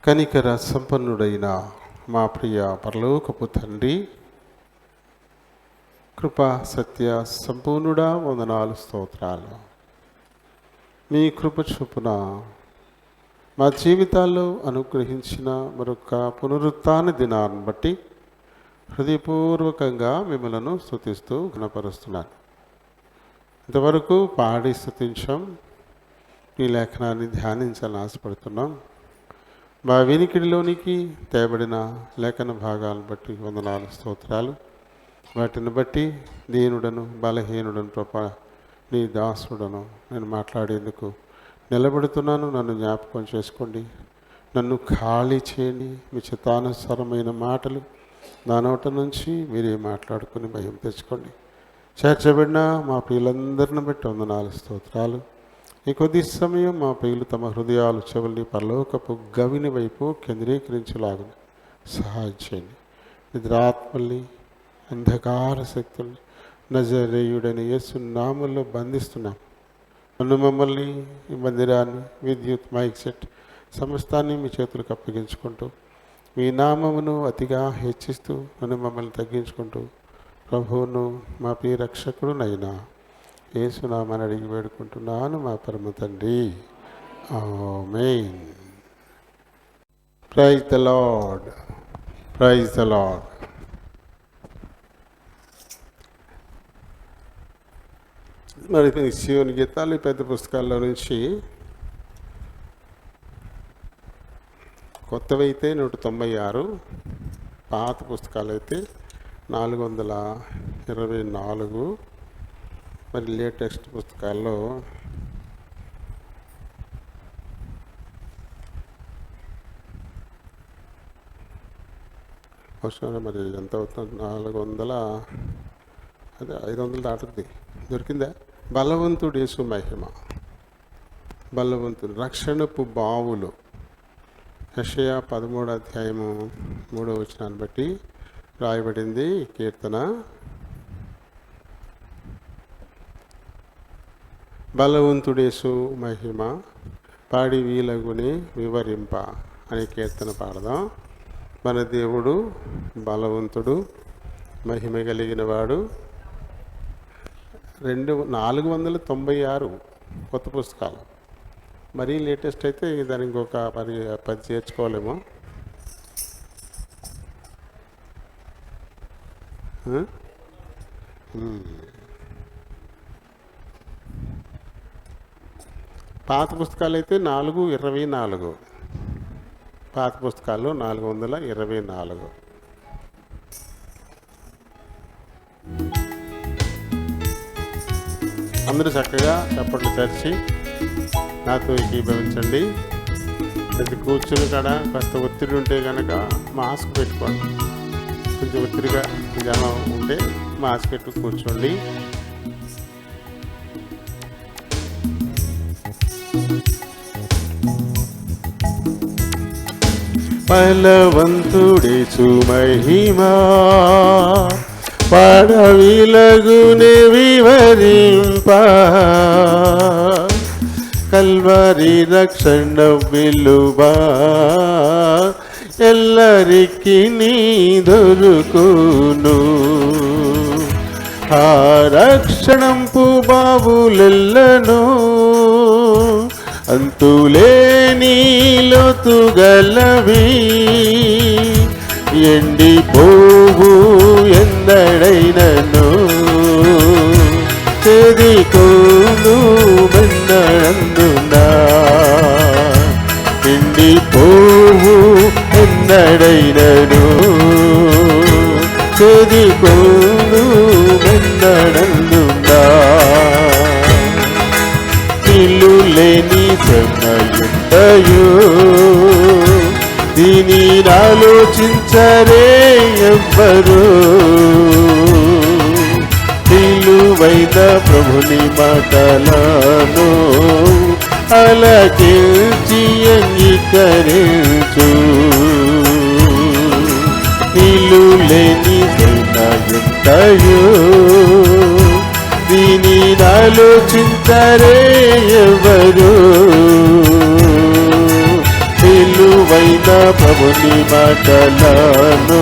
కనికర సంపన్నుడైన మా ప్రియ పరలోకపు తండ్రి, కృపా సత్య సంపూర్ణుడా, వందనాలు స్తోత్రాలు. మీ కృప చొప్పున మా జీవితాల్లో అనుగ్రహించిన మరొక పునరుత్థాన దినాన్ని బట్టి హృదయపూర్వకంగా మిమ్మలను స్తుతిస్తూ ఘనపరుస్తున్నాను. ఇంతవరకు పాడి స్తుతించాం, ఈ లేఖనాన్ని ధ్యానించాలని ఆశపడుతున్నాం. మా వినికిడిలోనికి తేబడిన లేఖన భాగాలను బట్టి వందనాలు స్తోత్రాలు. వాటిని బట్టి దీనుడను బలహీనుడను ప్రభా, నీ దాసుడను నేను మాట్లాడేందుకు నిలబడుతున్నాను. నన్ను జ్ఞాపకం చేసుకోండి, నన్ను ఖాళీ చేయండి. మీ చిత్తానుసారమైన మాటలు నా నోట నుంచి మీరే మాట్లాడుకుని భయం తెచ్చుకోండి. చేర్చబడిన మా ప్రియులందరిని బట్టి వందనాలు స్తోత్రాలు. ఈ కొద్ది సమయం మా ప్రియులు తమ హృదయాలు చెవుల్ని పరలోకపు గవిని వైపు కేంద్రీకరించేలాగా సహాయం చేయండి. నిద్రాత్మల్ని, అంధకార శక్తుల్ని నజరేయుడైన యేసు నామములో బంధిస్తున్నాం. నన్ను, మమ్మల్ని, ఈ మందిరాన్ని, విద్యుత్, మైక్ సెట్ సమస్తాన్ని మీ చేతులకు అప్పగించుకుంటూ మీ నామమును అతిగా హెచ్చిస్తూ నన్ను, మమ్మల్ని తగ్గించుకుంటూ ప్రభువును మా ప్రియ రక్షకుడునైనా యేసు నామమున అడిగి వేడుకుంటున్నాను మా పరమ తండ్రి, ఆమేన్. Praise the Lord, praise the Lord. మరి సీయోను గీతాలు పెద్ద పుస్తకాల్లో నుంచి కొత్తవి అయితే 196, పాత పుస్తకాలు అయితే 424, మరి లేటెస్ట్ పుస్తకాల్లో మరి ఎంత అవుతుంది? 400, అదే 500 దాటుద్ది. దొరికిందా? బలవంతుడు యేసు మహిమ, బలవంతుడు రక్షణపు బావులు. యెషయా 13వ అధ్యాయము 3వ వచనాన్ని బట్టి రాయబడింది కీర్తన. బలవంతుడు యేసు మహిమ పాడి వీలగుని వివరింప అనే కీర్తన పాడదాం. మన దేవుడు బలవంతుడు, మహిమ కలిగిన వాడు. 496 కొత్త పుస్తకాలు. మరీ లేటెస్ట్ అయితే దానికి ఇంకొక 10 చేర్చుకోవాలేమో. పాత పుస్తకాలు అయితే 424, పాత పుస్తకాల్లో 424. అందరూ చక్కగా చప్పట్లు తెరిచి నాతో ఏకీభవించండి. అది కూర్చుని కాడ కాస్త ఒత్తిడి ఉంటే కనుక మాస్క్ పెట్టుకోండి. కొంచెం ఒత్తిడిగా జనం ఉంటే మాస్క్ పెట్టు కూర్చోండి. బలవంతుడేసు మహిమా పాడవిలగునే వివరింప కల్వరి రక్షణ విలువా ఎల్లరికి నీ దొరుకును. ఆ రక్షణంపు బావులెల్లను అంతులేని లోతుగలవి. ఎండిపోవు ఎందడైనను చెదికోను మెన్నడందునా. ఎండిపోవు ఎందడైనను చెదికోను మెన్నడందునా. నిలులేని శ్రమయుండయు దీని ఆలోచించరే ఎవ్వరు. విలువైన ప్రభుని మాటలను అలకించి అంగీకరించు. నిలులేని శ్రమయుండయు దీని ఆలోచించరే ఎవరు. ప్రభువైన ప్రభుని మాటలను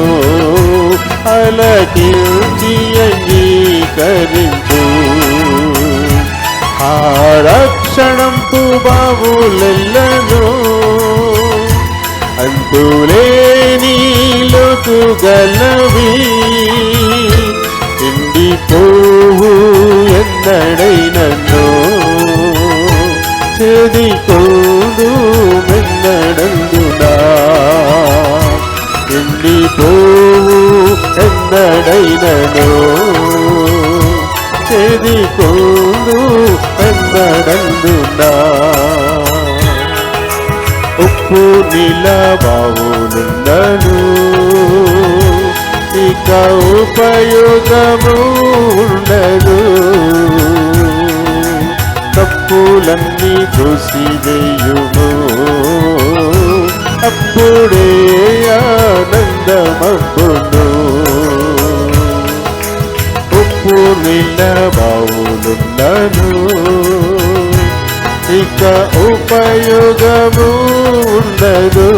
ఆలకించి అంగీకరించు. ఆ రక్షణంపు బావులెల్లను అంతులేని లోతు గలవి. ఎండిపోవు ఎన్నడైనను చెదికోదు మెన్నడందునా. ఎండిపోవు ఎన్నడైనను చెదికోదు మెన్నడందునా. ఉప్పు నిలబావులుండను ఇక ఉపయోగము ఉండదు. తప్పులన్నీ తోసివేయుము అప్పుడే ఆనందమబ్బును. ఉప్పు నిలబావులుండను ఇక ఉపయోగము ఉండదు.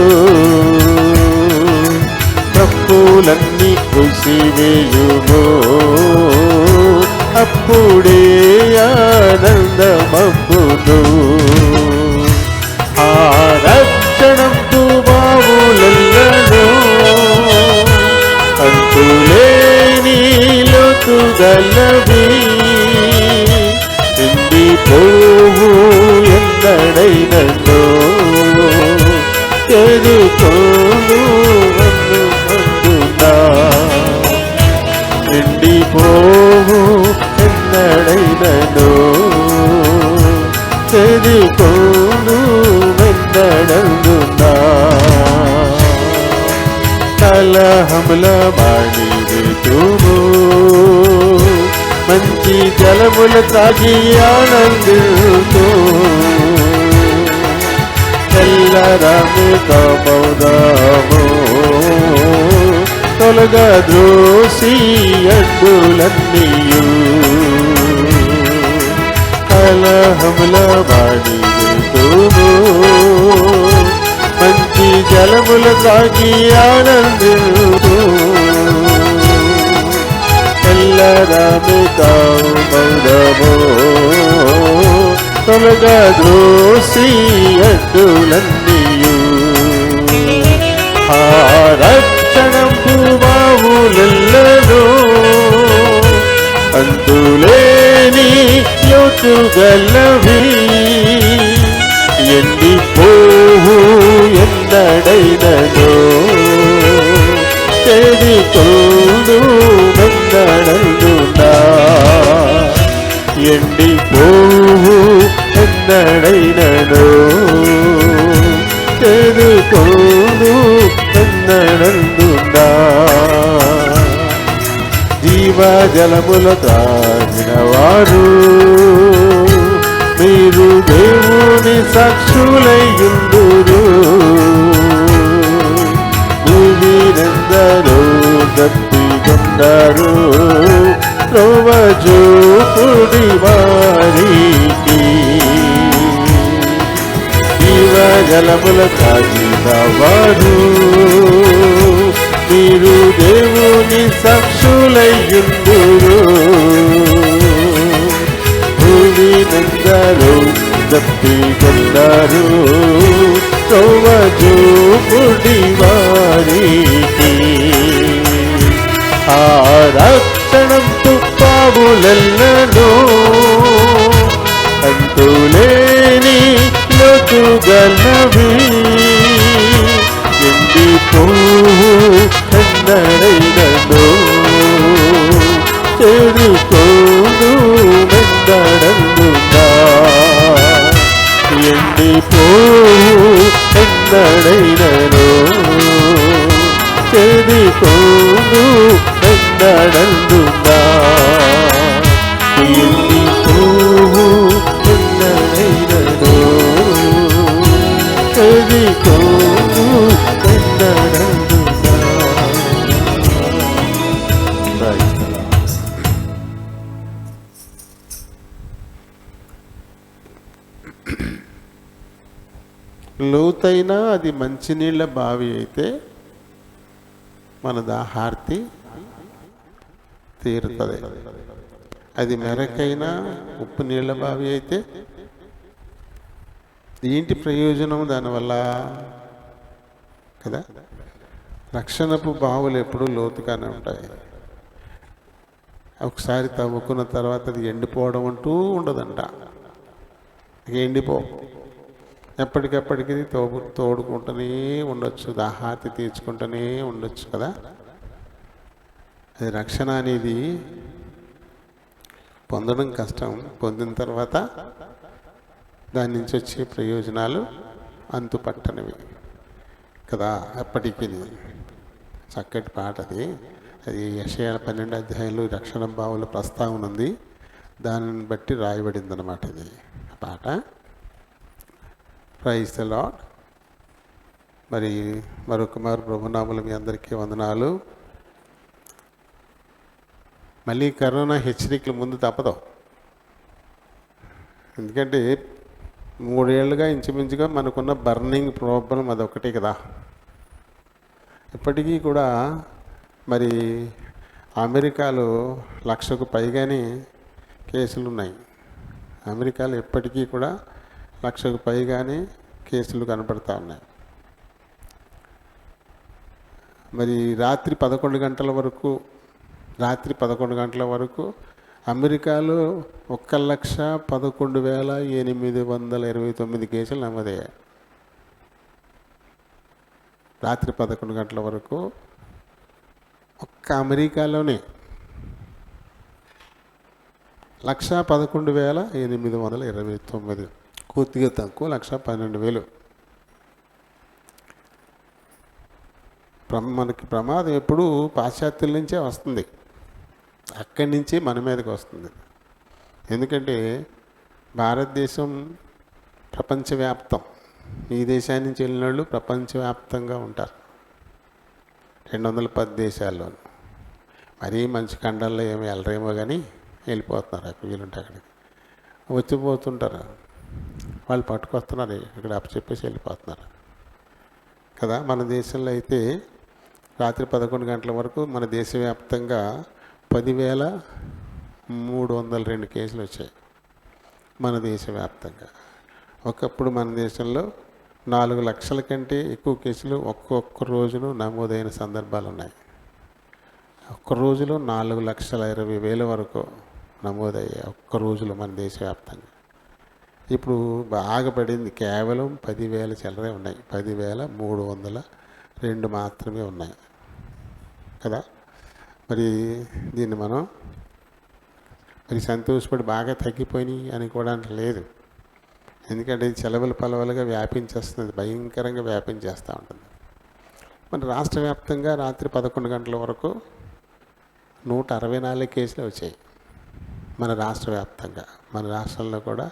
తప్పులన్నీ తోసివేయుము అప్పుడే ఆనందమబ్బును. ఆ రక్షణంపు బావులెల్లను అంతులేని లోతు గలవి. ఎండిపోవు ఎన్నడైనను చెదికోదు అందునా. ఎండిపోవు ఎన్నడైనను చెదికోదు ఎన్నడందునా. కలహముల మాడివేతుము మంచి జలముల తాగి ఆనందిస్తూ. తెల్లరాము కామౌదాము తొలగా ద్రోసి అడ్డులన్నీయు. కలహముల మాడివేతుము మంచి జలముల తాగి ఆనందిస్తూ. తెల్లరాము కామౌదాము తొలగా ద్రోసి అడ్డులన్నీయు. ఆ రక్షణంపు బావులెల్లను అంతులేని లోతు గలవి. ఎండిపోవు ఎన్నడైనను చెదికోదు మెన్నడందునా. ఎండిపోవు ఎన్నడైనను చెదికోదు మెన్నడందునా. జీవజలముల త్రాగిన వారు మీరు దేవుని సాక్షులయ్యుందురు. భూమినందరూ తప్పికొంటారు త్రోవజూపుడి వారికి. జీవజలముల త్రాగిన వారు మీరు దేవుని సాక్షులయ్యుందురు. భూమినందరూ తప్పికొంటారు త్రోవజూపుడి వారికి. ఆ రక్షణంపు బావులెల్లను అంతులేని లోతు గలవి. ఎండిపోవు ఎన్నడైనను చెదికోదు మెన్నడందునా. ఎండిపోవు ఎన్నడైనను చెదికోదు మెన్నడందునా. ఎండిపోవు ఎన్నడైనను చెదికోదు మెన్నడందునా. లోతైనా అది మంచినీళ్ళ బావి అయితే మన దాహార్తి తీరుతుంది. అది మెరకైనా ఉప్పు నీళ్ళ బావి అయితే ఏంటి ప్రయోజనం దానివల్ల కదా? రక్షణపు బావులు ఎప్పుడూ లోతుగానే ఉంటాయి. ఒకసారి తవ్వుకున్న తర్వాత అది ఎండిపోవడం అంటూ ఉండదంట. ఎండిపో, ఎప్పటికెప్పటికి తోడుకుంటూనే ఉండొచ్చు, దాహార్తి తీర్చుకుంటూనే ఉండొచ్చు కదా. అది రక్షణ అనేది పొందడం కష్టం, పొందిన తర్వాత దాని నుంచి వచ్చే ప్రయోజనాలు అంతుపట్టనివి కదా. ఎప్పటికీ చక్కటి పాట అది. అది యెషయా 12 అధ్యాయంలో రక్షణ బావుల ప్రస్తావన ఉంది. దానిని బట్టి రాయబడింది అన్నమాట ఇది పాట. Praise the Lord. మరి మరొక మారు ప్రభునామములు మీ అందరికీ వందనాలు. మళ్ళీ కరోనా హెచ్చరికలు ముందు తప్పదు. ఎందుకంటే 3 ఏళ్ళుగా ఇంచుమించుగా మనకున్న బర్నింగ్ ప్రాబ్లం అదొకటే కదా. ఇప్పటికీ కూడా మరి అమెరికాలో 1,00,000కు పైగానే కేసులు ఉన్నాయి. అమెరికాలో ఎప్పటికీ కూడా 1,00,000కు పైగానే కేసులు కనపడతా ఉన్నాయి. మరి రాత్రి 11 గంటల వరకు అమెరికాలో 1,11,829 కేసులు నమోదయ్యాయి. రాత్రి 11 గంటల వరకు ఒక్క అమెరికాలోనే 1,11,829, పూర్తిగా తక్కువ 1,12,000. మనకి ప్రమాదం ఎప్పుడు పాశ్చాత్యుల నుంచే వస్తుంది, అక్కడి నుంచి మన మీదకి వస్తుంది. ఎందుకంటే భారతదేశం ప్రపంచవ్యాప్తం. ఈ దేశాన్ని నుంచి వెళ్ళిన వాళ్ళు ప్రపంచవ్యాప్తంగా ఉంటారు, 210 దేశాల్లో. మరీ మంచి ఖండాల్లో ఏమి వెళ్ళరేమో కానీ వెళ్ళిపోతున్నారు, అక్కడ వీలుంటే అక్కడికి వచ్చిపోతుంటారు. వాళ్ళు పట్టుకొస్తున్నారు, ఇక్కడ అప్పచెప్పేసి వెళ్ళిపోతున్నారు కదా. మన దేశంలో అయితే రాత్రి 11 గంటల వరకు మన దేశవ్యాప్తంగా 10,302 కేసులు వచ్చాయి మన దేశవ్యాప్తంగా. ఒకప్పుడు మన దేశంలో 4 లక్షల కంటే ఎక్కువ కేసులు ఒక్కొక్క రోజును నమోదైన సందర్భాలు ఉన్నాయి. ఒక్క రోజులో 4,20,000 వరకు నమోదయ్యాయి ఒక్క రోజులో మన దేశవ్యాప్తంగా. ఇప్పుడు బాగా పడింది, కేవలం 10,000 చిల్లరే ఉన్నాయి, 10,302 మాత్రమే ఉన్నాయి కదా. మరి దీన్ని మనం మరి సంతోషపడి బాగా తగ్గిపోయినాయి అనుకోవడానికి లేదు. ఎందుకంటే ఇది చెలవలు పలవలుగా వ్యాపించేస్తుంది, భయంకరంగా వ్యాపించేస్తూ ఉంటుంది. మన రాష్ట్ర వ్యాప్తంగా రాత్రి 11 గంటల వరకు 164 కేసులు వచ్చాయి మన రాష్ట్ర వ్యాప్తంగా. మన రాష్ట్రంలో కూడా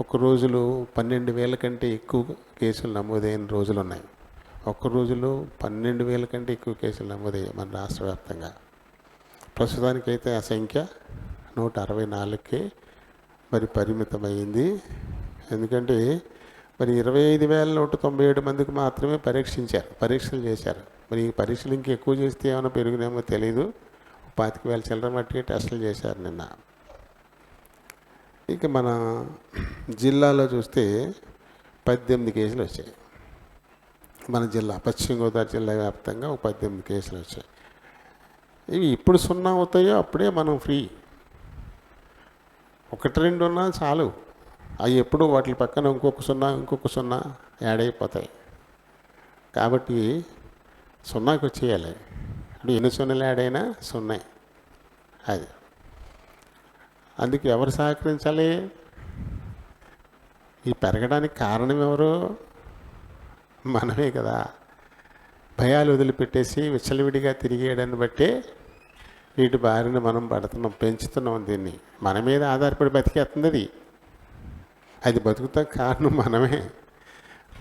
ఒక్క రోజులో 12,000 కంటే ఎక్కువ కేసులు నమోదైన రోజులు ఉన్నాయి. ఒక్క రోజులో 12,000 కంటే ఎక్కువ కేసులు నమోదయ్యాయి మన రాష్ట్ర వ్యాప్తంగా. ప్రస్తుతానికైతే ఆ సంఖ్య 164కే మరి పరిమితమైంది. ఎందుకంటే మరి 25,197 మందికి మాత్రమే పరీక్షలు చేశారు. మరి ఈ పరీక్షలు ఇంకా ఎక్కువ చేస్తే ఏమైనా పెరుగునేమో తెలీదు. 25,000 చిల్లర మట్టికి టెస్టులు చేశారు నిన్న. ఇక మన జిల్లాలో చూస్తే 18 కేసులు వచ్చాయి. మన జిల్లా పశ్చిమ గోదావరి జిల్లా వ్యాప్తంగా 18 కేసులు వచ్చాయి. ఇవి ఇప్పుడు 0 అవుతాయో అప్పుడే మనం ఫ్రీ. 1-2 ఉన్నా చాలు, అవి ఎప్పుడు వాటి పక్కన ఇంకొక 0 యాడ్ అయిపోతాయి. కాబట్టి 0కి వచ్చేయాలి. ఇప్పుడు ఎన్ని 0లు యాడ్ అయినా 0. అది అందుకు ఎవరు సహకరించాలి? ఈ పెరగడానికి కారణం ఎవరు? మనమే కదా. భయాలు వదిలిపెట్టేసి విచ్చలవిడిగా తిరిగేయడాన్ని బట్టే వీటి బారిన మనం పడుతున్నాం, పెంచుతున్నాం. దీన్ని మన మీద ఆధారపడి బతికేస్తుంది. అది బతుకుతా కారణం మనమే,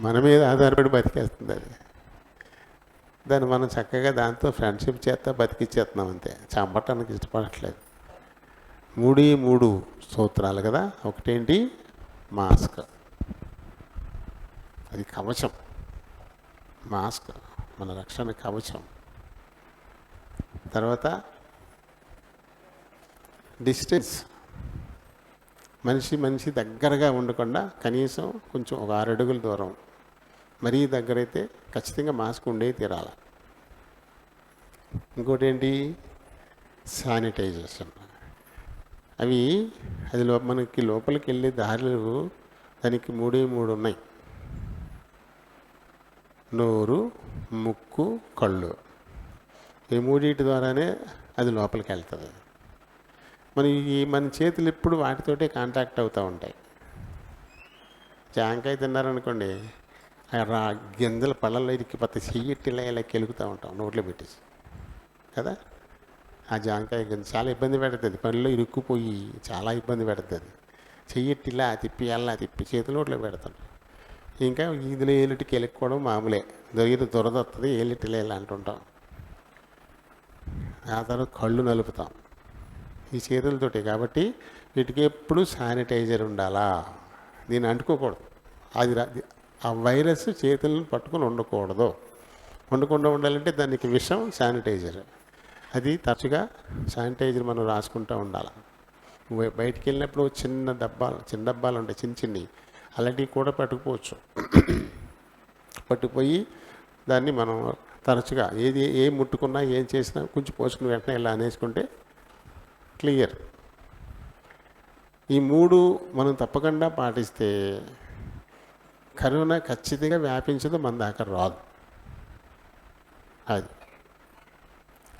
మన మీద ఆధారపడి బతికేస్తుంది అది. దాన్ని మనం చక్కగా దాంతో ఫ్రెండ్షిప్ చేస్తా బతికిచ్చేస్తున్నాం అంతే, చంపటానికి ఇష్టపడట్లేదు. 3 సూత్రాలు కదా. ఒకటేంటి? మాస్క్. అది కవచం. మాస్క్ మన రక్షణ కవచం. తర్వాత డిస్టెన్స్, మనిషి దగ్గరగా ఉండకుండా కనీసం కొంచెం ఒక 6 అడుగుల దూరం. మరీ దగ్గరైతే ఖచ్చితంగా మాస్క్ ఉండే తీరాలి. ఇంకోటి ఏంటి, శానిటైజేషన్. అది మనకి లోపలికి వెళ్ళే దారులు దానికి 3 ఉన్నాయి. నోరు, ముక్కు, కళ్ళు. ఈ మూడింటి ద్వారానే అది లోపలికి వెళ్తుంది. మన చేతులు ఎప్పుడు వాటితోటే కాంటాక్ట్ అవుతూ ఉంటాయి. జాంకాయ తిన్నారనుకోండి, గింజల పళ్ళల్లో ఇరికిపోతే చెయ్యట్టిలా ఇలా కెలుగుతూ ఉంటాం నోట్లో పెట్టేసి కదా. ఆ జాంకాయ గింజ చాలా ఇబ్బంది పెడుతుంది, పళ్ళలో ఇరుక్కుపోయి చాలా ఇబ్బంది పెడుతుంది. చెయ్యట్టిలా తిప్పి చేతులు నోట్లో పెడతాం. ఇంకా ఈదులో ఏలిటికి ఎలుక్కోవడం మామూలే, దురద వస్తుంది, ఏలిటిలా ఇలా అంటుంటాం. ఆ తర్వాత కళ్ళు నలుపుతాం ఈ చేతులతోటి. కాబట్టి వీటికి ఎప్పుడు శానిటైజర్ ఉండాలా. దీన్ని అంటుకోకూడదు. ఆ వైరస్ చేతులను పట్టుకొని ఉండకూడదు. ఉండకుండా ఉండాలంటే దానికి విషం శానిటైజర్. అది తరచుగా శానిటైజర్ మనం రాసుకుంటూ ఉండాలి. బయటికి వెళ్ళినప్పుడు చిన్న డబ్బాలు ఉంటాయి, చిన్నవి, అలాంటివి కూడా పట్టుకుపోయి దాన్ని మనం తరచుగా ఏం ముట్టుకున్నా ఏం చేసినా కొంచెం పోసుకుని వెంటనే ఇలా అనేసుకుంటే క్లియర్. ఈ 3 మనం తప్పకుండా పాటిస్తే కరోనా ఖచ్చితంగా వ్యాపించదు, మన దాకా రాదు. అది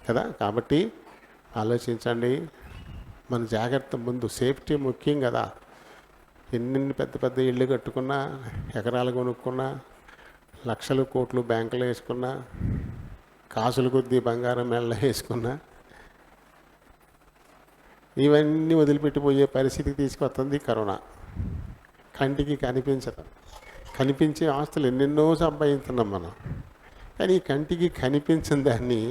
కదా. కాబట్టి ఆలోచించండి. మన జాగ్రత్త ముందు సేఫ్టీ ముఖ్యం కదా. ఎన్ని పెద్ద ఇళ్ళు కట్టుకున్నా, ఎకరాలు కొనుక్కున్నా, లక్షలు కోట్లు బ్యాంకులో వేసుకున్నా, కాసులు కొద్దీ బంగారం మెళ్ళ వేసుకున్నా, ఇవన్నీ వదిలిపెట్టిపోయే పరిస్థితికి తీసుకొస్తుంది కరోనా. కంటికి కనిపించదు. కనిపించే ఆస్తులు ఎన్నెన్నో సంపాదిస్తున్నాం మనం. కానీ కంటికి కనిపించిన దాన్ని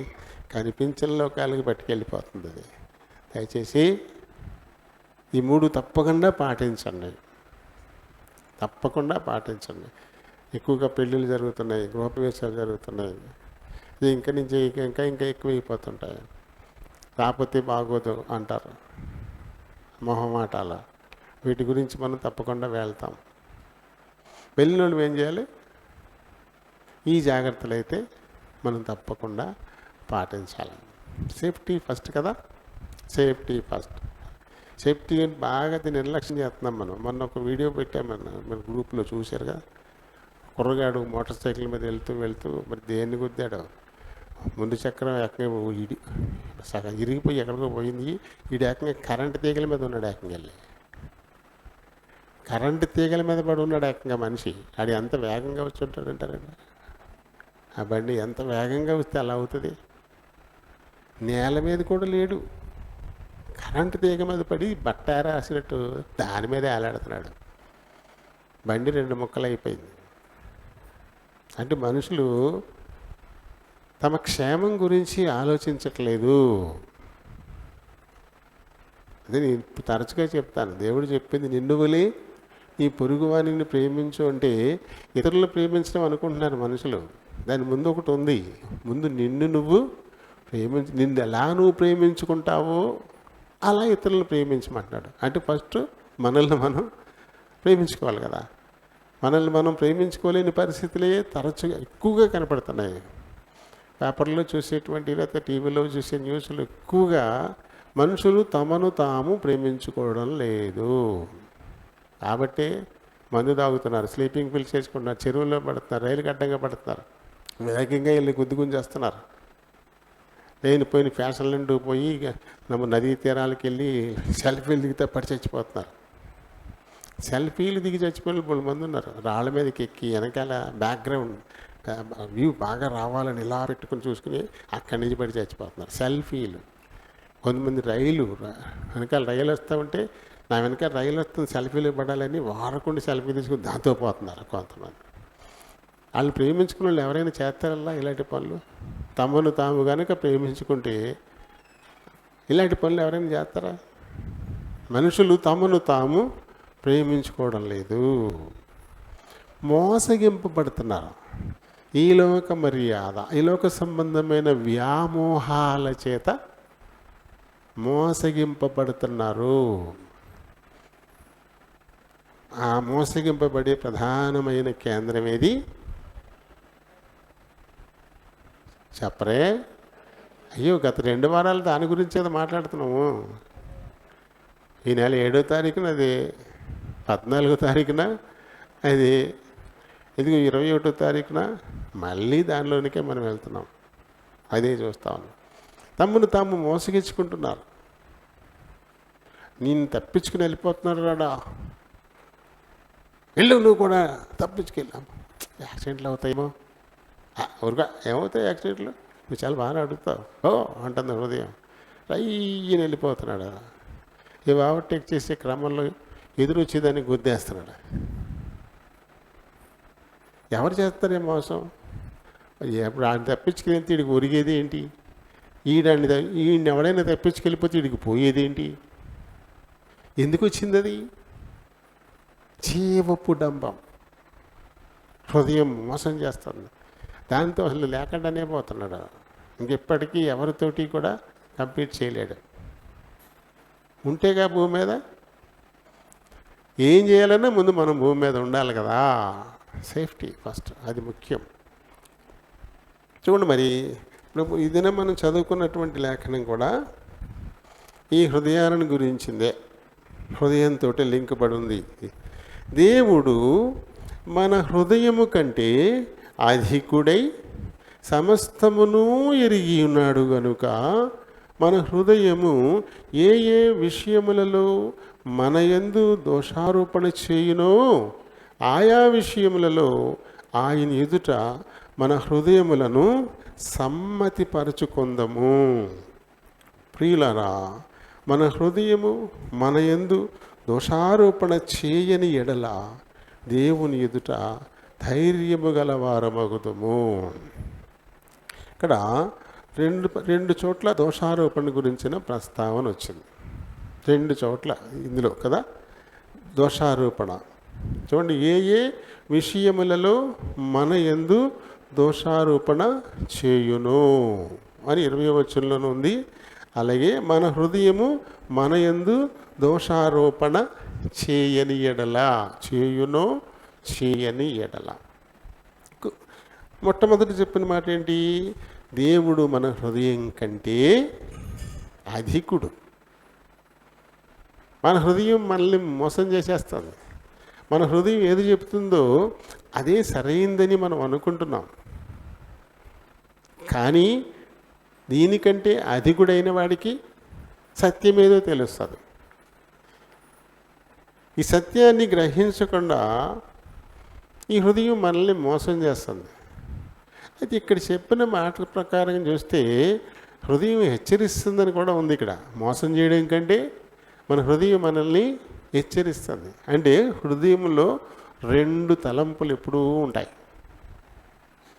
కనిపించని లోకాలకి పట్టుకెళ్ళిపోతుంది అది. దయచేసి ఈ 3 తప్పకుండా పాటించండి. ఎక్కువగా పెళ్ళిళ్ళు జరుగుతున్నాయి, గృహప్రవేశాలు జరుగుతున్నాయి. ఇది ఇంకా ఎక్కువైపోతుంటాయి. రాకపోతే బాగోదు అంటారు, మొహమాటాలు. వీటి గురించి మనం తప్పకుండా వెళ్తాం. వెళ్ళిన వాళ్ళు ఏం చేయాలి? ఈ జాగ్రత్తలు అయితే మనం తప్పకుండా పాటించాలి. సేఫ్టీ ఫస్ట్ కదా. సేఫ్టీ బాగా నిర్లక్ష్యం చేస్తున్నాం మనం. మొన్న ఒక వీడియో పెట్టామన్న, మన గ్రూప్లో చూశారు కదా. కుర్రగాడు మోటార్ సైకిల్ మీద వెళ్తూ మరి దేన్ని గుద్దాడు, ముందు చక్రం సగం ఇరిగిపోయి ఎక్కడికో పోయింది. ఏకంగా కరెంటు తీగల మీద ఉన్నాడు. కరెంటు తీగల మీద పడి ఉన్నాడు ఏకంగా మనిషి. అది ఎంత వేగంగా వచ్చి ఉంటాడంటారండి. ఆ బండి ఎంత వేగంగా వస్తే అలా అవుతుంది. నేల మీద కూడా లేడు, కరెంటు తీగ మీద పడి బట్ట రాసినట్టు దాని మీద ఏలాడుతున్నాడు. బండి 2 ముక్కలు అయిపోయింది. అంటే మనుషులు తమ క్షేమం గురించి ఆలోచించట్లేదు. అదే నేను తరచుగా చెప్తాను. దేవుడు చెప్పింది నిన్ను వలె నీ పొరుగువానిని ప్రేమించు అంటే ఇతరులు ప్రేమించడం అనుకుంటున్నారు మనుషులు. దాని ముందు ఒకటి ఉంది. ముందు నిన్ను ఎలా నువ్వు ప్రేమించుకుంటావో అలా ఇతరులను ప్రేమించమంటున్నాడు. అంటే ఫస్ట్ మనల్ని మనం ప్రేమించుకోవాలి కదా. మనల్ని మనం ప్రేమించుకోలేని పరిస్థితులే తరచుగా ఎక్కువగా కనపడుతున్నాయి. పేపర్లో చూసేటువంటి లేకపోతే టీవీలో చూసే న్యూస్లు ఎక్కువగా మనుషులు తమను తాము ప్రేమించుకోవడం లేదు. కాబట్టి మందు తాగుతున్నారు, స్లీపింగ్ పిల్స్ చేసుకుంటున్నారు, చెరువుల్లో పడుతున్నారు, రైలు గడ్డంగా పడుతున్నారు, వేగంగా వెళ్ళి గుద్దుచేస్తున్నారు. లేనిపోయిన ఫ్యాషన్ నుండి పోయి నదీ తీరాలకు వెళ్ళి సెల్ఫీలు దిగితే పడి చచ్చిపోతున్నారు. సెల్ఫీలు దిగి చచ్చిపోయిన 3 మంది ఉన్నారు. రాళ్ళ మీదకి ఎక్కి వెనకాల బ్యాక్గ్రౌండ్ వ్యూ బాగా రావాలని ఇలా పెట్టుకుని చూసుకుని అక్కడి నుంచి పడి చచ్చిపోతున్నారు. సెల్ఫీలు. కొంతమంది వెనకాల రైలు వస్తూ ఉంటే నా వెనకాల రైలు వస్తుంది సెల్ఫీలు పడాలని వారకుండా సెల్ఫీ తీసుకుని దాంతో పోతున్నారు కొంతమంది. వాళ్ళు ప్రేమించుకున్న వాళ్ళు ఎవరైనా చేస్తారల్లా ఇలాంటి పనులు? తమను తాము కనుక ప్రేమించుకుంటే ఇలాంటి పనులు ఎవరైనా చేస్తారా? మనుషులు తమను తాము ప్రేమించుకోవడం లేదు. మోసగింపబడుతున్నారు. ఈ లోక మర్యాద, ఈ లోక సంబంధమైన వ్యామోహాల చేత మోసగింపబడుతున్నారు. ఆ మోసగింపబడే ప్రధానమైన కేంద్రం ఏది చెప్పరే? అయ్యో, గత 2 వారాలు దాని గురించి కదా మాట్లాడుతున్నాము. ఈ నెల 7వ తారీఖున అది, 14వ తారీఖున అది, ఇదిగో 21వ తారీఖున మళ్ళీ దానిలోనికే మనం వెళ్తున్నాం. అదే చూస్తా ఉన్నాం. తమ్మును తాము మోసగించుకుంటున్నారు. నేను తప్పించుకుని వెళ్ళిపోతున్నారు రాడా, వెళ్ళు నువ్వు కూడా తప్పించుకెళ్ళాము. యాక్సిడెంట్లు అవుతాయేమో. ఊరుగా ఏమవుతాయి యాక్సిడెంట్లు? నువ్వు చాలా బాగా అడుగుతావు. ఓ అంటుంది హృదయం. రయ్యని వెళ్ళిపోతున్నాడు. ఇవి ఓవర్టేక్ చేసే క్రమంలో ఎదురొచ్చేదాన్ని గుద్దేస్తున్నాడు. ఎవరు చేస్తారే మోసం? ఎప్పుడు ఆయన తప్పించుకెళ్తే వీడికి ఒరిగేది ఏంటి? ఈయన ఎవడైనా తప్పించుకెళ్ళిపోతే వీడికి పోయేది ఏంటి? ఎందుకు వచ్చింది అది? జీవపు డంబం. హృదయం మోసం చేస్తుంది. దాంతో అసలు లేకుండానే పోతున్నాడు. ఇంకెప్పటికీ ఎవరితోటి కూడా కంప్లీట్ చేయలేడు. ఉంటేగా భూమి మీద ఏం చేయాలన్నా ముందు మనం భూమి మీద ఉండాలి కదా. సేఫ్టీ ఫస్ట్, అది ముఖ్యం. చూడండి, మరి ఇప్పుడు ఇదిన మనం చదువుకున్నటువంటి లేఖనం కూడా ఈ హృదయాలను గురించిందే. హృదయంతో లింక్ పడి ఉంది. దేవుడు మన హృదయము కంటే అధికుడై సమస్తమును ఎరిగి ఉన్నాడు గనుక మన హృదయము ఏ ఏ విషయములలో మన యందు దోషారోపణ చేయునో ఆయా విషయములలో ఆయన ఎదుట మన హృదయములను సమ్మతిపరచుకొందము. ప్రియులారా, మన హృదయము మన యందు దోషారోపణ చేయని ఎడల దేవుని ఎదుట ధైర్యము గలవారమగుదము. ఇక్కడ రెండు చోట్ల దోషారోపణ గురించిన ప్రస్తావన వచ్చింది. 2 చోట్ల ఇందులో కదా దోషారోపణ. చూడండి, ఏ ఏ విషయములలో మన యందు దోషారోపణ చేయును అని 20వ వచనంలో ఉంది. అలాగే మన హృదయము మన యందు దోషారోపణ చేయని ఎడల, చేయునో చేయని ఎడల. మొట్టమొదటి చెప్పిన మాట ఏంటి? దేవుడు మన హృదయం కంటే అధికుడు. మన హృదయం మనల్ని మోసం చేసేస్తుంది. మన హృదయం ఏది చెప్తుందో అదే సరైందని మనం అనుకుంటున్నాం. కానీ దీనికంటే అధికుడైన వాడికి సత్యమేదో తెలుస్తుంది. ఈ సత్యాన్ని గ్రహించకుండా ఈ హృదయం మనల్ని మోసం చేస్తుంది. అయితే ఇక్కడ చెప్పిన మాటల ప్రకారం చూస్తే హృదయం హెచ్చరిస్తుందని కూడా ఉంది. ఇక్కడ మోసం చేయడం కంటే మన హృదయం మనల్ని హెచ్చరిస్తుంది. అంటే హృదయంలో 2 తలంపులు ఎప్పుడూ ఉంటాయి.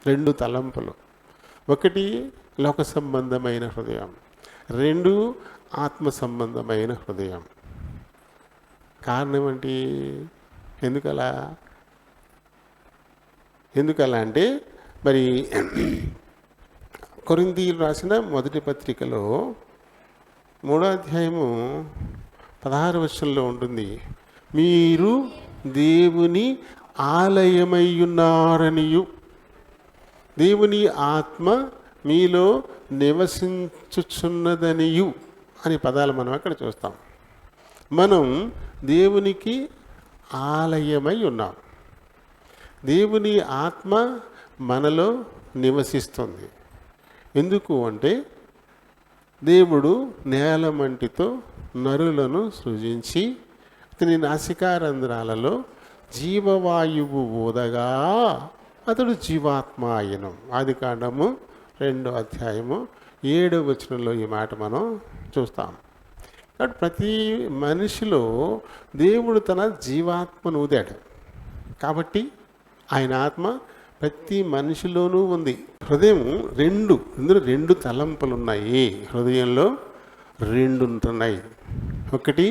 2 తలంపులు. ఒకటి లోక సంబంధమైన హృదయం, 2 ఆత్మ సంబంధమైన హృదయం. కారణం ఏంటి? ఎందుకలా అంటే మరి కొరింథీయులకు రాసిన మొదటి పత్రికలో 3వ అధ్యాయము 16వ వచనంలో ఉంటుంది, మీరు దేవుని ఆలయమై ఉన్నారనియు దేవుని ఆత్మ మీలో నివసించుచున్నదనియు అని పదాలు మనం అక్కడ చూస్తాం. మనం దేవునికి ఆలయమై ఉన్నాం. దేవుని ఆత్మ మనలో నివసిస్తుంది. ఎందుకు అంటే దేవుడు నేలమంటితో నరులను సృజించి అతని నాసికారంధ్రాలలో జీవవాయువు ఊదగా అతడు జీవాత్మ ఆయను. ఆదికాండము 2వ అధ్యాయము 7వ వచనంలో ఈ మాట మనం చూస్తాం. కాబట్టి ప్రతి మనిషిలో దేవుడు తన జీవాత్మను ఊదాడు. కాబట్టి ఆయన ఆత్మ ప్రతి మనిషిలోనూ ఉంది. హృదయం ఇందులో 2 తలంపులు ఉన్నాయి. హృదయంలో 2 ఉంటున్నాయి. ఒకటి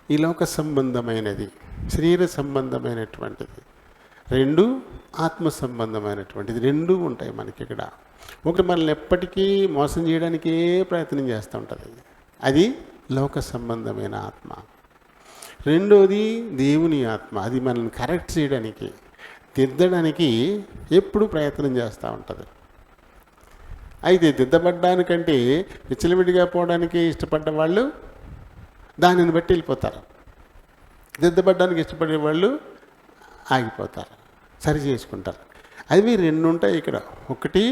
ఈ లోక సంబంధమైనది, శరీర సంబంధమైనటువంటిది. రెండు ఆత్మ సంబంధమైనటువంటిది, రెండు ఉంటాయి మనకి ఇక్కడ. ఒకటి మనల్ని ఎప్పటికీ మోసం చేయడానికే ప్రయత్నం చేస్తూ ఉంటుంది, అది లోక సంబంధమైన ఆత్మ. రెండోది దేవుని ఆత్మ, అది మనల్ని కరెక్ట్ చేయడానికి, దిద్దడానికి ఎప్పుడు ప్రయత్నం చేస్తూ ఉంటుంది. అయితే దిద్దపడ్డానికంటే విచ్చలవిడిగా పోవడానికి ఇష్టపడ్డ వాళ్ళు దానిని బట్టి వెళ్ళిపోతారు, దిద్దపడ్డానికి ఇష్టపడే వాళ్ళు ఆగిపోతారు, సరి చేసుకుంటారు. అవి రెండు ఉంటాయి ఇక్కడ. ఒకటి,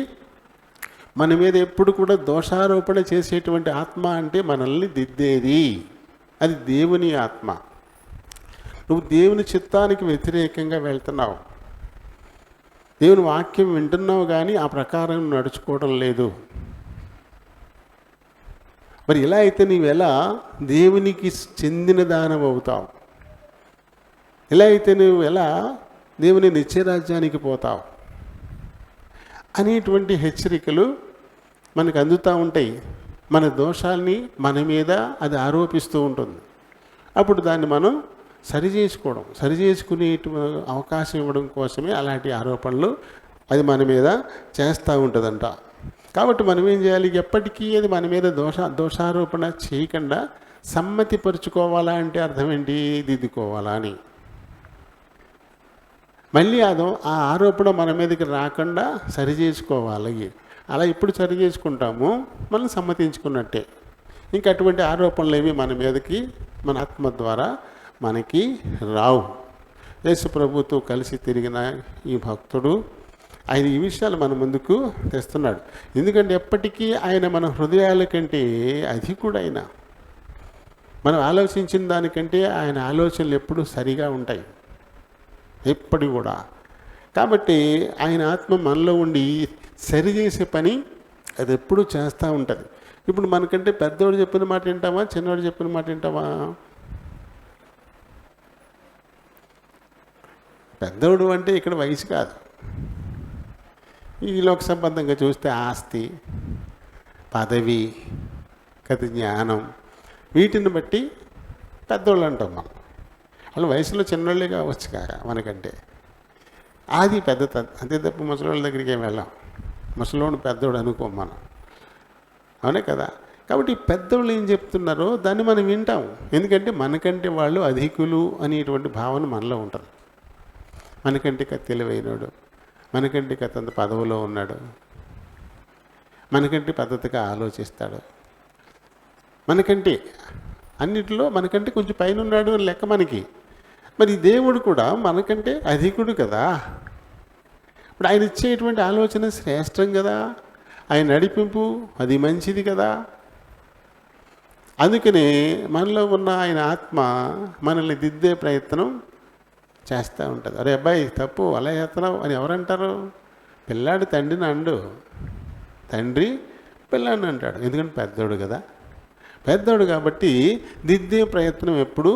మన మీద ఎప్పుడు కూడా దోషారోపణ చేసేటువంటి ఆత్మ అంటే మనల్ని దిద్దేది, అది దేవుని ఆత్మ. నువ్వు దేవుని చిత్తానికి వ్యతిరేకంగా వెళ్తున్నావు, దేవుని వాక్యం వింటున్నావు కానీ ఆ ప్రకారం నడుచుకోవడం లేదు. మరి ఇలా అయితే నీవు ఎలా దేవునికి చెందిన దానవు అవుతావు? ఇలా అయితే నువ్వు ఎలా దేవుని నిత్యరాజ్యానికి పోతావు అనేటువంటి హెచ్చరికలు మనకు అందుతూ ఉంటాయి. మన దోషాల్ని మన మీద అది ఆరోపిస్తూ ఉంటుంది. అప్పుడు దాన్ని మనం సరి చేసుకునే అవకాశం ఇవ్వడం కోసమే అలాంటి ఆరోపణలు అది మన మీద చేస్తూ ఉంటుందంట. కాబట్టి మనం ఏం చేయాలి? ఎప్పటికీ అది మన మీద దోషారోపణ చేయకుండా సమ్మతి పరుచుకోవాలా అంటే అర్థం ఏంటి? దిద్దుకోవాలా అని. మళ్ళీ ఆ ఆరోపణ మన మీదకి రాకుండా సరి చేసుకోవాలి. అలా ఎప్పుడు సరి చేసుకుంటామో మనం సమ్మతించుకున్నట్టే. ఇంకా అటువంటి ఆరోపణలు ఏవి మన మీదకి మన ఆత్మ ద్వారా మనకి రావు. యేసు ప్రభుతో కలిసి తిరిగిన ఈ భక్తుడు ఆయన ఈ విషయాలు మన ముందుకు తెస్తున్నాడు. ఎందుకంటే ఎప్పటికీ ఆయన మన హృదయాల కంటే అధికుడైన, మనం ఆలోచించిన దానికంటే ఆయన ఆలోచనలు ఎప్పుడు సరిగా ఉంటాయి, ఎప్పటి కూడా. కాబట్టి ఆయన ఆత్మ మనలో ఉండి సరి చేసే పని అది ఎప్పుడు చేస్తూ ఉంటుంది. ఇప్పుడు మనకంటే పెద్దవాడు చెప్పిన మాట వింటామా, చిన్నవాడు చెప్పిన మాట వింటామా? పెద్దవాడు అంటే ఇక్కడ వయసు కాదు, ఈ లోక సంబంధంగా చూస్తే ఆస్తి, పదవి, జ్ఞానం, వీటిని బట్టి పెద్దవాళ్ళు అంటాం మనం. వాళ్ళు వయసులో చిన్నవాళ్ళే కావచ్చు కాక మనకంటే. అది పెద్ద అంతే తప్ప ముసలివాళ్ళ దగ్గరికి ఏం వెళ్ళాం, ముసలివాడు పెద్దవాడు అనుకోం మనం, అవునే కదా. కాబట్టి పెద్దవాళ్ళు ఏం చెప్తున్నారో దాన్ని మనం వింటాం, ఎందుకంటే మనకంటే వాళ్ళు అధికులు అనేటువంటి భావన మనలో ఉంటుంది. మనకంటే తెలివైనడు, మనకంటే అంత పదవిలో ఉన్నాడు, మనకంటే పద్ధతిగా ఆలోచిస్తాడు, మనకంటే అన్నిటిలో మనకంటే కొంచెం పైన ఉన్నాడు అని లెక్క మనకి. మరి దేవుడు కూడా మనకంటే అధికుడు కదా. ఇప్పుడు ఆయన ఇచ్చేటువంటి ఆలోచన శ్రేష్టం కదా, ఆయన నడిపింపు అది మంచిది కదా. అందుకనే మనలో ఉన్న ఆయన ఆత్మ మనల్ని దిద్దే ప్రయత్నం చేస్తూ ఉంటుంది. అరే అబ్బాయి తప్పు అలా చేస్తున్నావు అని ఎవరంటారు? పిల్లాడు తండ్రిని అండు, తండ్రి పిల్లాడిని అంటాడు, ఎందుకంటే పెద్దోడు కదా. పెద్దోడు కాబట్టి దిద్దే ప్రయత్నం ఎప్పుడు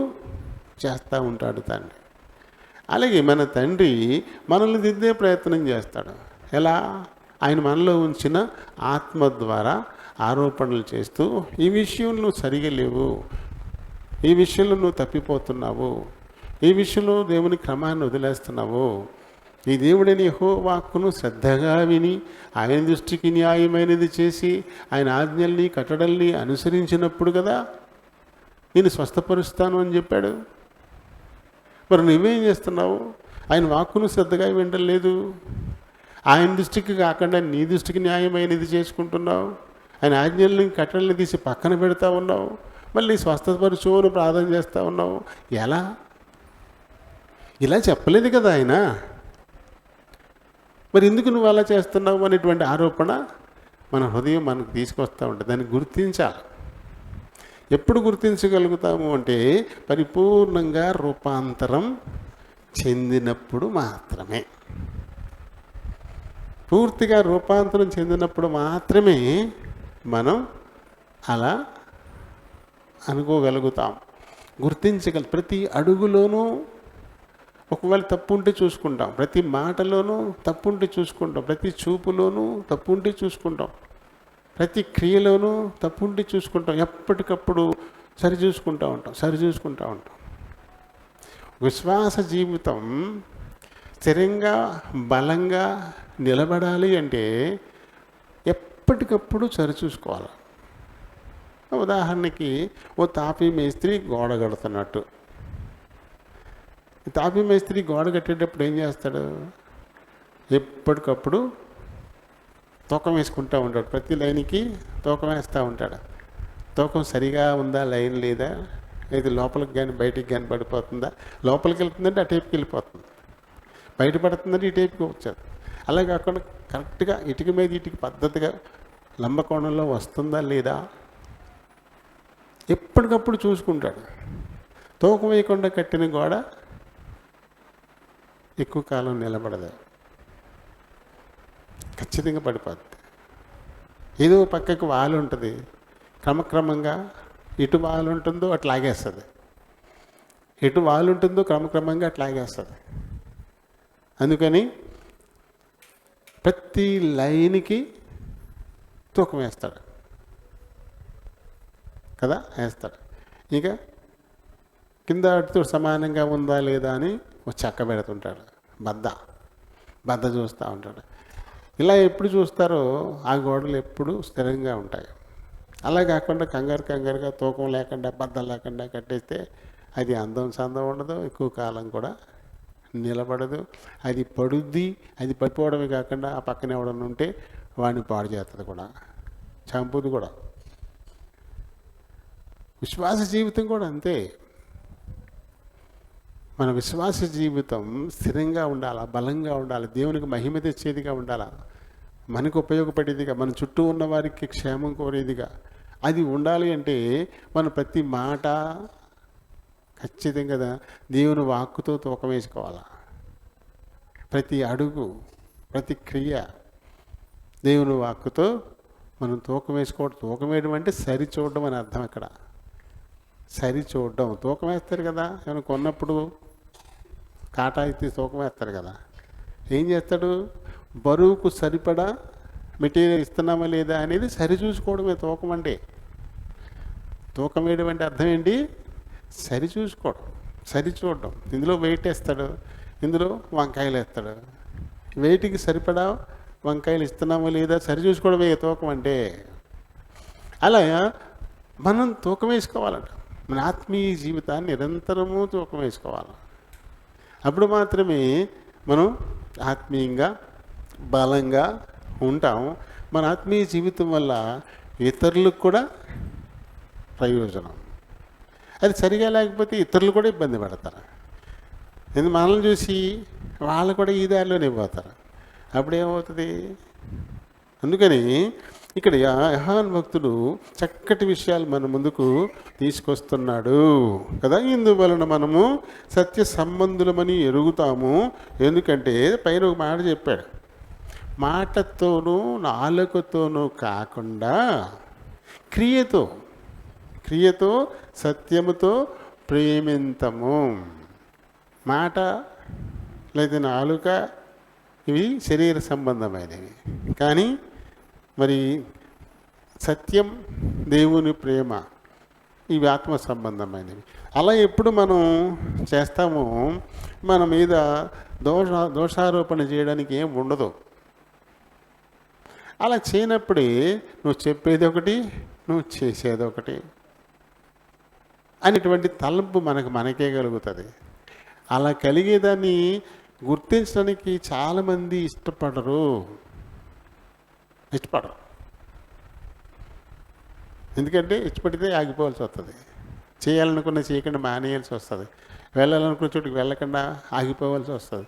చేస్తూ ఉంటాడు తండ్రి. అలాగే మన తండ్రి మనల్ని దిద్దే ప్రయత్నం చేస్తాడు. ఎలా? ఆయన మనలో ఉంచిన ఆత్మ ద్వారా ఆరోపణలు చేస్తూ ఈ విషయం నువ్వు సరిగా లేవు, ఈ విషయంలో నువ్వు తప్పిపోతున్నావు, ఈ విషయంలో దేవుని క్రమాన్ని వదిలేస్తున్నావు, ఈ దేవుడిని యెహోవా వాక్కును శ్రద్ధగా విని ఆయన దృష్టికి న్యాయమైనది చేసి ఆయన ఆజ్ఞల్ని కట్టడల్ని అనుసరించినప్పుడు కదా నేను స్వస్థపరుస్తాను అని చెప్పాడు. మరి నువ్వేం చేస్తున్నావు? ఆయన వాక్కును శ్రద్ధగా వినడం లేదు, ఆయన దృష్టికి కాకుండా నీ దృష్టికి న్యాయమైనది చేసుకుంటున్నావు, ఆయన ఆజ్ఞల్ని కట్టడల్ని తీసి పక్కన పెడతా ఉన్నావు, మళ్ళీ స్వస్థపరచు అని ప్రార్థన చేస్తూ ఉన్నావు. ఎలా? ఇలా చెప్పలేదు కదా ఆయన, మరి ఎందుకు నువ్వు అలా చేస్తున్నావు అనేటువంటి ఆరోపణ మన హృదయం మనకు తీసుకొస్తూ ఉంటుంది. దాన్ని గుర్తించాలి. ఎప్పుడు గుర్తించగలుగుతాము అంటే పరిపూర్ణంగా రూపాంతరం చెందినప్పుడు మాత్రమే. పూర్తిగా రూపాంతరం చెందినప్పుడు మాత్రమే మనం అలా అనుకోగలుగుతాం, ప్రతి అడుగులోనూ ఒకవేళ తప్పు ఉంటే చూసుకుంటాం, ప్రతి మాటలోనూ తప్పు ఉంటే చూసుకుంటాం, ప్రతి చూపులోనూ తప్పు ఉంటే చూసుకుంటాం, ప్రతి క్రియలోనూ తప్పు ఉంటే చూసుకుంటాం. ఎప్పటికప్పుడు సరిచూసుకుంటూ ఉంటాం. విశ్వాస జీవితం స్థిరంగా బలంగా నిలబడాలి అంటే ఎప్పటికప్పుడు సరిచూసుకోవాలి. ఉదాహరణకి ఓ తాపీ మేస్త్రి గోడ కడుతున్నట్టు. తాపీ మేస్త్రి గోడ కట్టేటప్పుడు ఏం చేస్తాడు? ఎప్పటికప్పుడు తూకం వేసుకుంటూ ఉంటాడు. ప్రతి లైన్కి తూకం వేస్తూ ఉంటాడు. తూకం సరిగా ఉందా, లైన్ లేదా, ఇది లోపలికి కానీ బయటికి కానీ పడిపోతుందా, లోపలికి వెళ్తుందంటే అటేపుకి వెళ్ళిపోతుంది, బయట పడుతుందంటే ఇటేపుకి వచ్చేది. అలా కాకుండా కరెక్ట్గా ఇటుక మీద ఇటుక పద్ధతిగా లంబకోణంలో వస్తుందా లేదా ఎప్పటికప్పుడు చూసుకుంటాడు. తూకం వేయకుండా కట్టిన గోడ ఎక్కువ కాలం నిలబడదు, ఖచ్చితంగా పడిపోద్ది. ఏదో పక్కకు వాలు ఉంటుంది, క్రమక్రమంగా ఇటు వాలు ఉంటుందో అట్లా లాగేస్తుంది, ఎటు వాలు ఉంటుందో క్రమక్రమంగా అట్లా లాగేస్తుంది. అందుకని ప్రతి లైన్కి తూకం వేస్తాడు కదా, వేస్తాడు. ఇక కింద అటుతో సమానంగా ఉందా లేదా అని చెక్క పెడుతుంటాడు, బద్ద చూస్తూ ఉంటాడు. ఇలా ఎప్పుడు చూస్తారో ఆ గోడలు ఎప్పుడు స్థిరంగా ఉంటాయి. అలా కాకుండా కంగారుగా తూకం లేకుండా బద్ద లేకుండా కట్టేస్తే అది అందం సందం ఉండదు, ఎక్కువ కాలం కూడా నిలబడదు, అది పడుద్ది. అది పడిపోవడమే కాకుండా ఆ పక్కన ఎవడన్నా ఉంటే వాడిని పాడు చేస్తుంది కూడా, చంపుది కూడా. విశ్వాస జీవితం కూడా అంతే. మన విశ్వాస జీవితం స్థిరంగా ఉండాలి, బలంగా ఉండాలి, దేవునికి మహిమ తెచ్చేదిగా ఉండాలి, మనకు ఉపయోగపడేదిగా, మన చుట్టూ ఉన్న వారికి క్షేమం కోరేదిగా అది ఉండాలి. అంటే మన ప్రతి మాట ఖచ్చితంగా దేవుని వాక్కుతో తూకం వేసుకోవాలి. ప్రతి అడుగు, ప్రతి క్రియ దేవుని వాక్కుతో మనం తూకం వేసుకోవడం. తూకం వేయడం అంటే సరి చూడడం అని అర్థం. అక్కడ సరి చూడడం. తూకం వేస్తారు కదా, ఏమైనా కొన్నప్పుడు కాటా ఎత్తి తూకం వేస్తారు కదా, ఏం చేస్తాడు? బరువుకు సరిపడా మెటీరియల్ ఇస్తున్నామా లేదా అనేది సరి చూసుకోవడమే తూకం అంటే. తూకం వేయడం అంటే అర్థం ఏంటి? సరి చూసుకోవడం, సరి చూడడం. ఇందులో వెయిట్ వేస్తాడు, ఇందులో వంకాయలు వేస్తాడు, వెయిట్కి సరిపడా వంకాయలు ఇస్తున్నామా లేదా సరి చూసుకోవడమే తూకం అంటే. అలా మనం తూకం వేసుకోవాలంట. మన ఆత్మీయ జీవితాన్ని నిరంతరము తూకం వేసుకోవాలి. అప్పుడు మాత్రమే మనం ఆత్మీయంగా బలంగా ఉంటాం. మన ఆత్మీయ జీవితం వల్ల ఇతరులకు కూడా ప్రయోజనం. అది సరిగా లేకపోతే ఇతరులు కూడా ఇబ్బంది పడతారు. ఎందుకు మనల్ని చూసి వాళ్ళు కూడా ఈ దారిలోనే పోతారు. అప్పుడేమవుతుంది? అందుకని ఇక్కడ యోహాను భక్తుడు చక్కటి విషయాలు మన ముందుకు తీసుకొస్తున్నాడు కదా. ఇందువలన మనము సత్య సంబంధులమని ఎరుగుతాము. ఎందుకంటే పైన ఒక మాట చెప్పాడు, మాటతోనూ నాలుకతోనూ కాకుండా క్రియతో సత్యముతో ప్రేమింతము. మాట లేదా నాలుక ఇవి శరీర సంబంధమైనవి, కానీ మరి సత్యం, దేవుని ప్రేమ ఇవి ఆత్మ సంబంధమైనవి. అలా ఎప్పుడు మనం చేస్తామో మన మీద దోషారోపణ చేయడానికి ఏం ఉండదు. అలా చేయనప్పుడే నువ్వు చెప్పేది ఒకటి, నువ్వు చేసేది ఒకటి అనేటువంటి తలంపు మనకే కలుగుతుంది. అలా కలిగేదాన్ని గుర్తించడానికి చాలామంది ఇష్టపడరు. ఎందుకంటే ఇష్టపడితే ఆగిపోవాల్సి వస్తుంది, చేయాలనుకున్న చేయకుండా మానేయాల్సి వస్తుంది, వెళ్ళాలనుకున్న చోటుకి వెళ్ళకుండా ఆగిపోవాల్సి వస్తుంది.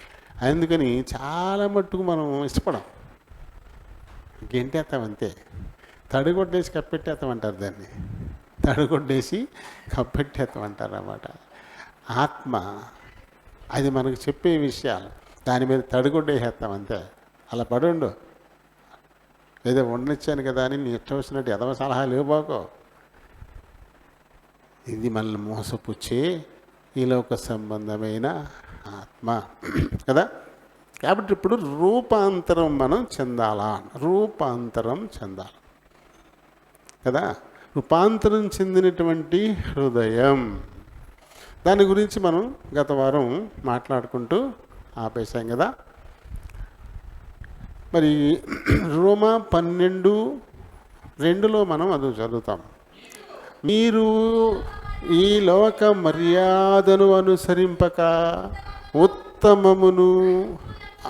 అందుకని చాలా మట్టుకు మనం ఇష్టపడం, గెంటేస్తాం అంతే. తడిగొడ్డేసి కప్పెట్టేస్తామంటారు దాన్ని, తడిగొడ్డేసి కప్పెట్టేస్తామంటారు అన్నమాట. ఆత్మ అది మనకు చెప్పే విషయాలు దాని మీద తడిగొడ్డేసేస్తాం అంతే. అలా పడుండు, ఏదో ఉండనిచ్చాను కదా అని నీ ఇష్టం వచ్చినట్టు ఎదవ సలహాలు ఇవ్వబోకో. ఇది మనల్ని మోసపుచ్చే ఈ లోక సంబంధమైన ఆత్మ కదా. కాబట్టి ఇప్పుడు రూపాంతరం మనం రూపాంతరం చెందాలి కదా. రూపాంతరం చెందినటువంటి హృదయం, దాని గురించి మనం గత వారం మాట్లాడుకుంటూ ఆపేశాం కదా. మరి రోమా 12:2లో మనం అది చదువుతాం. మీరు ఈ లోక మర్యాదను అనుసరింపక ఉత్తమమును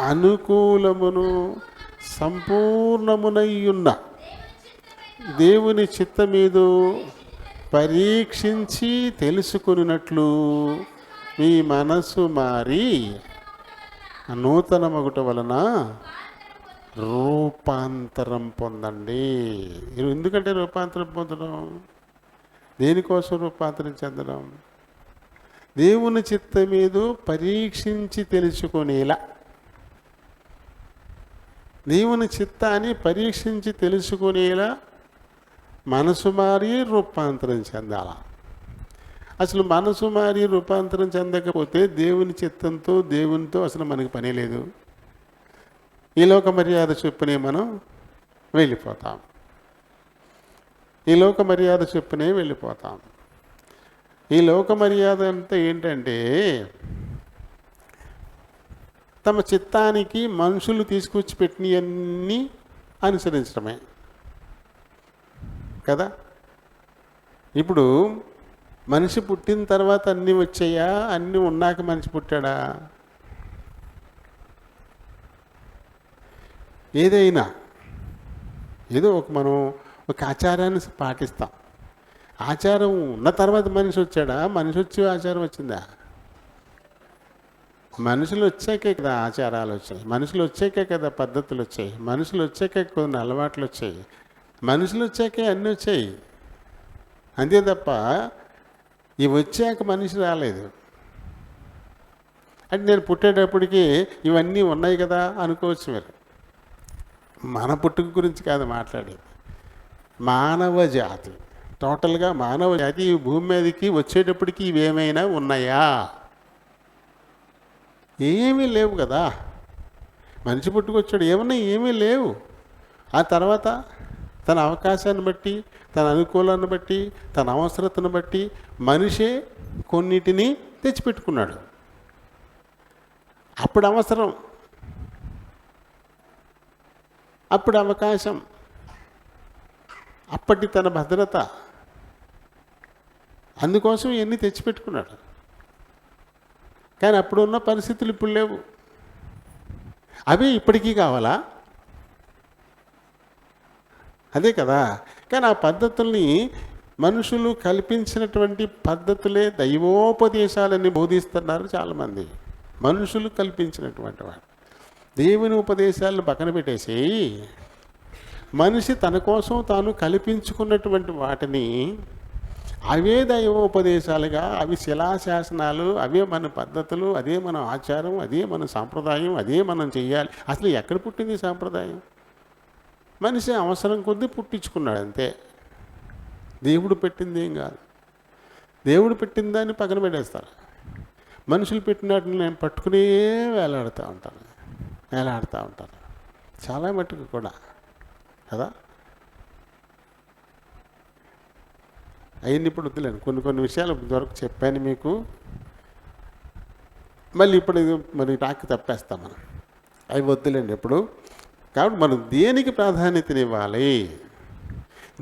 అనుకూలమును సంపూర్ణమునయ్యున్న దేవుని చిత్తమేదో పరీక్షించి తెలుసుకున్నట్లు మీ మనసు మారి నూతన మగుట వలన రూపాంతరం పొందండి. ఎందుకంటే రూపాంతరం పొందడం, దేనికోసం రూపాంతరం చెందడం? దేవుని చిత్తమేదో పరీక్షించి తెలుసుకునేలా, దేవుని చిత్తాన్ని పరీక్షించి తెలుసుకునేలా మనసు మారి రూపాంతరం చెందాల. అసలు మనసు మారి రూపాంతరం చెందకపోతే దేవుని చిత్తంతో దేవునితో అసలు మనకి పని లేదు. ఈ లోక మర్యాద చొప్పునే మనం వెళ్ళిపోతాం. ఈ లోక మర్యాద చొప్పునే వెళ్ళిపోతాం. ఈ లోక మర్యాద అంటే ఏంటంటే తమ చిత్తానికి మనుషులు తీసుకొచ్చి పెట్టినవన్నీ అనుసరించడమే కదా. ఇప్పుడు మనిషి పుట్టిన తర్వాత అన్నీ వచ్చాయా? అన్నీ ఉన్నాక మనిషి పుట్టాడా? ఏదైనా ఏదో మనం ఒక ఆచారాన్ని పాటిస్తాం. ఆచారం ఉన్న తర్వాత మనిషి వచ్చాడా? మనిషి వచ్చి ఆచారం వచ్చిందా? మనుషులు వచ్చాకే కదా ఆచారాలు వచ్చాయి. మనుషులు వచ్చాకే కదా పద్ధతులు వచ్చాయి. మనుషులు వచ్చాకే కొన్ని అలవాట్లు వచ్చాయి. మనుషులు వచ్చాకే అన్నీ వచ్చాయి. అంతే తప్ప ఇవి వచ్చాక మనిషి రాలేదు. అంటే నేను పుట్టేటప్పటికి ఇవన్నీ ఉన్నాయి కదా అనుకోవచ్చు మీరు. మన పుట్టుక గురించి కాదు మాట్లాడేది, మానవ జాతి, టోటల్గా మానవ జాతి ఈ భూమి మీదకి వచ్చేటప్పటికి ఇవేమైనా ఉన్నాయా? ఏమీ లేవు కదా. మనిషి పుట్టుకొచ్చాడు, ఏమన్నా ఏమీ లేవు. ఆ తర్వాత తన అవకాశాన్ని బట్టి, తన అనుకూలాన్ని బట్టి, తన అవసరతను బట్టి మనిషే కొన్నిటిని తెచ్చిపెట్టుకున్నాడు. అప్పుడు అవసరం, అప్పుడు అవకాశం, అప్పటి తన భద్రత, అందుకోసం ఇవన్నీ తెచ్చిపెట్టుకున్నాడు. కానీ అప్పుడు ఉన్న పరిస్థితులు ఇప్పుడు లేవు. అవి ఇప్పటికీ కావాలా? అదే కదా. కానీ ఆ పద్ధతుల్ని మనుషులు కల్పించినటువంటి పద్ధతులే దైవోపదేశాలని బోధిస్తున్నారు చాలామంది. మనుషులు కల్పించినటువంటి వాడు దేవుని ఉపదేశాలను పక్కన పెట్టేసి మనిషి తన కోసం తాను కల్పించుకున్నటువంటి వాటిని అవే దైవోపదేశాలుగా, అవి శిలాశాసనాలు, అవే మన పద్ధతులు, అదే మన ఆచారం, అదే మన సాంప్రదాయం, అదే మనం చెయ్యాలి. అసలు ఎక్కడ పుట్టింది సాంప్రదాయం? మనిషి అవసరం కొద్దీ పుట్టించుకున్నాడు అంతే. దేవుడు పెట్టింది ఏం కాదు. దేవుడు పెట్టిన దాన్ని పక్కన పెట్టేస్తారు. మనుషులు పెట్టినట్టు నేను పట్టుకునే వేలాడుతూ ఉంటాను చాలా మట్టుకు కూడా కదా. అయింది ఇప్పుడు వద్దులేను. కొన్ని విషయాలు ఇప్పటివరకు చెప్పాను మీకు. మళ్ళీ ఇప్పుడు ఇది మరి టాక్ తప్పేస్తాం మనం. అవి వద్దులేండి ఎప్పుడు. కాబట్టి మనం దేనికి ప్రాధాన్యతనివ్వాలి?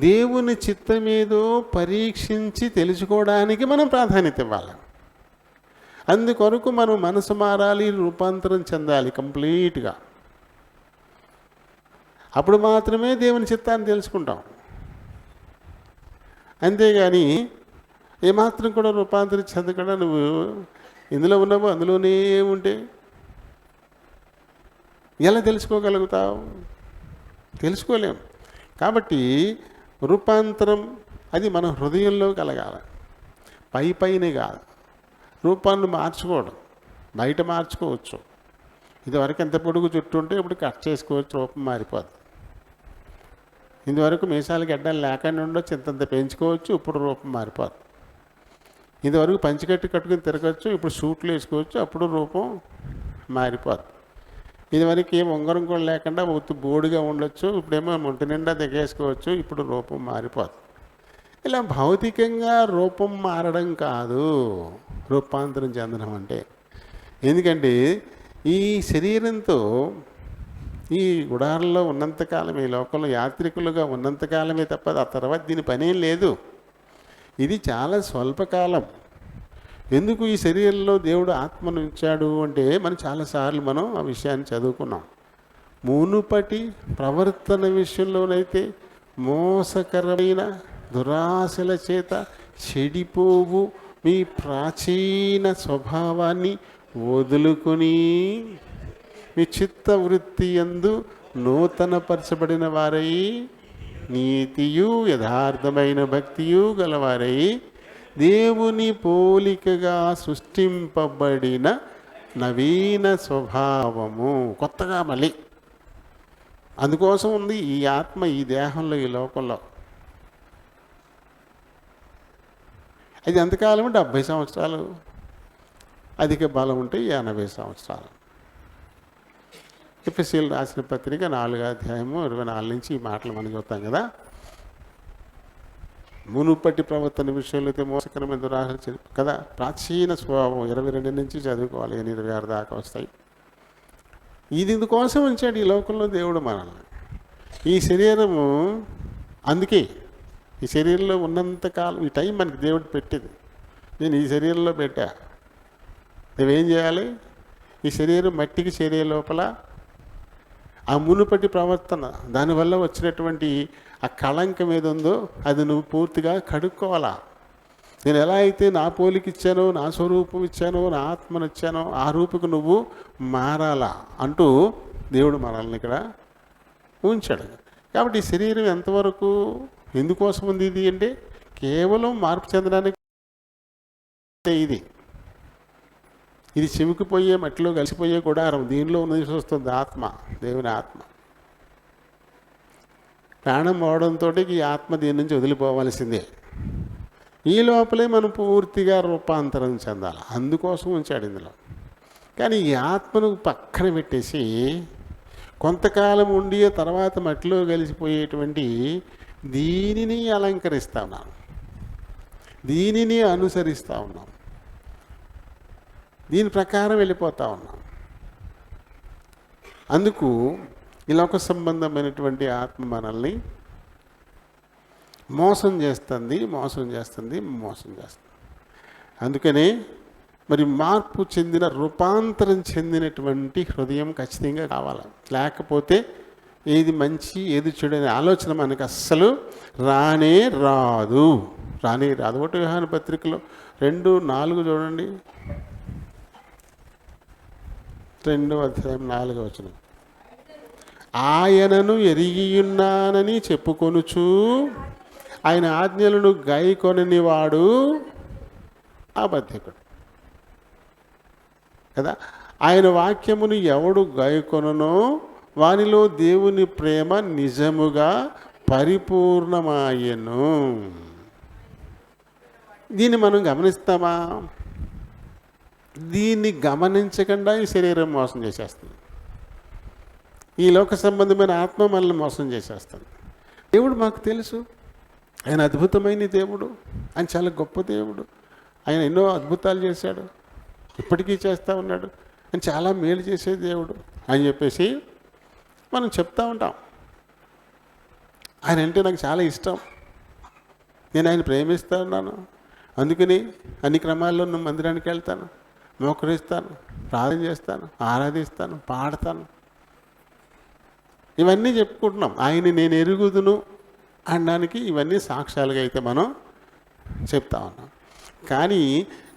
దేవుని చిత్తమేదో పరీక్షించి తెలుసుకోవడానికి మనం ప్రాధాన్యత ఇవ్వాలి. అందుకొరకు మనం మనసు మారాలి, రూపాంతరం చెందాలి కంప్లీట్గా. అప్పుడు మాత్రమే దేవుని చిత్తాన్ని తెలుసుకుంటాం. అంతేగాని ఏమాత్రం కూడా రూపాంతరం చెందకుండా నువ్వు ఇందులో ఉన్నావు అందులోనే ఉంటే ఎలా తెలుసుకోగలుగుతావు? తెలుసుకోలేం. కాబట్టి రూపాంతరం అది మన హృదయంలో కలగాలి, పైనే కాదు. రూపాన్ని మార్చుకోవడం బయట మార్చుకోవచ్చు. ఇదివరకు ఎంత పొడుగు చుట్టూ ఉంటే ఇప్పుడు కట్ చేసుకోవచ్చు, రూపం మారిపోద్ది. ఇదివరకు మీసాలు గడ్డలు లేకుండా ఉండొచ్చు, ఇంతంత పెంచుకోవచ్చు, ఇప్పుడు రూపం మారిపోద్ది. ఇదివరకు పంచికట్టు కట్టుకుని తిరగచ్చు, ఇప్పుడు సూట్లు వేసుకోవచ్చు, అప్పుడు రూపం మారిపోద్ది. ఇదివరకు ఏం ఉంగరం కూడా లేకుండా బోడిగా ఉండొచ్చు, ఇప్పుడేమో ఒంటి నిండా దిగేసుకోవచ్చు, ఇప్పుడు రూపం మారిపోద్ది. ఇలా భౌతికంగా రూపం మారడం కాదు రూపాంతరం చెందడం అంటే. ఎందుకంటే ఈ శరీరంతో ఈ గుడారంలో ఉన్నంతకాలం, ఈ లోకంలో యాత్రికులుగా ఉన్నంతకాలమే తప్ప ఆ తర్వాత దీని పనేం లేదు. ఇది చాలా స్వల్పకాలం. ఎందుకు ఈ శరీరంలో దేవుడు ఆత్మను ఉంచాడు అంటే చాలాసార్లు మనం ఆ విషయాన్ని చదువుకున్నాం. మునుపటి ప్రవర్తన విషయంలోనైతే మోసకరమైన దురాశల చేత చెడిపోవు మీ ప్రాచీన స్వభావాన్ని వదులుకొని మీ చిత్తవృత్తి యందు నూతనపరచబడిన వారై నీతియు యథార్థమైన భక్తియు గలవారై దేవుని పోలికగా సృష్టింపబడిన నవీన స్వభావము, కొత్తగా మళ్ళీ. అందుకోసం ఉంది ఈ ఆత్మ ఈ దేహంలో, ఈ లోకంలో. అది ఎంతకాలం? 70 సంవత్సరాలు, అధిక బలం ఉంటే 80 సంవత్సరాలు. ఎఫెసీయులకు రాసిన పత్రిక 4వ అధ్యాయము 24 నుంచి ఈ మాటలు మనం చూస్తాం కదా. మునుపటి ప్రవర్తన విషయంలో అయితే మోసకరమైన దురాశ కదా. ప్రాచీన స్వభావం 22 నుంచి చదువుకోవాలి, 26 దాకా వస్తాయి. ఇది ఇందుకోసం ఉంచాడు ఈ లోకంలో దేవుడు మనల్ని. ఈ శరీరము, అందుకే ఈ శరీరంలో ఉన్నంతకాలం ఈ టైం మనకి దేవుడు పెట్టింది. నేను ఈ శరీరంలో పెట్టా, నువ్వేం చేయాలి? ఈ శరీరం మట్టికి చేరే లోపల ఆ మునుపటి ప్రవర్తన, దానివల్ల వచ్చినటువంటి ఆ కళంకం ఏది ఉందో అది నువ్వు పూర్తిగా కడుక్కోవాలా. నేను ఎలా అయితే నా పోలికి ఇచ్చానో, నా స్వరూపం ఇచ్చానో, నా ఆత్మను ఇచ్చానో ఆ రూపుకు నువ్వు మారాలా అంటూ దేవుడు మనల్ని ఇక్కడ ఉంచాడు. కాబట్టి ఈ శరీరం ఎంతవరకు, ఎందుకోసం ఉంది ఇది అంటే కేవలం మార్పు చెందడానికి. ఇది చిమికిపోయే మట్టిలో కలిసిపోయే గుడారం, దీనిలో ఉన్నది వస్తుంది ఆత్మ, దేవుని ఆత్మ. ప్రాణం పోవడంతో ఈ ఆత్మ దీని నుంచి వదిలిపోవలసిందే. ఈ లోపలే మనం పూర్తిగా రూపాంతరం చెందాలి, అందుకోసం ఉంచాడు ఇందులో. కానీ ఈ ఆత్మను పక్కన పెట్టేసి కొంతకాలం ఉండి తర్వాత మట్టిలో కలిసిపోయేటువంటి దీనిని అలంకరిస్తూ ఉన్నాం, దీనిని అనుసరిస్తూ ఉన్నాం, దీని ప్రకారం వెళ్ళిపోతూ ఉన్నాం. అందుకు ఈ లోక సంబంధమైనటువంటి ఆత్మ మనల్ని మోసం చేస్తుంది. అందుకనే మరి మార్పు చెందిన, రూపాంతరం చెందినటువంటి హృదయం ఖచ్చితంగా కావాలి. లేకపోతే ఏది మంచి ఏది చెడు అనే ఆలోచన మనకు అస్సలు రానే రాదు. ఒకటి యోహాను పత్రికలో 2:4 చూడండి. 2వ అధ్యాయం 4వ వచనం. ఆయనను ఎరిగియున్నానని చెప్పుకొనుచు ఆయన ఆజ్ఞలను గైకొనని వాడు అబద్ధికుడు కదా. ఆయన వాక్యమును ఎవడు గైకొనునో వానిలో దేవుని ప్రేమ నిజముగా పరిపూర్ణమాయెను. దీన్ని మనం గమనిస్తామా? దీన్ని గమనించకుండా ఈ శరీరం మోసం చేసేస్తుంది. ఈ లోక సంబంధమైన ఆత్మ మనల్ని మోసం చేసేస్తుంది. దేవుడు మాకు తెలుసు, ఆయన అద్భుతమైన దేవుడు, ఆయన చాలా గొప్ప దేవుడు, ఆయన ఎన్నో అద్భుతాలు చేశాడు, ఇప్పటికీ చేస్తూ ఉన్నాడు, ఆయన చాలా మేలు చేసే దేవుడు అని చెప్పేసి మనం చెప్తూ ఉంటాం. ఆయన అంటే నాకు చాలా ఇష్టం, నేను ఆయన ప్రేమిస్తూ ఉన్నాను, అందుకని అన్ని క్రమాల్లో మందిరానికి వెళ్తాను, మోకరిస్తాను, ప్రార్థన చేస్తాను, ఆరాధిస్తాను, పాడతాను, ఇవన్నీ చెప్పుకుంటున్నాం. ఆయన నేను ఎరుగుదును అనడానికి ఇవన్నీ సాక్ష్యాలుగా అయితే మనం చెప్తా ఉన్నాం. కానీ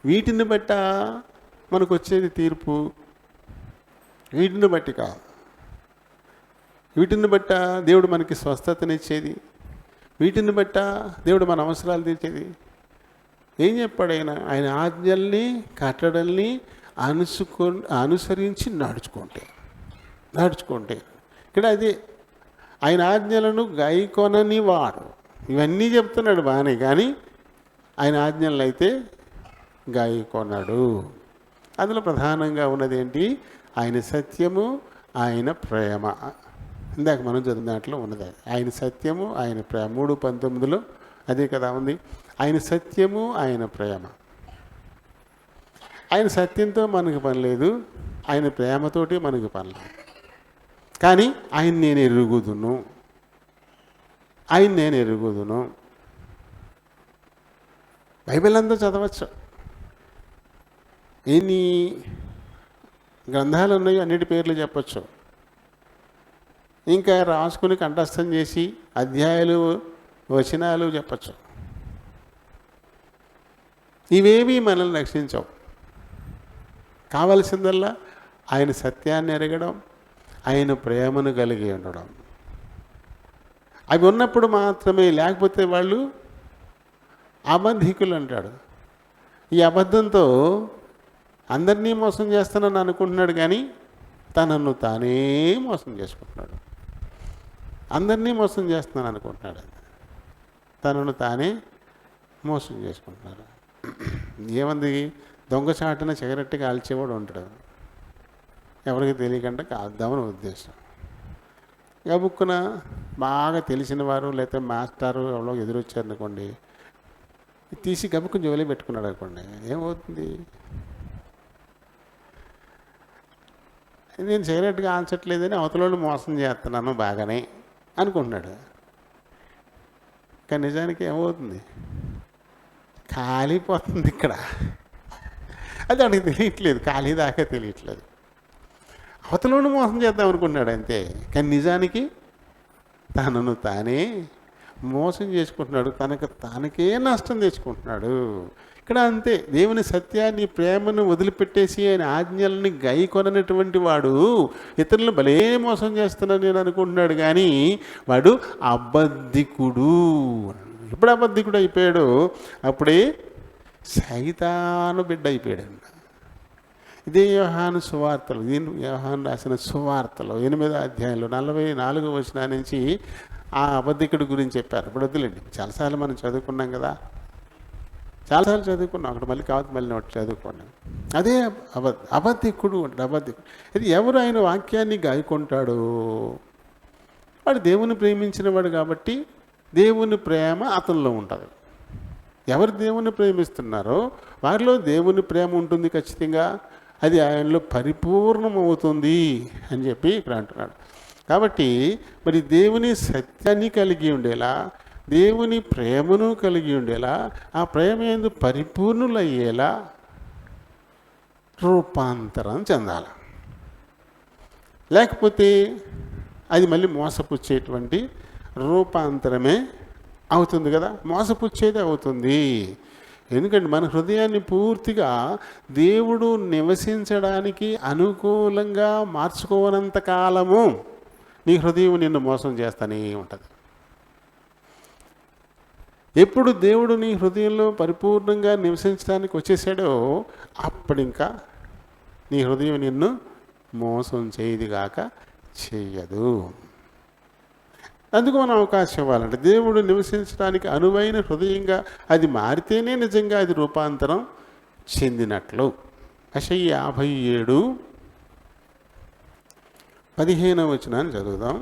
వీటిని బట్ట మనకు వచ్చేది తీర్పు, వీటిని బట్టి కాదు. వీటిని బట్ట దేవుడు మనకి స్వస్థతనిచ్చేది, వీటిని బట్ట దేవుడు మన అవసరాలు తీర్చేది. ఏం చెప్పాడు ఆయన? ఆయన ఆజ్ఞల్ని కట్టడల్ని అనుసరించి నడుచుకుంటే ఇక్కడ అది ఆయన ఆజ్ఞలను గైకొనని వాడు. ఇవన్నీ చెప్తున్నాడు బాగానే, కానీ ఆయన ఆజ్ఞలను అయితే గైకొనడు. అందులో ప్రధానంగా ఉన్నది ఏంటి? ఆయన సత్యము, ఆయన ప్రేమ. ఇందాక మనం చదివిన దాంట్లో ఉన్నది ఆయన సత్యము, ఆయన ప్రేమ. 3:19 అదే కదా ఉంది. ఆయన సత్యము, ఆయన ప్రేమ. ఆయన సత్యంతో మనకు పని లేదు, ఆయన ప్రేమతోటి మనకు పని లేదు. కానీ ఆయన నేను ఎరుగుదును, బైబిల్ అంతా చదవచ్చు. ఎన్ని గ్రంథాలు ఉన్నాయో అన్నిటి పేర్లు చెప్పచ్చు. ఇంకా రాసుకుని కంఠస్థం చేసి అధ్యాయాలు వచనాలు చెప్పచ్చు. ఇవేమీ మనల్ని రక్షించవు. కావలసిందల్లా ఆయన సత్యాన్ని ఎరగడం, ఆయన ప్రేమను కలిగి ఉండడం. అవి ఉన్నప్పుడు మాత్రమే, లేకపోతే వాళ్ళు అబద్ధికులు అంటాడు. ఈ అబద్ధంతో అందరినీ మోసం చేస్తానని అనుకుంటున్నాడు, కానీ తనను తానే మోసం చేసుకుంటున్నాడు. అందరినీ మోసం చేస్తున్నాను అనుకుంటున్నాడు, తనను తానే మోసం చేసుకుంటున్నాడు. ఏమంది, దొంగచాటున సిగరెట్ కాల్చేవాడు ఉంటాడు, ఎవరికి తెలియకుండా కాల్దామని ఉద్దేశం. గబుక్కున బాగా తెలిసిన వారు లేకపోతే మాస్టారు ఎవరో ఎదురొచ్చారనుకోండి, తీసి గబుక్కు జోలి పెట్టుకున్నాడు అనుకోండి, ఏమవుతుంది? నేను సిగరెట్ కాల్చట్లేదని అవతల మోసం చేస్తున్నాను బాగానే అనుకుంటున్నాడు. కానీ నిజానికి ఏమవుతుంది? కాలిపోతుంది ఇక్కడ. అది వాడికి తెలియట్లేదు, ఖాళీ దాకా తెలియట్లేదు. అవతలను మోసం చేద్దాం అనుకుంటున్నాడు అంతే, కానీ నిజానికి తనను తానే మోసం చేసుకుంటున్నాడు, తనకే నష్టం తెచ్చుకుంటున్నాడు. ఇక్కడ అంతే. దేవుని సత్యాన్ని, ప్రేమను వదిలిపెట్టేసి ఆయన ఆజ్ఞల్ని గైకొనటువంటి వాడు ఇతరులను భలే మోసం చేస్తున్నాను నేను అనుకుంటున్నాడు, కానీ వాడు అబద్ధికుడు. ఎప్పుడు అబద్ధికుడు అయిపోయాడు? అప్పుడే సైతాను బిడ్డ అయిపోయాడు. ఇదే యోహాను సువార్తలు, యోహాను రాసిన సువార్తలో 8వ అధ్యాయంలో 44వ వచనం నుంచి ఆ అబద్ధికుడి గురించి చెప్పారు. ఇప్పుడు వద్దులేండి, చాలాసార్లు మనం చదువుకున్నాం కదా, చాలాసార్లు చదువుకున్నాం. అక్కడ మళ్ళీ కావచ్చు, మళ్ళీ ఒకటి చదువుకున్నాం. అదే అబద్ధికుడు అంటే అబద్ధికుడు. ఇది ఎవరు ఆయన వాక్యాన్ని గాయకుంటాడో వాడు దేవుని ప్రేమించిన వాడు కాబట్టి దేవుని ప్రేమ అతనిలో ఉంటుంది. ఎవరు దేవుని ప్రేమిస్తున్నారో వారిలో దేవుని ప్రేమ ఉంటుంది ఖచ్చితంగా. అది ఆయనలో పరిపూర్ణమవుతుంది అని చెప్పి ఇక్కడ అంటున్నాడు. కాబట్టి మరి దేవుని సత్యాన్ని కలిగి ఉండేలా, దేవుని ప్రేమను కలిగి ఉండేలా, ఆ ప్రేమ యందు పరిపూర్ణులయ్యేలా రూపాంతరం చెందాలి. లేకపోతే అది మళ్ళీ మోసపుచ్చేటువంటి రూపాంతరమే అవుతుంది కదా, మోసపుచ్చేది అవుతుంది. ఎందుకంటే మన హృదయాన్ని పూర్తిగా దేవుడు నివసించడానికి అనుకూలంగా మార్చుకోనంత కాలము నీ హృదయం నిన్ను మోసం చేస్తూనే ఉంటుంది. ఎప్పుడు దేవుడు నీ హృదయంలో పరిపూర్ణంగా నివసించడానికి వచ్చేసాడో అప్పుడింకా నీ హృదయం నిన్ను మోసం చేయదుగాక చెయ్యదు. అందుకు మనం అవకాశం ఇవ్వాలంటే దేవుడు నివసించడానికి అనువైన హృదయంగా అది మారితేనే నిజంగా అది రూపాంతరం చెందినట్లు. యెషయా 57:15 వచనాన్ని చదువుదాం.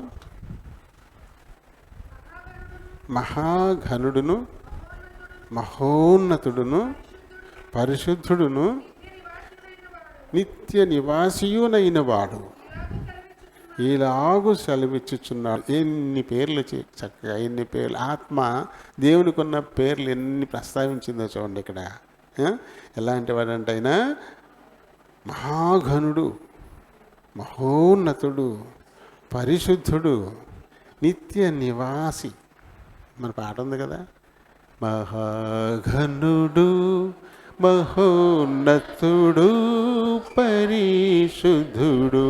మహాఘనుడును మహోన్నతుడును పరిశుద్ధుడును నిత్య నివాసియునైన వాడు ఇలాగూ సెలవిచ్చుచున్నాడు. ఎన్ని పేర్లు చక్కగా, ఎన్ని పేర్లు. ఆత్మ దేవునికి ఉన్న పేర్లు ఎన్ని ప్రస్తావించిందో చూడండి ఇక్కడ. ఎలాంటి వాడంటే ఆయన మహాఘనుడు, మహోన్నతుడు, పరిశుద్ధుడు, నిత్య నివాసి. మన పాట ఉంది కదా, మహాఘనుడు మహోన్నతుడు పరిశుద్ధుడు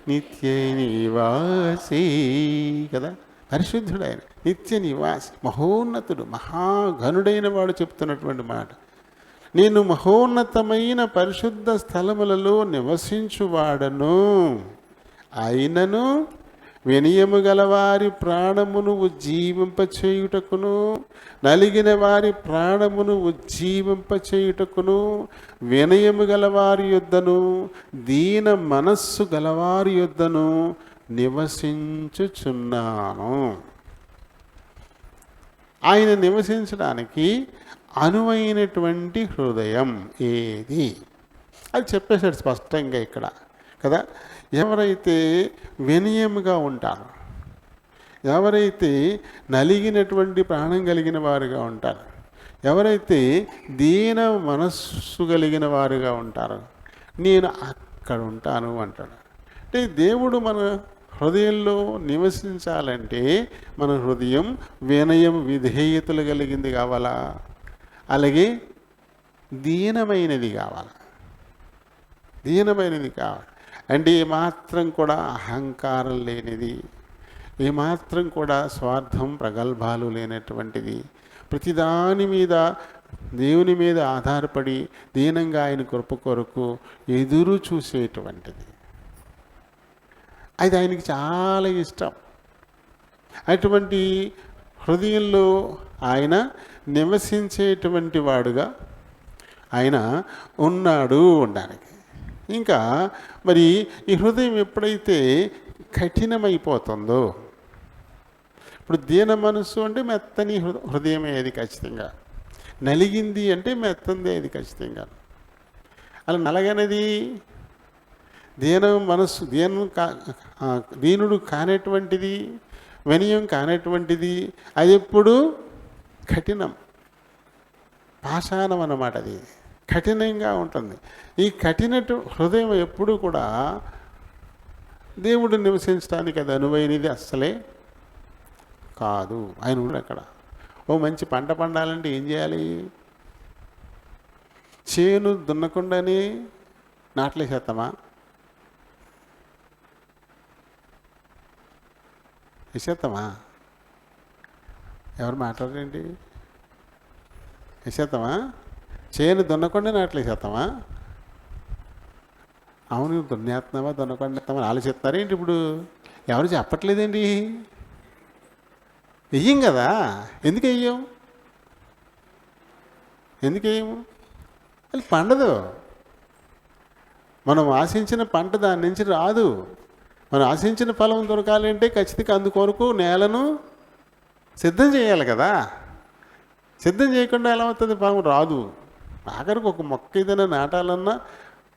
నిత్య నివాసి కదా. పరిశుద్ధుడు ఆయన, నిత్య నివాసి, మహోన్నతుడు, మహాఘనుడైన వాడు చెప్తున్నటువంటి మాట. నేను మహోన్నతమైన పరిశుద్ధ స్థలములలో నివసించువాడను, అయినను వినయము గల వారి ప్రాణమును ఉజ్జీవింపచేయుటకును, నలిగిన వారి ప్రాణమును ఉజ్జీవింపచేయుటకును, వినయము గల వారి యొద్దను దీన మనస్సు గలవారి యొద్దను నివసించుచున్నాను. ఆయన నివసించడానికి అనువైనటువంటి హృదయం ఏది? అది చెప్పేశాడు స్పష్టంగా ఇక్కడ కదా. ఎవరైతే వినయముగా ఉంటారో, ఎవరైతే నలిగినటువంటి ప్రాణం కలిగిన వారుగా ఉంటారు, ఎవరైతే దీన మనస్సు కలిగిన వారుగా ఉంటారో నేను అక్కడ ఉంటాను అంటాడు. అంటే దేవుడు మన హృదయంలో నివసించాలంటే మన హృదయం వినయం విధేయతలు కలిగింది కావాలా, అలాగే దీనమైనది కావాలి. దీనమైనది కావాలి అంటే ఏమాత్రం కూడా అహంకారం లేనిది, ఏమాత్రం కూడా స్వార్థం ప్రగల్భాలు లేనటువంటిది, ప్రతిదాని మీద దేవుని మీద ఆధారపడి దీనంగా ఆయన కృప కొరకు ఎదురు చూసేటువంటిది. అది ఆయనకి చాలా ఇష్టం. అటువంటి హృదయంలో ఆయన నివసించేటువంటి వాడుగా ఆయన ఉన్నాడు ఉండడానికి. ఇంకా మరి ఈ హృదయం ఎప్పుడైతే కఠినమైపోతుందో, ఇప్పుడు దీన మనస్సు అంటే మెత్తని హృదయమే అది ఖచ్చితంగా, నలిగింది అంటే మెత్తందే అది ఖచ్చితంగా. అలా నలగనేది దీన మనస్సు దీనుడు కానటువంటిది, వినయం కానటువంటిది, అది ఎప్పుడు కఠినం, పాషాణం అన్నమాట. అది కఠినంగా ఉంటుంది. ఈ కఠిన హృదయం ఎప్పుడు కూడా దేవుడు నివసించడానికి అది అనువైనది అస్సలే కాదు. ఆయన కూడా అక్కడ ఓ మంచి పంట పండాలంటే ఏం చేయాలి? చేను దున్నకుండానే నాట్లేసేస్తామా? వేసేస్తామా? ఎవరు మాట్లాడండి? వేసేస్తామా? చేను దున్నకుండా నాట్లేసేస్తామా? అవును, దున్నేస్తున్నావా దున్నకుండా ఆలోచిస్తున్నారా ఏంటి? ఇప్పుడు ఎవరు చెప్పట్లేదండి. వెయ్యం కదా. ఎందుకు వెయ్యం? అది పండదు. మనం ఆశించిన పంట దాని నుంచి రాదు. మనం ఆశించిన ఫలం దొరకాలి అంటే ఖచ్చితంగా అందుకొరకు నేలను సిద్ధం చేయాలి కదా. సిద్ధం చేయకుండా ఎలా అవుతుంది? ఫలం రాదు. ఆఖరికి ఒక మొక్క ఏదైనా నాటాలన్నా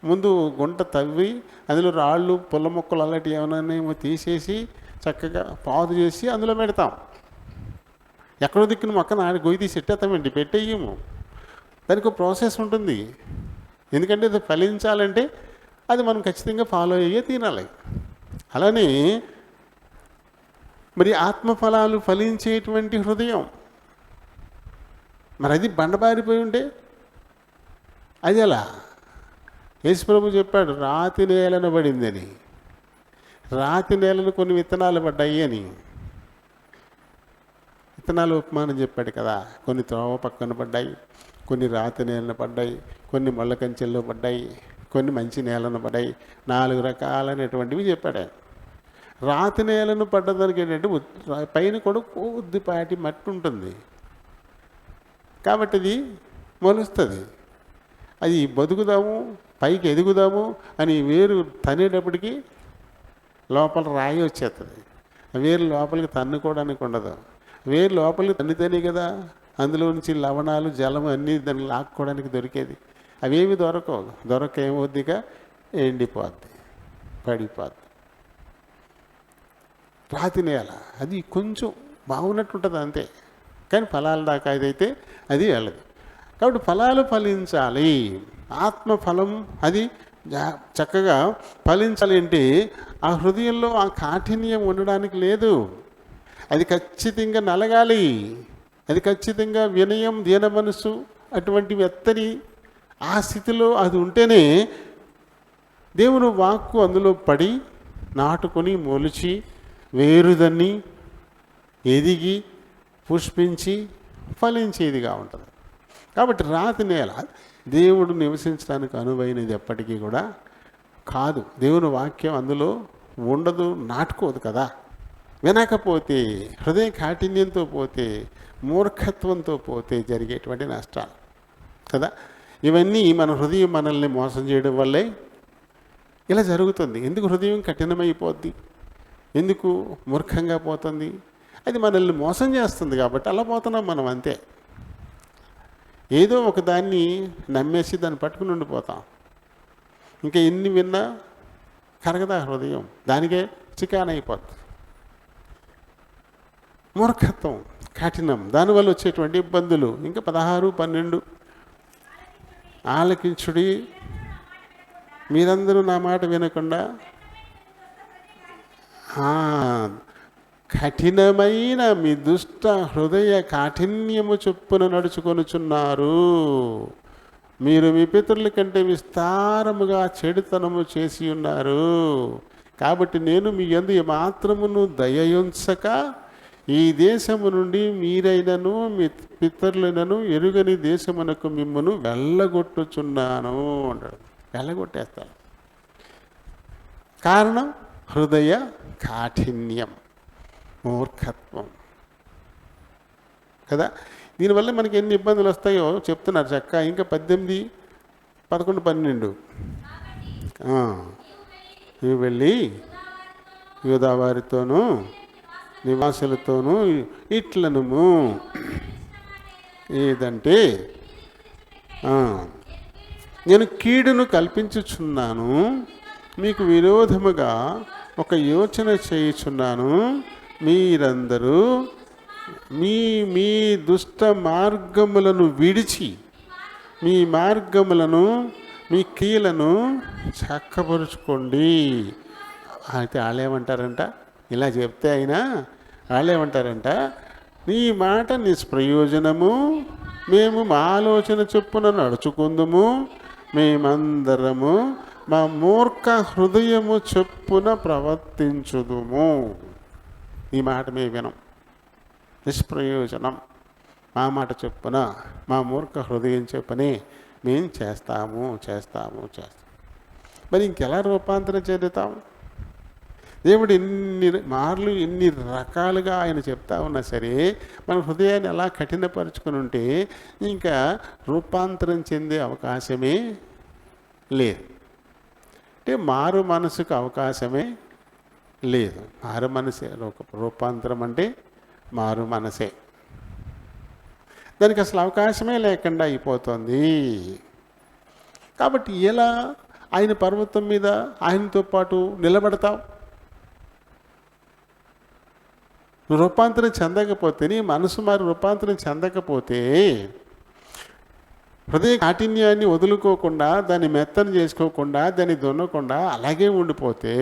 ముందు గుంట తవ్వి అందులో రాళ్ళు పుల్ల మొక్కలు అలాంటివి ఏమైనా తీసేసి చక్కగా పాదు చేసి అందులో పెడతాం. ఎక్కడో దిక్కున మొక్క నాటి గొయ్యి తీసి పెట్టేస్తామండి, పెట్టేయము. దానికి ఒక ప్రాసెస్ ఉంటుంది. ఎందుకంటే అది ఫలించాలంటే అది మనం ఖచ్చితంగా ఫాలో అయ్యే తినాలి. అలానే మరి ఆత్మఫలాలు ఫలించేటువంటి హృదయం మరి అది బండబారిపోయి ఉంటే అది ఎలా? యేసుప్రభు చెప్పాడు రాతి నేలను పడిందని. రాతి నేలను కొన్ని విత్తనాలు పడ్డాయి అని. విత్తనాలు ఉపమానం చెప్పాడు కదా. కొన్ని త్రోవ పక్కన పడ్డాయి, కొన్ని రాతి నేలను పడ్డాయి, కొన్ని ముళ్ళ కంచెల్లో పడ్డాయి, కొన్ని మంచి నేలను పడ్డాయి. 4 రకాలైనటువంటివి చెప్పాడు. రాతి నేలను పడ్డదానికి ఏంటంటే పైన కూడా కొద్దిపాటి మట్టి ఉంటుంది కాబట్టి అది మొలుస్తుంది. అది బతుకుదాము, పైకి ఎదుగుదాము అని వేరు తనేటప్పటికీ లోపల రాయి వచ్చేస్తుంది. వేరు లోపలికి తన్నుకోవడానికి ఉండదు. వేరు లోపలికి తన్నితేనే కదా అందులో నుంచి లవణాలు జలం అన్నీ దాన్ని లాక్కోవడానికి దొరికేది. అవేమి దొరకవు. ఏమవుద్దిగా ఎండిపోద్ది, పడిపోద్ది. రాతి నేల అది కొంచెం బాగున్నట్టుంటుంది అంతే, కానీ ఫలాల దాకా అదైతే అది వెళ్ళదు. కాబట్టి ఫలాలు ఫలించాలి. ఆత్మఫలం అది చక్కగా ఫలించాలి అంటే ఆ హృదయంలో ఆ కాఠిన్యం ఉండడానికి లేదు. అది ఖచ్చితంగా నలగాలి. అది ఖచ్చితంగా వినయం, దీన మనస్సు అటువంటి మెత్తని ఆ స్థితిలో అది ఉంటేనే దేవుని వాక్కు అందులో పడి నాటుకొని మొలిచి వేరుదన్ని ఎదిగి పుష్పించి ఫలించేదిగా ఉంటుంది. కాబట్టి రాతి నేల దేవుడు నివసించడానికి అనువైనది ఎప్పటికీ కూడా కాదు. దేవుని వాక్యం అందులో ఉండదు, నాటుకోదు కదా. వినకపోతే, హృదయ కాఠిన్యంతో పోతే, మూర్ఖత్వంతో పోతే జరిగేటువంటి నష్టాలు కదా. ఇవన్నీ మన హృదయం మనల్ని మోసం చేయడం వల్లే ఇలా జరుగుతుంది. ఎందుకు హృదయం కఠినమైపోద్ది? ఎందుకు మూర్ఖంగా పోతుంది? అది మనల్ని మోసం చేస్తుంది కాబట్టి అలా పోతున్నాం మనం అంతే. ఏదో ఒక దాన్ని నమ్మేసి దాన్ని పట్టుకుని ఉండిపోతాం. ఇంకా ఎన్ని విన్నా కరగదా హృదయం, దానికే చికానైపోతుంది. మూర్ఖత్వం, కఠినం, దానివల్ల వచ్చేటువంటి ఇబ్బందులు. ఇంకా 16, 12 ఆలకించుడి, మీరందరూ నా మాట వినకుండా కఠినమైన మీ దుష్ట హృదయ కాఠిన్యము చొప్పున నడుచుకొనుచున్నారు. మీరు మీ పితరుల కంటే విస్తారముగా చెడుతనము చేసి ఉన్నారు. కాబట్టి నేను మీ యందు మాత్రమును దయయుంచక ఈ దేశము నుండి మీరైనను మీ పితరులైనను ఎరుగని దేశమునకు మిమ్మను వెళ్ళగొట్టుచున్నాను అంటాడు. వెళ్ళగొట్టేస్తాను. కారణం హృదయ కాఠిన్యం, మూర్ఖత్వం కదా. దీనివల్ల మనకి ఎన్ని ఇబ్బందులు వస్తాయో చెప్తున్నారు చక్క. ఇంకా 18, 11, 12 నీవు వెళ్ళి యూదా వారితోనూ నివాసులతోనూ ఇట్లనుము, ఏదంటే నేను కీడును కల్పించుచున్నాను, మీకు విరోధముగా ఒక యోచన చేయుచున్నాను. మీరందరూ మీ మీ దుష్ట మార్గములను విడిచి మీ మార్గములను మీ క్రియలను చక్కపరుచుకోండి. అయితే వాళ్ళేమంటారంట, ఇలా చెప్తే అయినా వాళ్ళేమంటారంట, నీ మాట నిష్ప్రయోజనము, మేము మా ఆలోచన చొప్పున నడుచుకుందుము, మేమందరము మా మూర్ఖ హృదయము చొప్పున ప్రవర్తించుదుము. ఈ మాట మేము వినం, నిష్ప్రయోజనం, మా మాట చొప్పున మా మూర్ఖ హృదయం చొప్పునే మేము చేస్తాము. మరి ఇంకెలా రూపాంతరం చెందుతాం? దేవుడు ఎన్ని మార్లు ఎన్ని రకాలుగా ఆయన చెప్తా ఉన్నా సరే మన హృదయాన్ని ఎలా కఠినపరుచుకుని ఉంటే ఇంకా రూపాంతరం చెందే అవకాశమే లేదు. అంటే మారు మనసుకు అవకాశమే లేదు. మారు మనసే రూపాంతరం అంటే మారు మనసే. దానికి అసలు అవకాశమే లేకుండా అయిపోతుంది. కాబట్టి ఎలా ఆయన పర్వతం మీద ఆయనతో పాటు నిలబడతావు? రూపాంతరం చెందకపోతే, నీ మనసు మారి రూపాంతరం చెందకపోతే, హృదయ కాఠిన్యాన్ని వదులుకోకుండా, దాన్ని మెత్తన చేసుకోకుండా, దాన్ని దున్నకుండా అలాగే ఉండిపోతే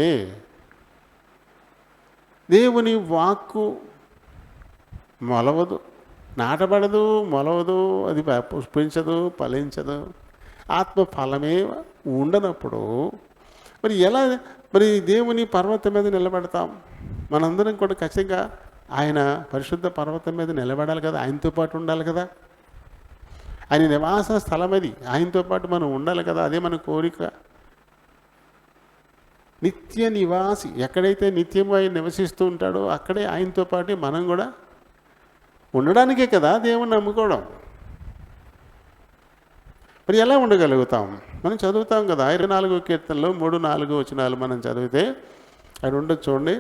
దేవుని వాక్కు మొలవదు, నాటబడదు, మొలవదు, అది పుష్పించదు, ఫలించదు, ఆత్మ ఫలమే ఉండనప్పుడు మరి ఎలా మరి దేవుని పర్వతం మీద నిలబడతాం? మనందరం కూడా ఖచ్చితంగా ఆయన పరిశుద్ధ పర్వతం మీద నిలబడాలి కదా, ఆయనతో పాటు ఉండాలి కదా. ఆయన నివాస స్థలం అది, ఆయనతో పాటు మనం ఉండాలి కదా. అదే మన కోరిక. నిత్య నివాసి, ఎక్కడైతే నిత్యము ఆయన నివసిస్తూ ఉంటాడో అక్కడే ఆయనతో పాటు మనం కూడా ఉండడానికే కదా దేవుణ్ణి నమ్ముకోవడం. మరి ఎలా ఉండగలుగుతాం? మనం చదువుతాం కదా 24వ కీర్తనలో 3, 4 వచనాలు మనం చదివితే అది ఉండదు చూడండి.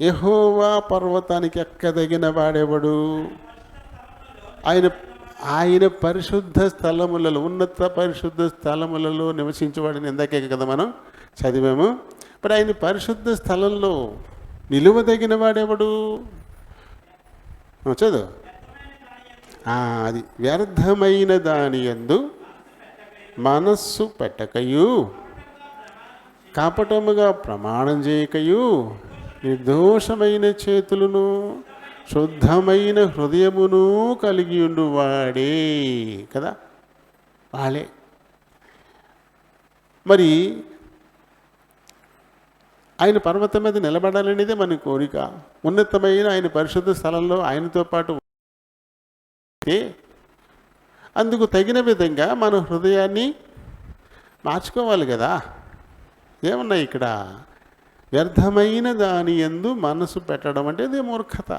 యెహోవా పర్వతానికి ఎక్కదగిన వాడెవడు? ఆయన పరిశుద్ధ స్థలములలో, ఉన్నత పరిశుద్ధ స్థలములలో నివసించేవాడిని ఇందాకే కదా మనం చదివాము. మరి ఆయన పరిశుద్ధ స్థలంలో నిలువదగిన వాడెవడు? చదువు. అది వ్యర్థమైన దాని యందు మనస్సు పెట్టకయు, కపటముగా ప్రమాణం చేయకయు, నిర్దోషమైన చేతులను శుద్ధమైన హృదయమును కలిగి ఉండువాడే కదా, వాళ్ళే. మరి ఆయన పర్వతం మీద నిలబడాలనేదే మన కోరిక. ఉన్నతమైన ఆయన పరిశుద్ధ స్థలంలో ఆయనతో పాటు అందుకు తగిన విధంగా మన హృదయాన్ని మార్చుకోవాలి కదా. ఏమన్నాయి ఇక్కడ? వ్యర్థమైన దాని యందు మనసు పెట్టడం అంటే అదే మూర్ఖత.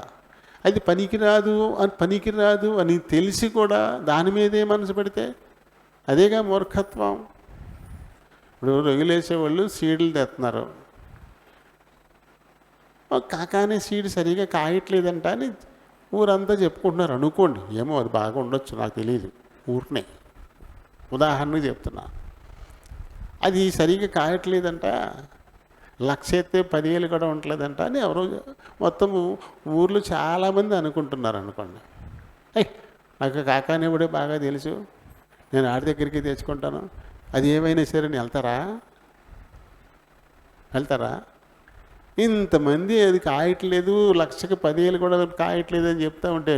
అది పనికిరాదు అని తెలిసి కూడా దాని మీదే మనసు పెడితే అదేగా మూర్ఖత్వం. ఇప్పుడు రొయ్యలేసేవాళ్ళు సీడ్లు తెస్తున్నారు, కాకానే సీడ్ సరిగా కాయట్లేదంట అని ఊరంతా చెప్పుకుంటున్నారు అనుకోండి. ఏమో అది బాగా ఉండొచ్చు, నాకు తెలియదు, ఊరినే. ఉదాహరణకు చెప్తున్నా. అది సరిగ్గా కాయట్లేదంట, లక్ష ఎత్తే 10,000 కూడా ఉండలేదంట అని ఎవరో మొత్తము ఊర్లో చాలామంది అనుకుంటున్నారు అనుకోండి. నాకు కాకానివుడే బాగా తెలుసు, నేను ఆడి దగ్గరికి తెచ్చుకుంటాను, అది ఏమైనా సరే అని వెళ్తారా? ఇంతమంది అది కాయట్లేదు, లక్షకి 10,000 కూడా కాయట్లేదు అని చెప్తా ఉంటే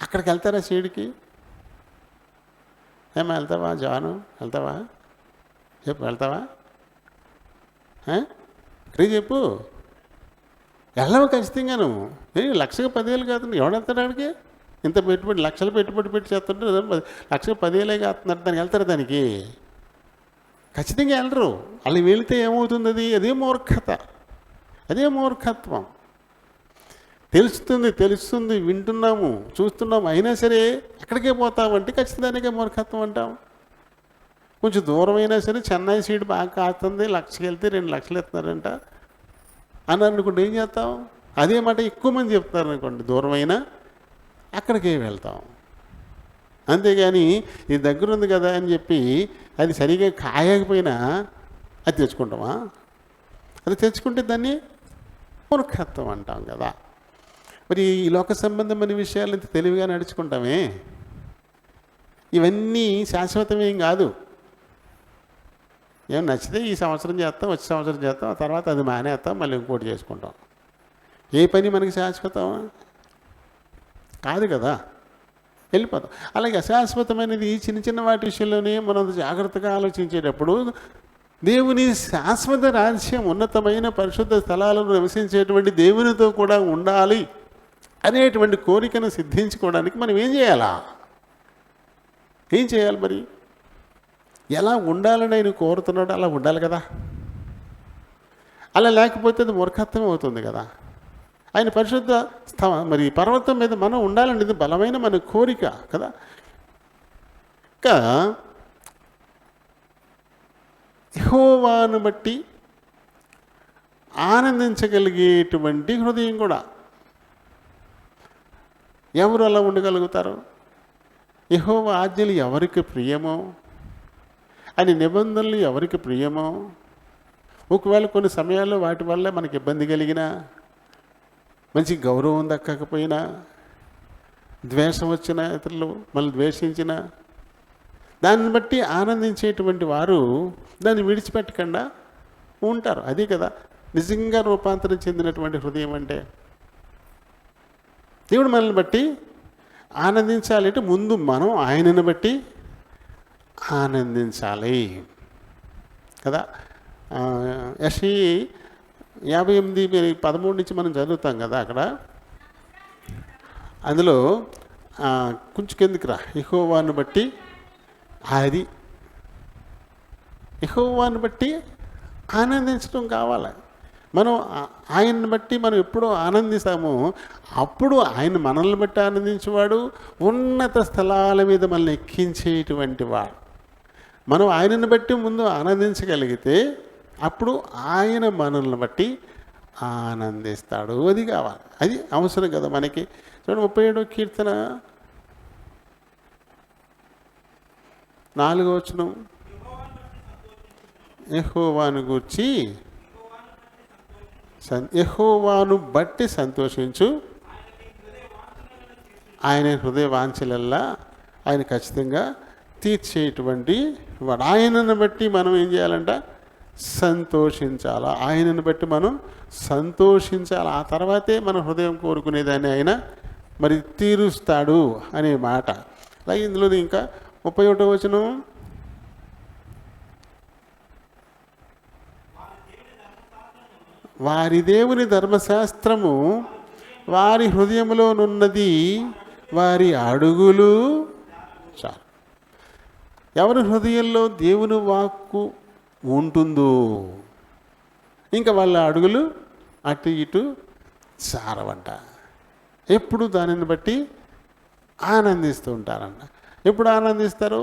అక్కడికి వెళ్తారా సీడికి? ఏమో వెళ్తావా జాను? వెళ్తావా? చెప్పు, వెళ్తావా? ఇక్కడికి చెప్పు. వెళ్ళవు ఖచ్చితంగా. నువ్వు లక్షకి 10,000 కాదు, ఎవడెళ్తాడు ఆడికి? ఇంత పెట్టుబడి, లక్షలు పెట్టుబడి పెట్టి చేస్తుంటే లక్షకి 10,000 కాస్తున్నారు, దానికి వెళ్తారు? దానికి ఖచ్చితంగా వెళ్ళరు. అలా వెళితే ఏమవుతుంది? అదే మూర్ఖత, అదే మూర్ఖత్వం. తెలుస్తుంది, వింటున్నాము, చూస్తున్నాము, అయినా సరే అక్కడికే పోతామంటే ఖచ్చితంగా మూర్ఖత్వం అంటాం. కొంచెం దూరమైనా సరే చెన్నై సీడ్ బాగా కాస్తుంది, లక్షకి వెళ్తే 2 లక్షలు ఇస్తున్నారంట అని అనుకుంటే ఏం చేస్తాం? అదే మాట ఎక్కువ మంది చెప్తారు అనుకోండి, దూరమైనా అక్కడికే వెళ్తాం. అంతేగాని ఇది దగ్గర ఉంది కదా అని చెప్పి అది సరిగా కాయకపోయినా అది తెచ్చుకుంటామా? అది తెచ్చుకుంటే దాన్ని మూర్ఖత్వం అంటాం కదా. మరి ఈ లోక సంబంధమైన విషయాలు ఇంత తెలివిగా నడుచుకుంటామే. ఇవన్నీ శాశ్వతమేం కాదు. ఏం నచ్చితే ఈ సంవత్సరం చేస్తాం, వచ్చే సంవత్సరం చేస్తాం, ఆ తర్వాత అది మానేస్తాం, మళ్ళీ ఇంకోటి చేసుకుంటాం. ఏ పని మనకి శాశ్వతం కాదు కదా, వెళ్ళిపోతాం. అలాగే అశాశ్వతమైనది చిన్న చిన్న వాటి విషయంలోనే మనం జాగ్రత్తగా ఆలోచించేటప్పుడు దేవుని శాశ్వత రాజ్యం, ఉన్నతమైన పరిశుద్ధ స్థలాలను నివసించేటువంటి దేవునితో కూడా ఉండాలి అనేటువంటి కోరికను సిద్ధించుకోవడానికి మనం ఏం చేయాలి? మరి ఎలా ఉండాలని ఆయన కోరుతున్నాడు అలా ఉండాలి కదా. అలా లేకపోతే అది మూర్ఖత్వం అవుతుంది కదా. ఆయన పరిశుద్ధ మరి పర్వతం మీద మనం ఉండాలనేది బలమైన మన కోరిక కదా. ఇంకా యెహోవాను బట్టి ఆనందించగలిగేటువంటి హృదయం కూడా. ఎవరు అలా ఉండగలుగుతారు? యెహోవా ఆజ్ఞలు ఎవరికి ప్రియమో, ఆయన నిబంధనలు ఎవరికి ప్రియమో, ఒకవేళ కొన్ని సమయాల్లో వాటి వల్ల మనకి ఇబ్బంది కలిగినా, మంచి గౌరవం దక్కకపోయినా, ద్వేషం వచ్చిన, ఇతరులు మళ్ళీ ద్వేషించిన, దాన్ని బట్టి ఆనందించేటువంటి వారు దాన్ని విడిచిపెట్టకుండా ఉంటారు. అది కదా నిజంగా రూపాంతరం చెందినటువంటి హృదయం అంటే. దేవుడు మనల్ని బట్టి ఆనందించాలి అంటే ముందు మనం ఆయనను బట్టి ఆనందించాలి కదా. యెషయా 58:13 నుంచి మనం చదువుతాం కదా. అక్కడ అందులో కొంచెం కిందికి రా. యెహోవాను బట్టి, అది యెహోవాను బట్టి ఆనందించడం కావాలి. మనం ఆయన్ని బట్టి మనం ఎప్పుడూ ఆనందిస్తామో అప్పుడు ఆయన మనల్ని బట్టి ఆనందించేవాడు, ఉన్నత స్థలాల మీద మనల్ని ఎక్కించేటువంటి వాడు. మనం ఆయనను బట్టి ముందు ఆనందించగలిగితే అప్పుడు ఆయన మనల్ని బట్టి ఆనందిస్తాడు. అది కావాలి, అది అవసరం కదా మనకి. చూడండి 37వ కీర్తన 4వ వచనం, యెహోవాను గూర్చి యెహోవాను బట్టి సంతోషించు, ఆయన హృదయ వాంఛలల్లా ఆయన ఖచ్చితంగా తీర్చేటువంటి వాడు. ఆయనను బట్టి మనం ఏం చేయాలంట? సంతోషించాలా. ఆయనను బట్టి మనం సంతోషించాలి. ఆ తర్వాతే మన హృదయం కోరుకునేదాన్ని ఆయన మరి తీరుస్తాడు అనే మాట. అలాగే ఇందులో ఇంకా 31వ వచనం, వారి దేవుని ధర్మశాస్త్రము వారి హృదయములోనున్నది, వారి అడుగులు చాలు. ఎవరి హృదయంలో దేవుని వాక్కు ఉంటుందో ఇంకా వాళ్ళ అడుగులు అటు ఇటు సారవంట. ఎప్పుడు దానిని బట్టి ఆనందిస్తూ ఉంటారంట. ఎప్పుడు ఆనందిస్తారు?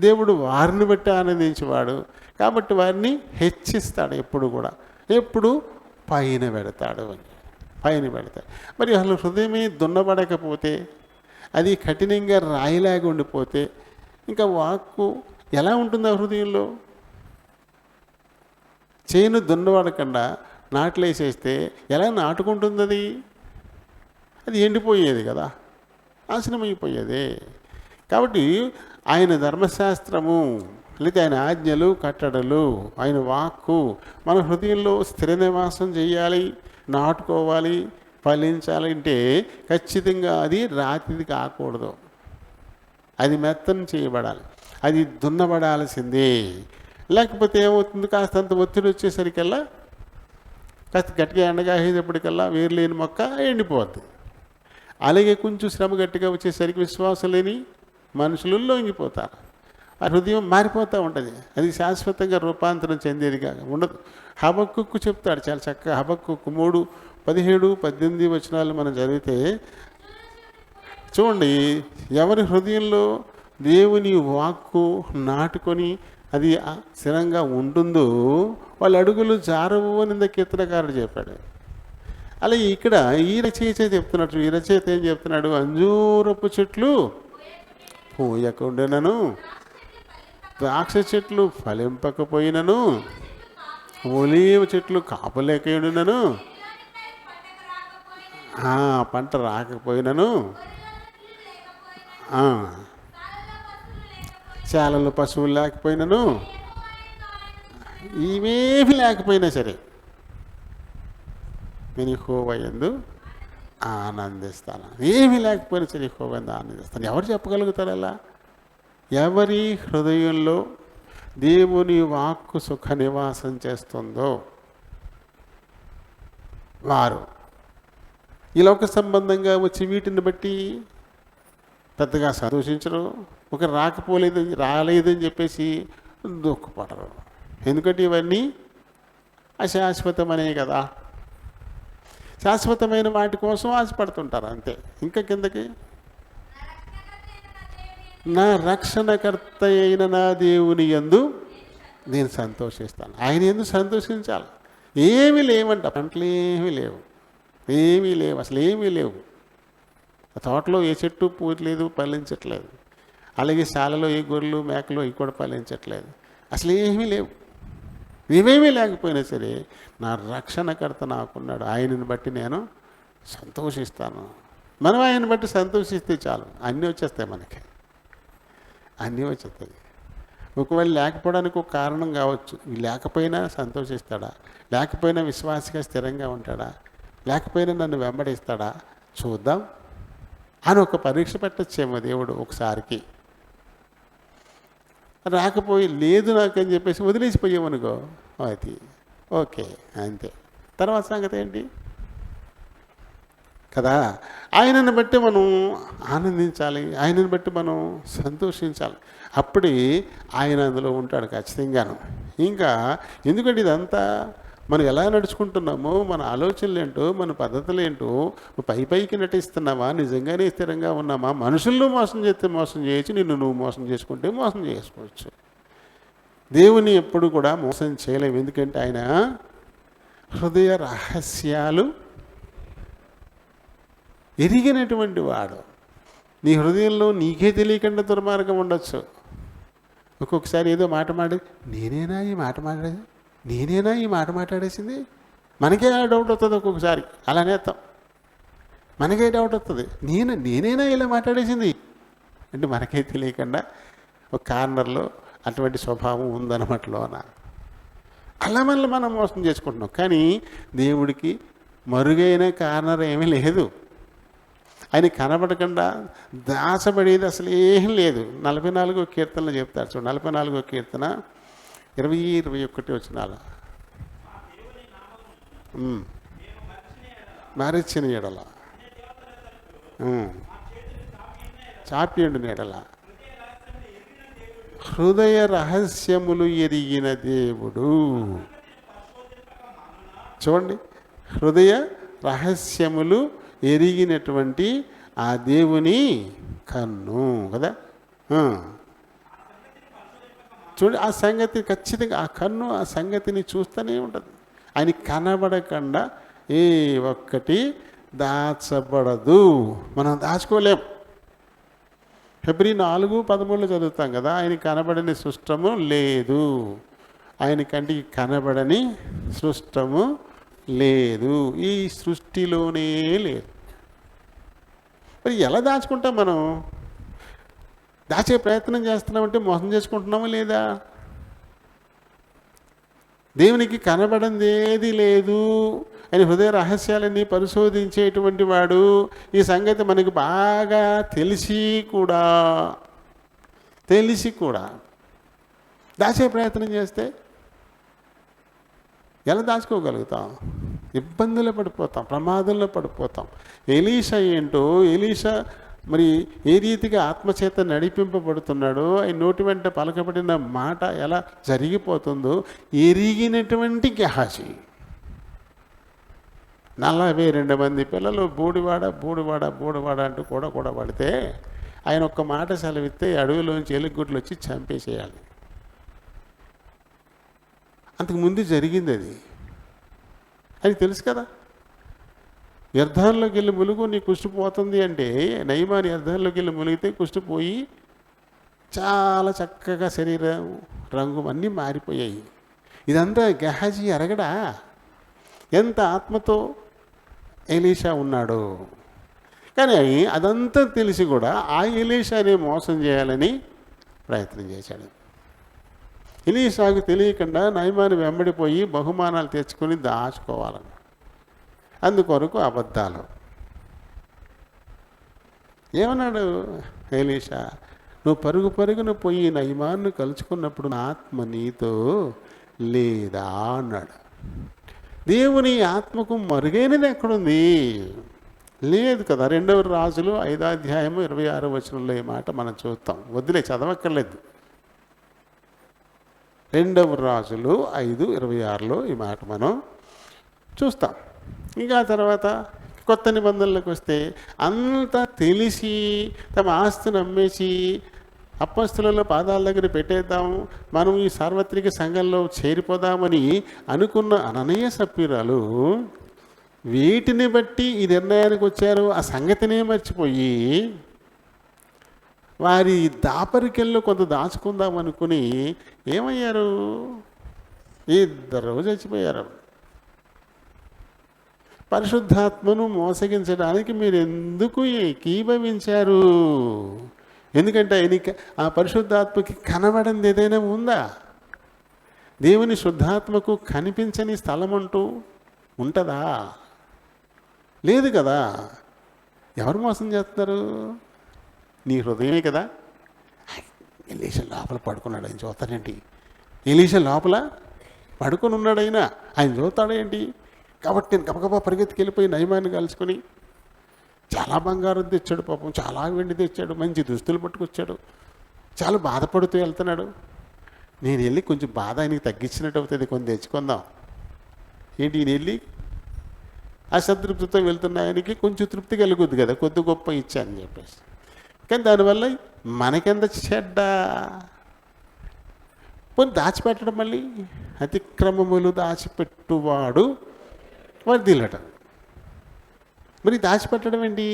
దేవుడు వారిని బట్టి ఆనందించేవాడు కాబట్టి వారిని హెచ్చిస్తాడు. ఎప్పుడు కూడా ఎప్పుడు పైన పెడతాడు. మరి అసలు హృదయమే దున్నబడకపోతే, అది కఠినంగా రాయిలాగా ఉండిపోతే, ఇంకా వాక్కు ఎలా ఉంటుంది ఆ హృదయంలో? చేను దున్నవాడకుండా నాట్లేసేస్తే ఎలా నాటుకుంటుంది అది? అది ఎండిపోయేది కదా, నాశనమైపోయేది. కాబట్టి ఆయన ధర్మశాస్త్రము, లేదా ఆయన ఆజ్ఞలు, కట్టడలు, ఆయన వాక్కు మన హృదయంలో స్థిర నివాసం చేయాలి, నాటుకోవాలి, ఫలించాలంటే ఖచ్చితంగా అది రాతిది కాకూడదు. అది మెత్తని చేయబడాలి, అది దున్నబడాల్సిందే. లేకపోతే ఏమవుతుంది, కాస్తంత ఒత్తిడి వచ్చేసరికల్లా, కాస్త గట్టిగా ఎండగాసేటప్పటికల్లా వేరు లేని మొక్క ఎండిపోద్ది. అలాగే కొంచెం శ్రమ గట్టిగా వచ్చేసరికి విశ్వాసం లేని మనుషులు లొంగిపోతారు. ఆ హృదయం మారిపోతూ ఉంటుంది. అది శాశ్వతంగా రూపాంతరం చెందేదిగా ఉండదు. హబక్కుక్కు చెప్తాడు చాలా చక్కగా. హబక్కుక్కు 3:17-18 వచనాలు మనం చదివితే చూడండి, ఎవరి హృదయంలో దేవుని వాక్కు నాటుకొని అది స్థిరంగా ఉంటుందో వాళ్ళ అడుగులు జారవు అని కీర్తనకారుడు చెప్పాడు. అలాగే ఇక్కడ ఈ రచయిత చెప్తున్నట్టు, ఈ రచయిత ఏం చెప్తున్నాడు? అంజూరపు చెట్లు పూయకుండానను, ద్రాక్ష చెట్లు ఫలింపకపోయినను, ఒలీవ చెట్లు కాపలేకపోయినను, పంట రాకపోయినను, శాలలో పశువులు లేకపోయినను, ఇవేమి లేకపోయినా సరే నేను యెహోవా యందు ఆనందిస్తాను. ఏమీ లేకపోయినా సరే యెహోవా యందు ఆనందిస్తాను. ఎవరు చెప్పగలుగుతారు అలా? ఎవరి హృదయంలో దేవుని వాక్కు సుఖ నివాసం చేస్తుందో వారు ఈ లోక సంబంధంగా వచ్చి వీటిని బట్టి పెద్దగా సంతోషించరు. ఒక రాలేదని చెప్పేసి దుఃఖపడరు. ఎందుకంటే ఇవన్నీ అశాశ్వతమనే కదా. శాశ్వతమైన వాటి కోసం ఆశపడుతుంటారు అంతే. ఇంకా కిందకి, నా రక్షణకర్త అయిన నా దేవుని యందు నేను సంతోషిస్తాను. ఆయన యందు సంతోషించాలి. ఏమీ లేవంట, పంటలు ఏమీ లేవు, ఏమీ లేవు, అసలు ఏమీ లేవు. ఆ తోటలో ఏ చెట్టు పూయట్లేదు, ఫలించట్లేదు. అలాగే శాలలో ఏ గొర్రెలు మేకలు అవి కూడా ఫలించట్లేదు. అసలు ఏమీ లేవు. ఇవేమీ లేకపోయినా సరే నా రక్షణకర్త నాకున్నాడు, ఆయనను బట్టి నేను సంతోషిస్తాను. మనం ఆయన్ని బట్టి సంతోషిస్తే చాలు, అన్నీ వచ్చేస్తాయి మనకి, అన్నీ వచ్చేస్తాయి. ఒకవేళ లేకపోవడానికి ఒక కారణం కావచ్చు. లేకపోయినా సంతోషిస్తాడా? లేకపోయినా విశ్వాసిగా స్థిరంగా ఉంటాడా? లేకపోయినా నన్ను వెంబడిస్తాడా? చూద్దాం అని ఒక పరీక్ష పెట్టచ్చేమో దేవుడు ఒకసారికి. రాకపోయి లేదు నాకని చెప్పేసి వదిలేసిపోయామనుకో, అది ఓకే అంతే. తర్వాత సంగతి ఏంటి కదా? ఆయనను బట్టి మనం ఆనందించాలి, ఆయనను బట్టి మనం సంతోషించాలి. అప్పుడే ఆయన అందులో ఉంటాడు ఖచ్చితంగాను. ఇంకా ఎందుకంటే ఇదంతా మనం ఎలా నడుచుకుంటున్నామో, మన ఆలోచనలు ఏంటో, మన పద్ధతులు ఏంటో, పైకి నటిస్తున్నామా, నిజంగానే స్థిరంగా ఉన్నామా? మనుషులను మోసం చేస్తే మోసం చేయొచ్చు, నిన్ను నువ్వు మోసం చేసుకుంటే మోసం చేసుకోవచ్చు. దేవుని ఎప్పుడు కూడా మోసం చేయలేము. ఎందుకంటే ఆయన హృదయ రహస్యాలు ఎరిగినటువంటి వాడు. నీ హృదయంలో నీకే తెలియకుండా దుర్మార్గం ఉండొచ్చు. ఒక్కొక్కసారి ఏదో మాట నేనేనా ఈ మాట మాట్లాడేసింది? మనకే డౌట్ వస్తుంది ఒక్కొక్కసారి. అలానే వస్తాం, మనకే డౌట్ వస్తుంది, నేనేనా ఇలా మాట్లాడేసింది అంటే మనకే తెలియకుండా ఒక కార్నర్లో అటువంటి స్వభావం ఉందన్నమాటలోన. అలా మనం మోసం చేసుకుంటున్నాం. కానీ దేవుడికి మరుగైన కార్నర్ ఏమీ లేదు. ఆయన కనబడకుండా దాచబడేది అసలు ఏం లేదు. 44వ కీర్తనలో చెప్తాడు చూడండి. 44వ కీర్తన 20-21 వచనాలు. మరచిన ఎడల చాప్యండు ఎడల హృదయ రహస్యములు ఎరిగిన దేవుడు. చూడండి, హృదయ రహస్యములు ఎరిగినటువంటి ఆ దేవుని కన్ను కదా. చూడండి, ఆ సంగతి ఖచ్చితంగా ఆ కన్ను ఆ సంగతిని చూస్తూనే ఉంటుంది. ఆయన కనబడకుండా ఏ ఒక్కటి దాచబడదు. మనం దాచుకోలేం. ఫిబ్రవరి 4:13 చదువుతాం కదా, ఆయన కనబడని సృష్టము లేదు, ఆయన కంటికి కనబడని సృష్టము లేదు, ఈ సృష్టిలోనే లేదు. మరి ఎలా దాచుకుంటాం మనం? దాచే ప్రయత్నం చేస్తున్నామంటే మోసం చేసుకుంటున్నామా లేదా? దేవునికి కనబడింది ఏది లేదు అని హృదయ రహస్యాలన్నీ పరిశోధించేటువంటి వాడు, ఈ సంగతి మనకు బాగా తెలిసి కూడా దాచే ప్రయత్నం చేస్తే ఎలా దాచుకోగలుగుతాం? ఇబ్బందులు పడిపోతాం, ప్రమాదంలో పడిపోతాం. ఎలీషా ఏంటో, ఎలీషా మరి ఏ రీతిగా ఆత్మచేత నడిపింపబడుతున్నాడో, ఆయన నోటి వెంట పలకబడిన మాట ఎలా జరిగిపోతుందో ఎరిగినటువంటి గెహాజీ. 42 మంది పిల్లలు బూడివాడ అంటూ కూడా పడితే ఆయన ఒక్క మాట సెలవిస్తే అడవిలోంచి ఎలుగుగుడ్లు వచ్చి చంపేసేయాలి. అంతకుముందు జరిగింది అది, అది తెలుసు కదా. వ్యర్థంలోకి వెళ్ళి ములుగు, నీ కుష్టు పోతుంది అంటే నయమాని వ్యర్థంలోకి వెళ్ళి ములిగితే కుష్టు పోయి చాలా చక్కగా శరీరం రంగు అన్నీ మారిపోయాయి. ఇదంతా గెహాజీ అరగడా? ఎంత ఆత్మతో ఎలీషా ఉన్నాడు. కానీ అదంతా తెలిసి కూడా ఆ ఎలీషాని మోసం చేయాలని ప్రయత్నం చేశాడు. ఎలీషాకు తెలియకుండా నయమాని వెంబడిపోయి బహుమానాలు తెచ్చుకొని దాచుకోవాలన్న, అందుకొరకు అబద్ధాలు. ఏమన్నాడు ఎలీషా? నువ్వు పరుగున పోయి నయమాన్ని కలుసుకున్నప్పుడు నా ఆత్మ నీతో లేదా అన్నాడు. దేవుని ఆత్మకు మరుగైనది ఎక్కడుంది? లేదు కదా. 2వ రాజులు 5వ అధ్యాయము 26వ వచనంలో ఈ మాట మనం చూస్తాం. వదిలే, చదవక్కర్లేదు. 2వ రాజులు 5:26లో ఈ మాట మనం చూస్తాం. ఇంకా తర్వాత కొత్త నిబంధనలకు వస్తే అంతా తెలిసి తమ ఆస్తిని అమ్మేసి అపొస్తలుల పాదాల దగ్గర పెట్టేద్దాం, మనం ఈ సార్వత్రిక సంఘంలో చేరిపోదామని అనుకున్న అననీయ సప్పీరాలు వీటిని బట్టి ఈ నిర్ణయానికి వచ్చారు. ఆ సంగతినే మర్చిపోయి వారి దాపరికెల్లో కొంత దాచుకుందాం అనుకుని ఏమయ్యారు? 2 చచ్చిపోయారు. పరిశుద్ధాత్మను మోసగించడానికి మీరు ఎందుకు ఏకీభవించారు? ఎందుకంటే ఆయనకి ఆ పరిశుద్ధాత్మకి కనబడింది ఏదైనా ఉందా? దేవుని శుద్ధాత్మకు కనిపించని స్థలం అంటూ ఉంటుందా? లేదు కదా. ఎవరు మోసం చేస్తున్నారు? నీ హృదయమే కదా. ఎలీషా లోపల పడుకున్నాడు, ఆయన చూస్తాడేంటి? ఎలీషా లోపల పడుకొని ఉన్నాడు, ఆయన చూస్తాడేంటి? కాబట్టి నేను గబగబా పరిగెత్తికి వెళ్ళిపోయి నయమాన్ని కలుసుకొని చాలా బంగారం తెచ్చాడు, పాపం చాలా వెండి తెచ్చాడు, మంచి దుస్తులు పట్టుకొచ్చాడు, చాలా బాధపడుతూ వెళ్తున్నాడు. నేను వెళ్ళి కొంచెం బాధ ఆయనకి తగ్గించినట్టు అవుతుంది, కొంచెం తెచ్చుకుందాం ఏంటి. నేను వెళ్ళి అసంతృప్తితో వెళ్తున్న ఆయనకి కొంచెం తృప్తి కలుగుద్ది కదా, కొద్ది గొప్ప ఇచ్చానని చెప్పేసి. కానీ దానివల్ల మనకెంత చెడ్డ. పోనీ దాచిపెట్టడం, మళ్ళీ అతిక్రమములు దాచిపెట్టువాడు వర్ధిల్లట. మరి దాచిపెట్టడం ఏంటి?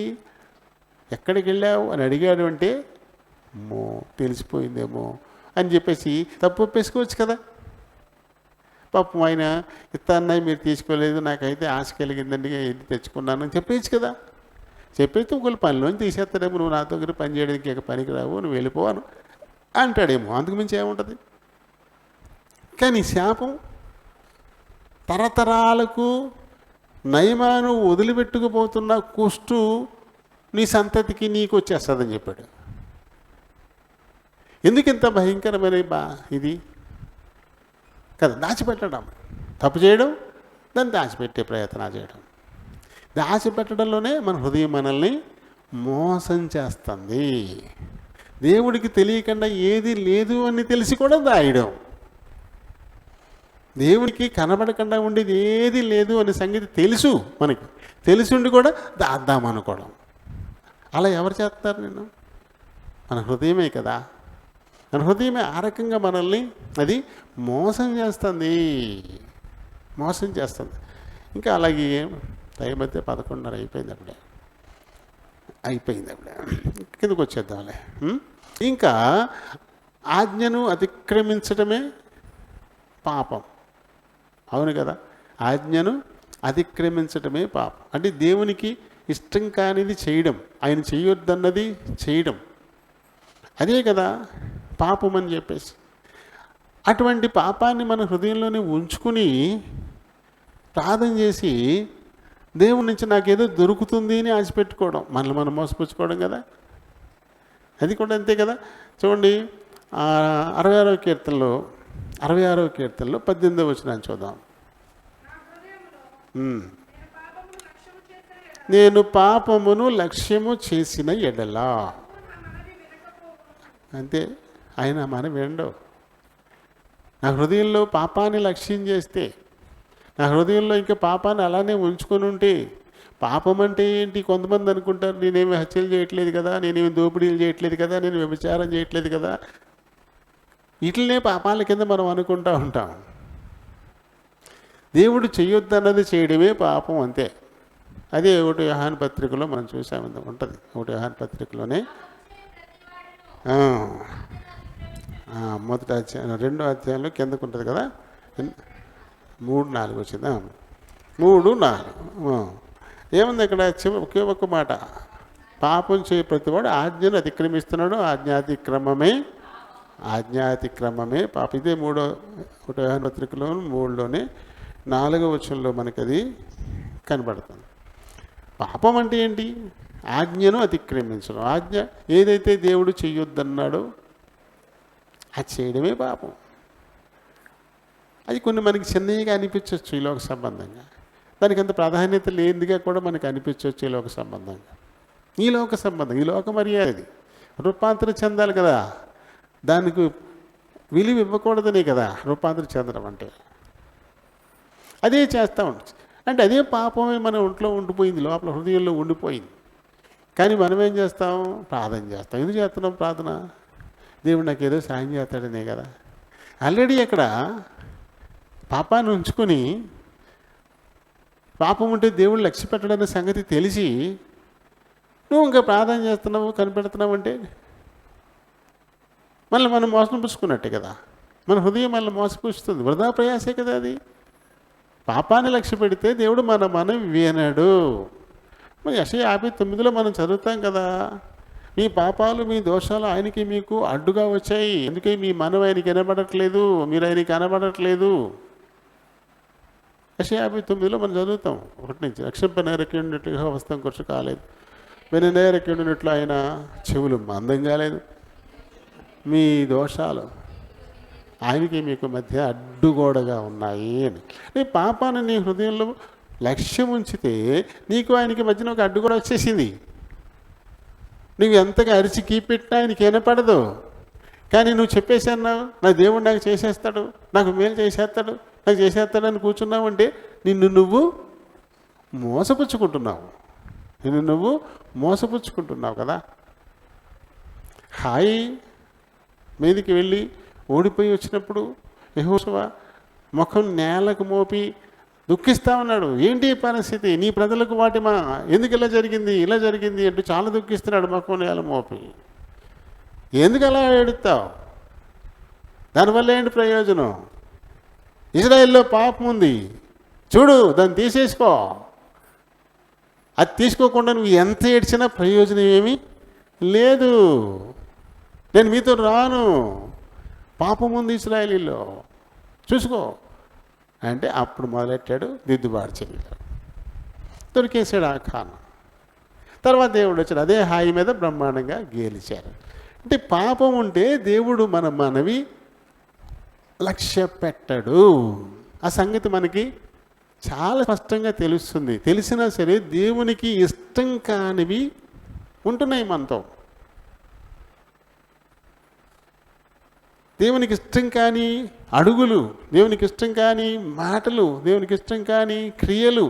ఎక్కడికి వెళ్ళావు అని అడిగాడు అంటే తెలిసిపోయిందేమో అని చెప్పేసి తప్పు ఒప్పేసుకోవచ్చు కదా. పాపం ఆయన ఇత్తన్నాయి మీరు తీసుకోలేదు, నాకైతే ఆశ కలిగిందండి, ఇది తెచ్చుకున్నానని చెప్పేచ్చు కదా. చెప్పేస్తే ఒకళ్ళు పనిలోంచి తీసేస్తాడేమో, నువ్వు నాతో దగ్గర పని చేయడానికి ఇక పనికి రావు, నువ్వు వెళ్ళిపోవాను అంటాడేమో, అంతకుమించి ఏముంటుంది. కానీ శాపం తరతరాలకు నయమాను వదిలిపెట్టుకుపోతున్న కుష్టు నీ సంతతికి నీకు వచ్చేస్తుందని చెప్పాడు. ఎందుకు ఇంత భయంకరమైన ఇది కదా? దాచిపెట్టడం, తప్పు చేయడం, దాన్ని దాచిపెట్టే ప్రయత్నం చేయడం. దాచిపెట్టడంలోనే మన హృదయం మనల్ని మోసం చేస్తుంది. దేవుడికి తెలియకుండా ఏది లేదు అని తెలిసి కూడా దాయడం, దేవుడికి కనబడకుండా ఉండేది ఏది లేదు అనే సంగతి తెలుసు, మనకి తెలిసిండి కూడా దాద్దామనుకోవడం. అలా ఎవరు చేస్తారు? నేను మన హృదయమే కదా. మన హృదయమే ఆ రకంగా మనల్ని అది మోసం చేస్తుంది. ఇంకా అలాగే టైం అయితే 11:30 అయిపోయింది. అప్పుడే అయిపోయింది అప్పుడు. కిందకు వచ్చేద్దాంలే. ఇంకా ఆజ్ఞను అతిక్రమించడమే పాపం. అవును కదా? ఆజ్ఞను అతిక్రమించడమే పాపం. అంటే దేవునికి ఇష్టం కానిది చేయడం, ఆయన చేయొద్దన్నది చేయడం, అదే కదా పాపం అని చెప్పేసి. అటువంటి పాపాన్ని మన హృదయంలోనే ఉంచుకుని ప్రార్థన చేసి దేవుడి నుంచి నాకేదో దొరుకుతుంది అని ఆశపెట్టుకోవడం, మనల్ని మనం మోసపుచ్చుకోవడం కదా. అది కూడా అంతే కదా. చూడండి 66వ కీర్తనలో 18వ వచనాన్ని చూద్దాం. నేను పాపమును లక్ష్యము చేసిన ఎడలా. అంతే, ఆయన మన వినడు. నా హృదయంలో పాపాన్ని లక్ష్యం చేస్తే, నా హృదయంలో ఇంకా పాపాన్ని అలానే ఉంచుకొని ఉంటే, పాపం అంటే ఏంటి? కొంతమంది అనుకుంటారు నేనేమి హత్యలు చేయట్లేదు కదా, నేనేమి దోపిడీలు చేయట్లేదు కదా, నేను వ్యభిచారం చేయట్లేదు కదా. ఇట్లనే పాపాల కింద మనం అనుకుంటూ ఉంటాం. దేవుడు చేయొద్దన్నది చేయడమే పాపం, అంతే. అదే 1 యోహాను పత్రికలో మనం చూసాము, ఉంటుంది 1 యోహాను పత్రికలోనే మొదటి అధ్యాయం 2వ అధ్యాయంలో కిందకు ఉంటుంది కదా, 3-4 వచ్చిందా? 3-4 ఏముంది అక్కడ? ఒకే ఒక్క మాట, పాపం చేయ ప్రతివాడు ఆజ్ఞను అతిక్రమిస్తున్నాడు, ఆజ్ఞాతిక్రమమే పాపం. ఇదే 1 యోహాను పత్రికలో 3లోనే 4వ వచనంలో మనకి అది కనబడుతుంది. పాపం అంటే ఏంటి? ఆజ్ఞను అతిక్రమించడం. ఆజ్ఞ ఏదైతే దేవుడు చెయ్యొద్దన్నాడో అది చేయడమే పాపం. అది కొన్ని మనకి చిన్నగా అనిపించవచ్చు ఈ లోక సంబంధంగా, దానికి అంత ప్రాధాన్యత లేనిదిగా కూడా మనకు అనిపించవచ్చు ఈ లోక సంబంధంగా. ఈ లోక మర్యాద అది రూపాంతరం చెందాలి కదా, దానికి విలువ ఇవ్వకూడదనే కదా రూపాంతరం చెందడం అంటే. అదే చేస్తూ ఉంటుంది. అంటే అదే పాపమే మన ఒంట్లో ఉండిపోయింది, లోపల హృదయంలో ఉండిపోయింది. కానీ మనం ఏం చేస్తాం? ప్రార్థన చేస్తాం. ఎందుకు చేస్తున్నాం ప్రార్థన? దేవుడు నాకు ఏదో సాయం చేస్తాడనే కదా. ఆల్రెడీ అక్కడ పాపాన్ని ఉంచుకొని, పాపం ఉంటే దేవుడు లక్ష్య పెట్టడనే సంగతి తెలిసి నువ్వు ఇంకా ప్రార్థన చేస్తున్నావు, కనిపెడుతున్నావు అంటే మళ్ళీ మనం మోసం పుచ్చుకున్నట్టే కదా. మన హృదయం మళ్ళీ మోసపుచ్చుతుంది, వృధా ప్రయాసే కదా అది. పాపాన్ని లక్ష్య పెడితే దేవుడు మనం వినడు. మరి యెషయా 59లో మనం చదువుతాం కదా, మీ పాపాలు మీ దోషాలు ఆయనకి మీకు అడ్డుగా వచ్చాయి, అందుకే మీ మనం ఆయనకి వినబడట్లేదు, మీరు ఆయనకి కనబడట్లేదు. యెషయా 59లో మనం చదువుతాం 1 నుంచి. రక్షింపనేరకి ఉన్నట్లుగా హస్తం ఖర్చు కాలేదు, విననేరకి ఉన్నట్లు ఆయన చెవులు మందం కాలేదు, మీ దోషాలు ఆయనకి మీకు మధ్య అడ్డుగోడగా ఉన్నాయి అని. నీ పాపాన్ని నీ హృదయంలో లక్ష్యం ఉంచితే నీకు ఆయనకి మధ్యన ఒక అడ్డుగోడ వచ్చేసింది. నువ్వు ఎంతగా అరిచి కీపెట్టినా ఆయనకి వినపడదు. కానీ నువ్వు చెప్పేసాన్నావు, నా దేవుడు నాకు చేసేస్తాడు, నాకు మేలు చేసేస్తాడు, నాకు చేసేస్తాడని కూర్చున్నావు అంటే నిన్ను నువ్వు మోసపుచ్చుకుంటున్నావు కదా. హాయి మీదికి వెళ్ళి ఓడిపోయి వచ్చినప్పుడు యెహోషువ ముఖం నేలకు మోపి దుఃఖిస్తూ ఉన్నాడు. ఏంటి పరిస్థితి? నీ ప్రజలకు వాటిమా, ఎందుకు ఇలా జరిగింది అంటూ చాలా దుఃఖిస్తున్నాడు ముఖం నేల మోపి. ఎందుకు అలా ఏడుస్తావు? దానివల్ల ఏంటి ప్రయోజనం? ఇజ్రాయెల్లో పాపం ఉంది, చూడు దాన్ని తీసేసుకో. అది తీసుకోకుండా నువ్వు ఎంత ఏడ్చినా ప్రయోజనం ఏమీ లేదు. నేను మీతో రాను, పాపం ఉంది ఇశ్రాయేలీలో, చూసుకో అంటే అప్పుడు మొదలెట్టాడు దిద్దుబాటు చర్యలు. దొరికేసాడు ఆ ఖాన్. తర్వాత దేవుడు వచ్చాడు, అదే హాయి మీద బ్రహ్మాండంగా గేలిచారు. అంటే పాపం ఉంటే దేవుడు మనవి లక్ష్య పెట్టడు. ఆ సంగతి మనకి చాలా స్పష్టంగా తెలుస్తుంది. తెలిసినా సరే దేవునికి ఇష్టం కానివి ఉంటున్నాయి మనతో. దేవునికి ఇష్టం కాని అడుగులు, దేవునికి ఇష్టం కాని మాటలు, దేవునికి ఇష్టం కాని క్రియలు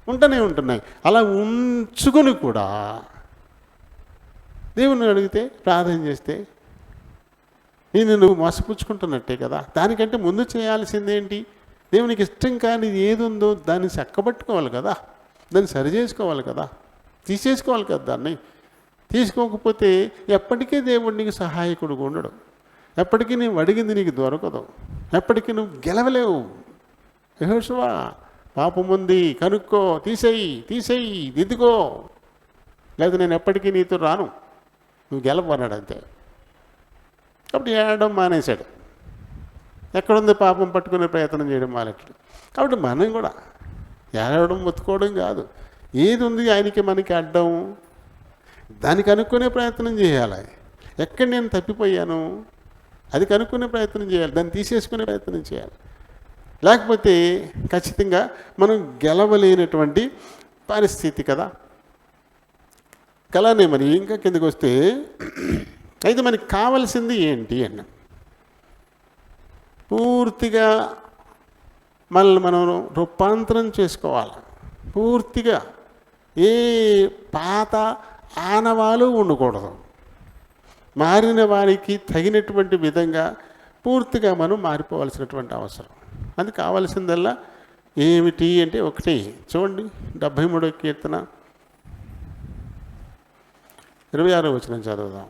ఉంటున్నాయి. అలా ఉంచుకొని కూడా దేవుని అడిగితే, ప్రార్థన చేస్తే నువ్వు మోసపుచ్చుకుంటున్నట్టే కదా. దానికంటే ముందు చేయాల్సిందేంటి? దేవునికి ఇష్టం కాని ఏది ఉందో దాన్ని చక్కబట్టుకోవాలి కదా, దాన్ని సరి చేసుకోవాలి కదా. తీసేసుకోవాలి కదా దాన్ని. తీసుకోకపోతే ఎప్పటికీ దేవుడు నీకు సహాయకుడుగా ఉండడు. ఎప్పటికీ నువ్వు అడిగింది నీకు దొరకదు. ఎప్పటికీ నువ్వు గెలవలేవు. యెహోషువ పాపం ఉంది కనుక్కో, తీసేయి దిద్దుకో, లేదా నేను ఎప్పటికీ నీతో రాను, నువ్వు గెలవన్నాడు అంతే. కాబట్టి ఏడడం మానేశాడు. ఎక్కడుంది పాపం పట్టుకునే ప్రయత్నం చేయడం మానేటాడు. కాబట్టి మనం కూడా ఏడవడం మొత్తుకోవడం కాదు, ఏది ఉంది ఆయనకి మనకి అడ్డం దాన్ని కనుక్కునే ప్రయత్నం చేయాలి. ఎక్కడ నేను తప్పిపోయాను అది కనుక్కునే ప్రయత్నం చేయాలి, దాన్ని తీసేసుకునే ప్రయత్నం చేయాలి. లేకపోతే ఖచ్చితంగా మనం గెలవలేనటువంటి పరిస్థితి కదా. కలానే మరి ఇంకా కిందకి వస్తే అయితే మనకి కావాల్సింది ఏంటి అన్న, పూర్తిగా మనల్ని మనం రూపాంతరం చేసుకోవాలి. పూర్తిగా ఏ పాత ఆనవాలు ఉండకూడదు. మారిన వారికి తగినటువంటి విధంగా పూర్తిగా మనం మారిపోవాల్సినటువంటి అవసరం. అది కావాల్సిందల్లా ఏమిటి అంటే ఒకటి చూడండి, 73వ కీర్తన 26వ వచనం చదువుదాం.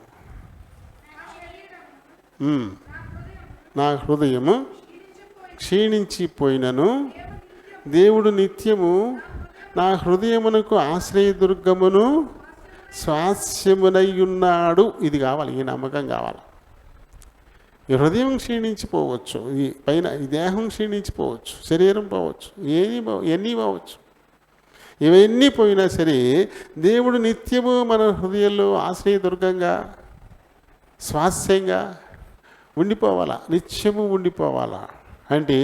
నా హృదయము క్షీణించిపోయినను దేవుడు నిత్యము నా హృదయమునకు ఆశ్రయదుర్గమును స్వాస్యమునై ఉన్నాడు. ఇది కావాలి, ఈ నమ్మకం కావాలి. ఈ హృదయం క్షీణించిపోవచ్చు, ఈ పైన ఈ దేహం క్షీణించిపోవచ్చు, శరీరం పోవచ్చు, ఎన్ని పోవచ్చు, ఇవన్నీ పోయినా సరే దేవుడు నిత్యము మన హృదయంలో ఆశ్రయదుర్గంగా స్వాస్యంగా ఉండిపోవాలా, నిత్యము ఉండిపోవాలా. అంటే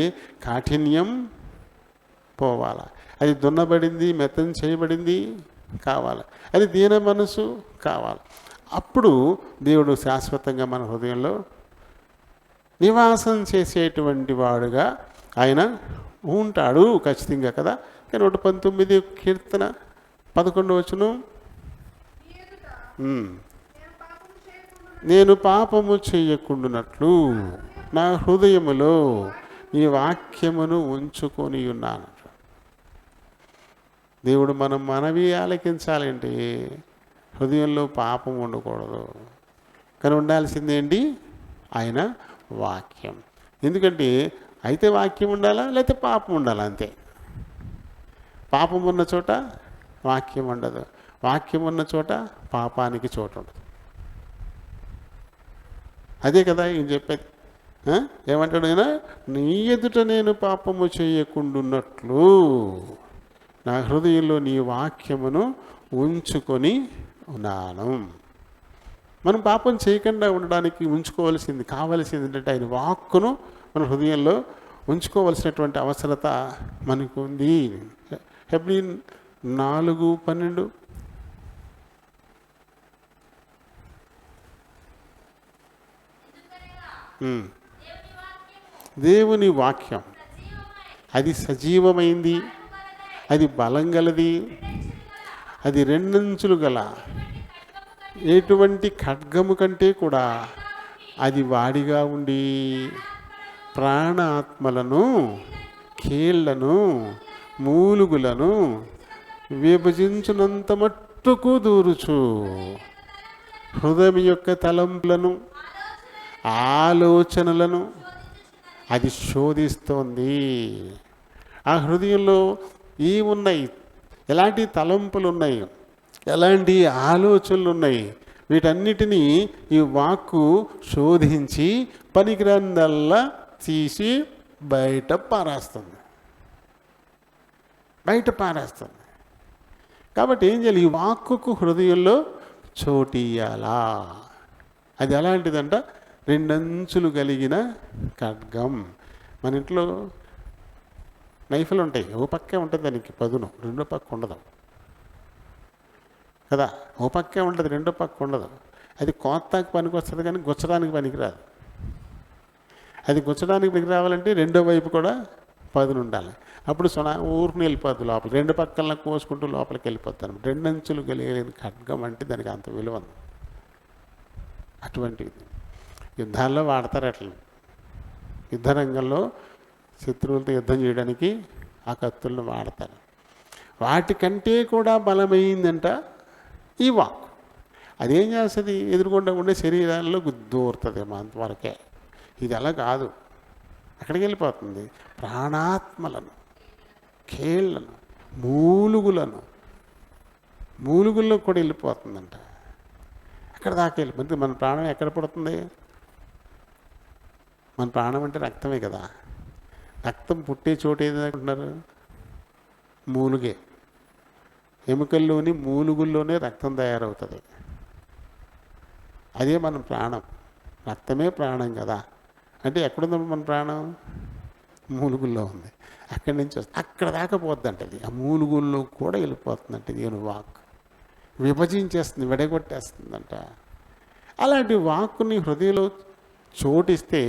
కాఠిన్యం పోవాలా, అది దున్నబడింది మెత్తం చేయబడింది కావాలి, అది దీన మనసు కావాలి. అప్పుడు దేవుడు శాశ్వతంగా మన హృదయంలో నివాసం చేసేటువంటి వాడుగా ఆయన ఉంటాడు ఖచ్చితంగా కదా. 119 కీర్తన 11వ వచనం, నేను పాపము చేయకుండునట్లు నా హృదయములో ఈ వాక్యమును ఉంచుకొని ఉన్నాను. దేవుడు మనం మనవి ఆలకించాలంటే హృదయంలో పాపం ఉండకూడదు. కానీ ఉండాల్సిందేంటి? ఆయన వాక్యం. ఎందుకంటే అయితే వాక్యం ఉండాలా, లేకపోతే పాపం ఉండాలా, అంతే. పాపం ఉన్న చోట వాక్యం ఉండదు, వాక్యం ఉన్న చోట పాపానికి చోటు ఉండదు. అదే కదా ఈయన చెప్పేది. ఏమంటాడు ఆయన? నీ ఎదుట నేను పాపము చేయకుండున్నట్లు నా హృదయంలో నీ వాక్యమును ఉంచుకొని ఉన్నాను. మనం పాపం చేయకుండా ఉండడానికి ఉంచుకోవాల్సింది కావాల్సింది ఏంటంటే ఆయన వాక్కును మన హృదయంలో ఉంచుకోవాల్సినటువంటి అవసరత మనకు ఉంది. హెబ్రీ 4:12 దేవుని వాక్యం అది సజీవమైంది, అది బలం గలది, అది రెండంచులు గల ఎటువంటి ఖడ్గము కంటే కూడా అది వాడిగా ఉండి ప్రాణ ఆత్మలను కీళ్లను మూలుగులను విభజించునంత మట్టుకు దూరుచు హృదయం యొక్క తలంపులను ఆలోచనలను అది శోధిస్తోంది. ఆ హృదయంలో ఏమున్నాయి, ఎలాంటి తలంపులు ఉన్నాయి, ఎలాంటి ఆలోచనలు ఉన్నాయి, వీటన్నిటినీ ఈ వాక్కు శోధించి పనికిరాందల్లా తీసి బయట పారేస్తుంది. కాబట్టి ఏం చేయాలి? ఈ వాక్కుకు హృదయంలో చోటియ్యాలా. అది ఎలాంటిదంట? రెండంచులు కలిగిన ఖడ్గం. మన ఇంట్లో నైఫ్లు ఉంటాయి, ఓ పక్కే ఉంటుంది దానికి పదును, రెండో పక్క ఉండదు కదా. ఓ పక్కే ఉంటుంది, రెండో పక్క ఉండదు. అది కోత్తాకి పనికి వస్తుంది కానీ గుచ్చడానికి పనికిరాదు. అది గుచ్చడానికి పనికి రావాలంటే రెండో వైపు కూడా పదును ఉండాలి. అప్పుడు ఊరికి వెళ్ళిపోద్ది లోపల, రెండు పక్కల కోసుకుంటూ లోపలికి వెళ్ళిపోతాను. రెండంచులు కలిగిన ఖడ్గం అంటే దానికి అంత విలువ ఉంది. అటువంటిది యుద్ధాల్లో వాడతారు. అట్లా యుద్ధ రంగంలో శత్రువులతో యుద్ధం చేయడానికి ఆ కత్తులను వాడతారు. వాటికంటే కూడా బలమైందంట ఈ వాక్ అదేం చేస్తుంది? ఎదురుకుండా ఉండే శరీరాల్లో దూరుతుంది అంతవరకే. ఇది అలా కాదు, అక్కడికి వెళ్ళిపోతుంది. ప్రాణాత్మలను, కేళ్లను, మూలుగుల్లో కూడా వెళ్ళిపోతుందంట. అక్కడ దాకా వెళ్ళిపోతే మన ప్రాణం ఎక్కడ పుడుతుంది? మన ప్రాణం అంటే రక్తమే కదా. రక్తం పుట్టే చోటు ఏదనుకుంటున్నారు? మూలుగే. ఎముకల్లోని మూలుగుల్లోనే రక్తం తయారవుతుంది. అదే మన ప్రాణం. రక్తమే ప్రాణం కదా. అంటే ఎక్కడుంది మన ప్రాణం? మూలుగుల్లో ఉంది. అక్కడి నుంచి అక్కడ దాకా పోద్దంటది. ఆ మూలుగుల్లో కూడా వెళ్ళిపోతుందంట దేవుని వాక్. విభజించేస్తుంది, విడగొట్టేస్తుందంట. అలాంటి వాక్కుని హృదయంలో చోటిస్తే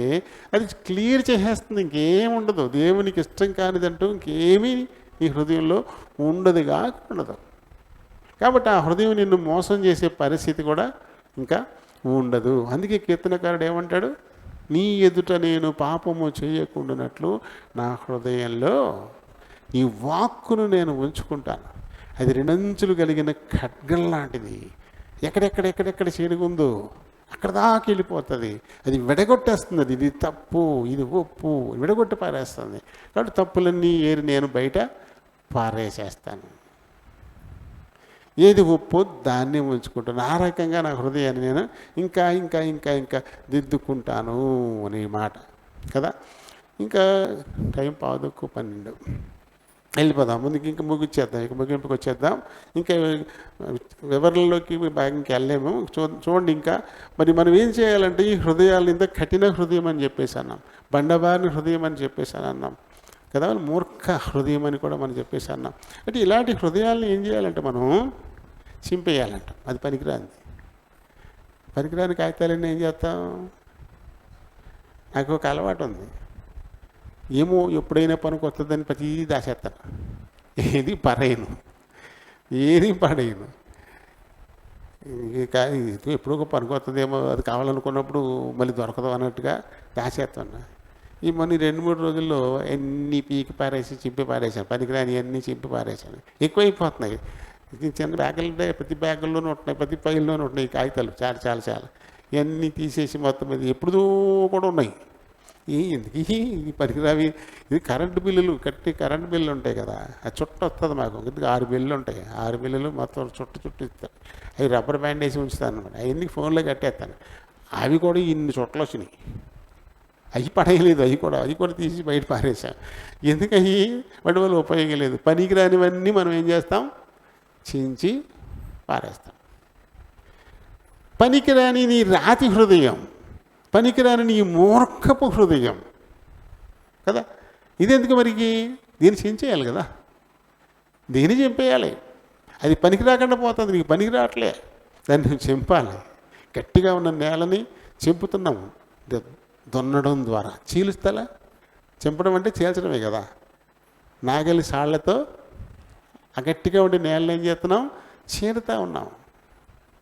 అది క్లియర్ చేసేస్తుంది. ఇంకేం ఉండదు. దేవునికి ఇష్టం కానిదంటూ ఇంకేమీ నీ హృదయంలో ఉండదుగా ఉండదు. కాబట్టి ఆ హృదయం నిన్ను మోసం చేసే పరిస్థితి కూడా ఇంకా ఉండదు. అందుకే కీర్తనకారుడు ఏమంటాడు? నీ ఎదుట నేను పాపము చేయకుండానట్లు నా హృదయంలో నీ వాక్కును నేను ఉంచుకుంటాను. అది రెండంచులు కలిగిన ఖడ్గం లాంటిది. ఎక్కడెక్కడ చేడుగుందో అక్కడ దాకా వెళ్ళిపోతుంది. అది విడగొట్టేస్తుంది. ఇది తప్పు, ఇది ఒప్పు, విడగొట్టి పారేస్తుంది. కాబట్టి తప్పులన్నీ ఏరి నేను బయట పారేసేస్తాను. ఏది ఒప్పో దాన్ని ఉంచుకుంటాను. ఆ రకంగా నా హృదయాన్ని నేను ఇంకా ఇంకా ఇంకా ఇంకా దిద్దుకుంటాను అనే మాట కదా. ఇంకా టైం 11:12 వెళ్ళిపోదాం. ముందుకి ఇంకా ముగించేద్దాం. ఇక ముగింపుకి వచ్చేద్దాం. ఇంకా వివరణలోకి బాగా ఇంకా వెళ్ళలేము. చూడండి ఇంకా మరి మనం ఏం చేయాలంటే ఈ హృదయాలు ఇంత కఠిన హృదయం అని చెప్పేసి అన్నాం, బండబారిన హృదయం అని చెప్పేసి అన్నాం కదా, మూర్ఖ హృదయం అని కూడా మనం చెప్పేసి అన్నాం. అంటే ఇలాంటి హృదయాలను ఏం చేయాలంటే మనం చింపేయాలంట. అది పనికిరాని కాగితాలన్నీ ఏం చేస్తాం? నాకు ఒక అలవాటు ఉంది. ఏమో ఎప్పుడైనా పనికి వస్తుందని ప్రతి దాచేస్తాను. ఏది పడేయను. ఎప్పుడో ఒక పనికి వస్తుందేమో, అది కావాలనుకున్నప్పుడు మళ్ళీ దొరకదు అన్నట్టుగా దాచేస్తాను. ఈ మొన్న 2-3 రోజుల్లో ఎన్ని పీకి పారేసి చింపి పారేసాను. పనికిరాని అన్నీ చింపి పారేసాను. ఎక్కువైపోతున్నాయి. చిన్న బ్యాగులు ఉంటాయి, ప్రతి బ్యాగుల్లోనూ ఉంటున్నాయి, ప్రతి ఫైల్లోనూ ఉంటున్నాయి కాగితాలు చాలా. ఇవన్నీ తీసేసి మొత్తం మీద ఎప్పుడుదో కూడా ఉన్నాయి. ఎందుకు ఈ పనికిరావి? ఇది కరెంటు బిల్లులు కరెంటు బిల్లులు ఉంటాయి కదా, ఆ చుట్ట వస్తుంది మాకు. ఎందుకు 6 బిల్లులు ఉంటాయి. 6 బిల్లులు మొత్తం చుట్టు ఇస్తాను. అవి రబ్బర్ బ్యాండ్ వేసి ఉంచుతాను అనమాట. అవన్నీ ఫోన్లో కట్టేస్తాను. అవి కూడా ఇన్ని చుట్టలు వచ్చినాయి. అవి పడేయలేదు. అవి కూడా తీసి బయట పారేసాం. ఎందుకవి వాటి వల్ల ఉపయోగం లేదు. పనికిరానివన్నీ మనం ఏం చేస్తాం? చించి పారేస్తాం. పనికిరాని నీ రాతి హృదయం, పనికిరాని నీ మూర్ఖపు హృదయం కదా. ఇదెందుకు మరికి? దీన్ని చించేయాలి కదా, దీన్ని చింపేయాలి. అది పనికి రాకుండా పోతుంది. నీకు పనికి రావట్లే, దాన్ని చింపాలి. గట్టిగా ఉన్న నేలని చింపుతున్నాము దున్నడం ద్వారా. చీలుస్తలా? చింపడం అంటే చీల్చడమే కదా. నాగలి సాళ్లతో ఆ గట్టిగా ఉండే నేలను ఏం చేస్తున్నాం? చీరుతూ ఉన్నాం.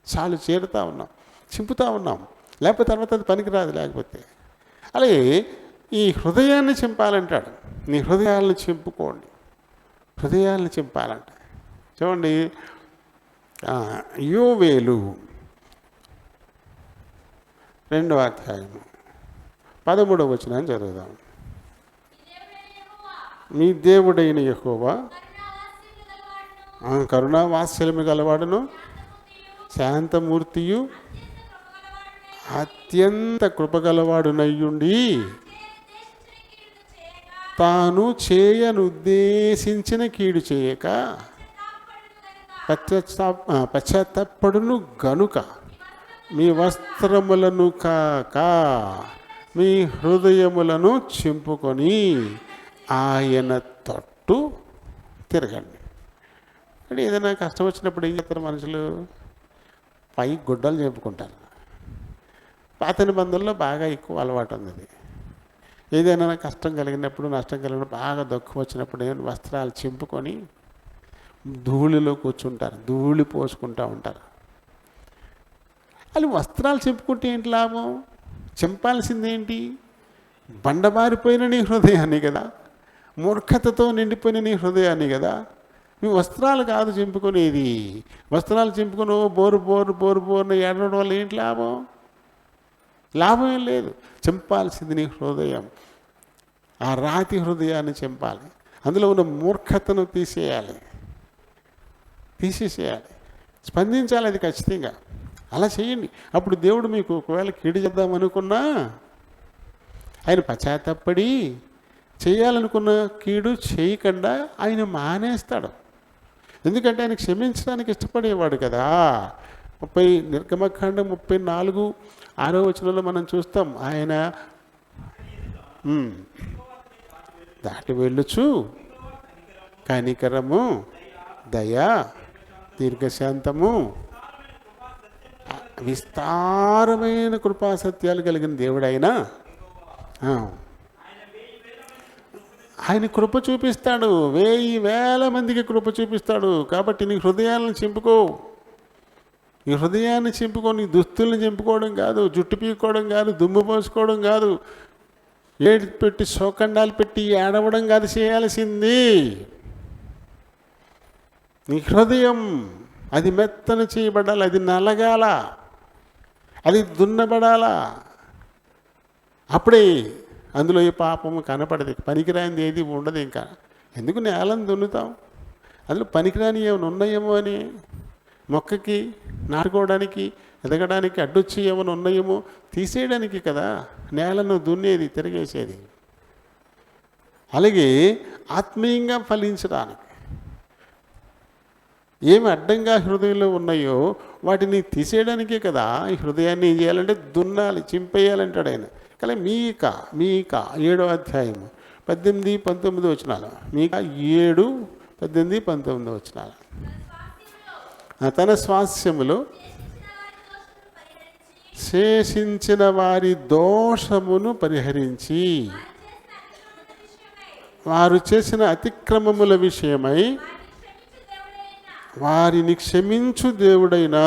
చాలు చీరుతూ ఉన్నాం, చింపుతూ ఉన్నాం. లేకపోతే తర్వాత అది పనికిరాదు. లేకపోతే అలాగే ఈ హృదయాన్ని చింపాలంటాడు. నీ హృదయాలను చింపుకోండి. హృదయాలను చింపాలంట. చూడండి, యోవేలు 2వ అధ్యాయము 13వ వచనాన్ని చదువుదాం. మీ దేవుడైన యెహోవా కరుణావాత్సల్యము గలవాడును, శాంతమూర్తియు, అత్యంత కృపగలవాడునయ్యుండి తాను చేయనుద్దేశించిన కీడు చేయక పశ్చాత్తాపడును గనుక మీ వస్త్రములను కాక మీ హృదయములను చింపుకొని ఆయన తట్టు తిరగండి. అంటే ఏదైనా కష్టం వచ్చినప్పుడు ఏం చేస్తారు మనుషులు? పై గుడ్డలు చెప్పుకుంటారు. పాత నిబంధనలో బాగా ఎక్కువ అలవాటు ఉంది అది. ఏదైనా కష్టం కలిగినప్పుడు, నష్టం కలిగినప్పుడు, బాగా దుఃఖం వచ్చినప్పుడు వస్త్రాలు చింపుకొని ధూళిలో కూర్చుంటారు, ధూళి పోసుకుంటూ ఉంటారు. అది వస్త్రాలు చింపుకుంటే ఏంటి లాభం? చింపాల్సిందేంటి? బండబారిపోయిన నీ హృదయాన్ని కదా, మూర్ఖతతో నిండిపోయిన నీ హృదయాన్ని కదా, మీ వస్త్రాలు కాదు చింపుకునేది. వస్త్రాలు చింపుకొని బోరు బోరు బోరు బోరున ఏడవడం వల్ల ఏంటి లాభం? లాభం ఏం లేదు. చింపాల్సింది నీ హృదయం. ఆ రాతి హృదయాన్ని చింపాలి. అందులో ఉన్న మూర్ఖతను తీసేయాలి. స్పందించాలి అది ఖచ్చితంగా. అలా చేయండి. అప్పుడు దేవుడు మీకు ఒకవేళ కీడు చేద్దామనుకున్నా ఆయన పశ్చాత్తాపడి చేయాలనుకున్న కీడు చేయకుండా ఆయన మానేస్తాడు. ఎందుకంటే ఆయన క్షమించడానికి ఇష్టపడేవాడు కదా. నిర్గమకాండం 34:6 మనం చూస్తాం. ఆయన దాటి వెళ్ళుచు కనికరము, దయ, దీర్ఘశాంతము, విస్తారమైన కృపాసత్యాలు కలిగిన దేవుడైనా ఆయన కృప చూపిస్తాడు. 1000 మందికి కృప చూపిస్తాడు. కాబట్టి నీ హృదయాలను చింపుకో. నీ హృదయాన్ని చింపుకో. నీ దుస్తుల్ని చింపుకోవడం కాదు, జుట్టు పీక్కోవడం కాదు, దుమ్ము పోసుకోవడం కాదు, ఏడు పెట్టి శోకండాలు పెట్టి ఏడవడం కాదు చేయాల్సింది. నీ హృదయం అది మెత్తన చేయబడాలి, అది నలగాల, అది దున్నబడాల. అప్పుడే అందులో ఈ పాపము కనపడదు. పనికిరానిది ఏది ఉండదు. ఇంకా ఎందుకు నేలను దున్నుతాం? అందులో పనికిరాని ఏమైనా ఉన్నాయేమో అని, మొక్కకి నాటుకోవడానికి ఎదగడానికి అడ్డొచ్చి ఏమైనా ఉన్నాయేమో తీసేయడానికి కదా నేలను దున్నేది, తిరిగేసేది. అలాగే ఆత్మీయంగా ఫలించడానికి ఏమి అడ్డంగా హృదయంలో ఉన్నాయో వాటిని తీసేయడానికే కదా ఈ హృదయాన్ని ఏం చేయాలంటే దున్నాలి, చింపేయాలంటాడు ఆయన. కానీ మీకా 7వ అధ్యాయము 18-19 వచనాలు. మీకా 7:18-19 వచనాలు. తన స్వాస్యములో శేషించిన వారి దోషమును పరిహరించి వారు చేసిన అతిక్రమముల విషయమై వారిని క్షమించు దేవుడైనా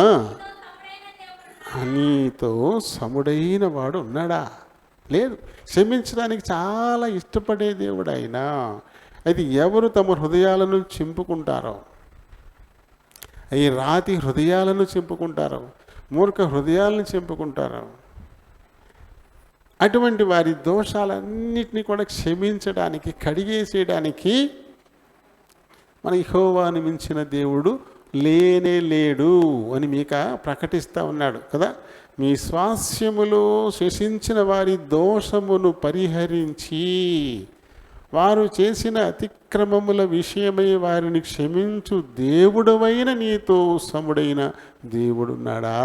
నీతో సముడైన వాడు ఉన్నాడా? లేదు. క్షమించడానికి చాలా ఇష్టపడే దేవుడు ఆయన. అది ఎవరు తమ హృదయాలను చింపుకుంటారో, ఈ రాతి హృదయాలను చింపుకుంటారో, మూర్ఖ హృదయాలను చింపుకుంటారో, అటువంటి వారి దోషాలన్నిటినీ కూడా క్షమించడానికి, కడిగేసేయడానికి మన యెహోవాను మించిన దేవుడు లేనే లేడు అని మీకా ప్రకటిస్తూ ఉన్నాడు కదా. మీ స్వాస్యములో శేషించిన వారి దోషమును పరిహరించి వారు చేసిన అతిక్రమముల విషయమై వారిని క్షమించు దేవుడవైన నీతో సముడైన దేవుడున్నాడా?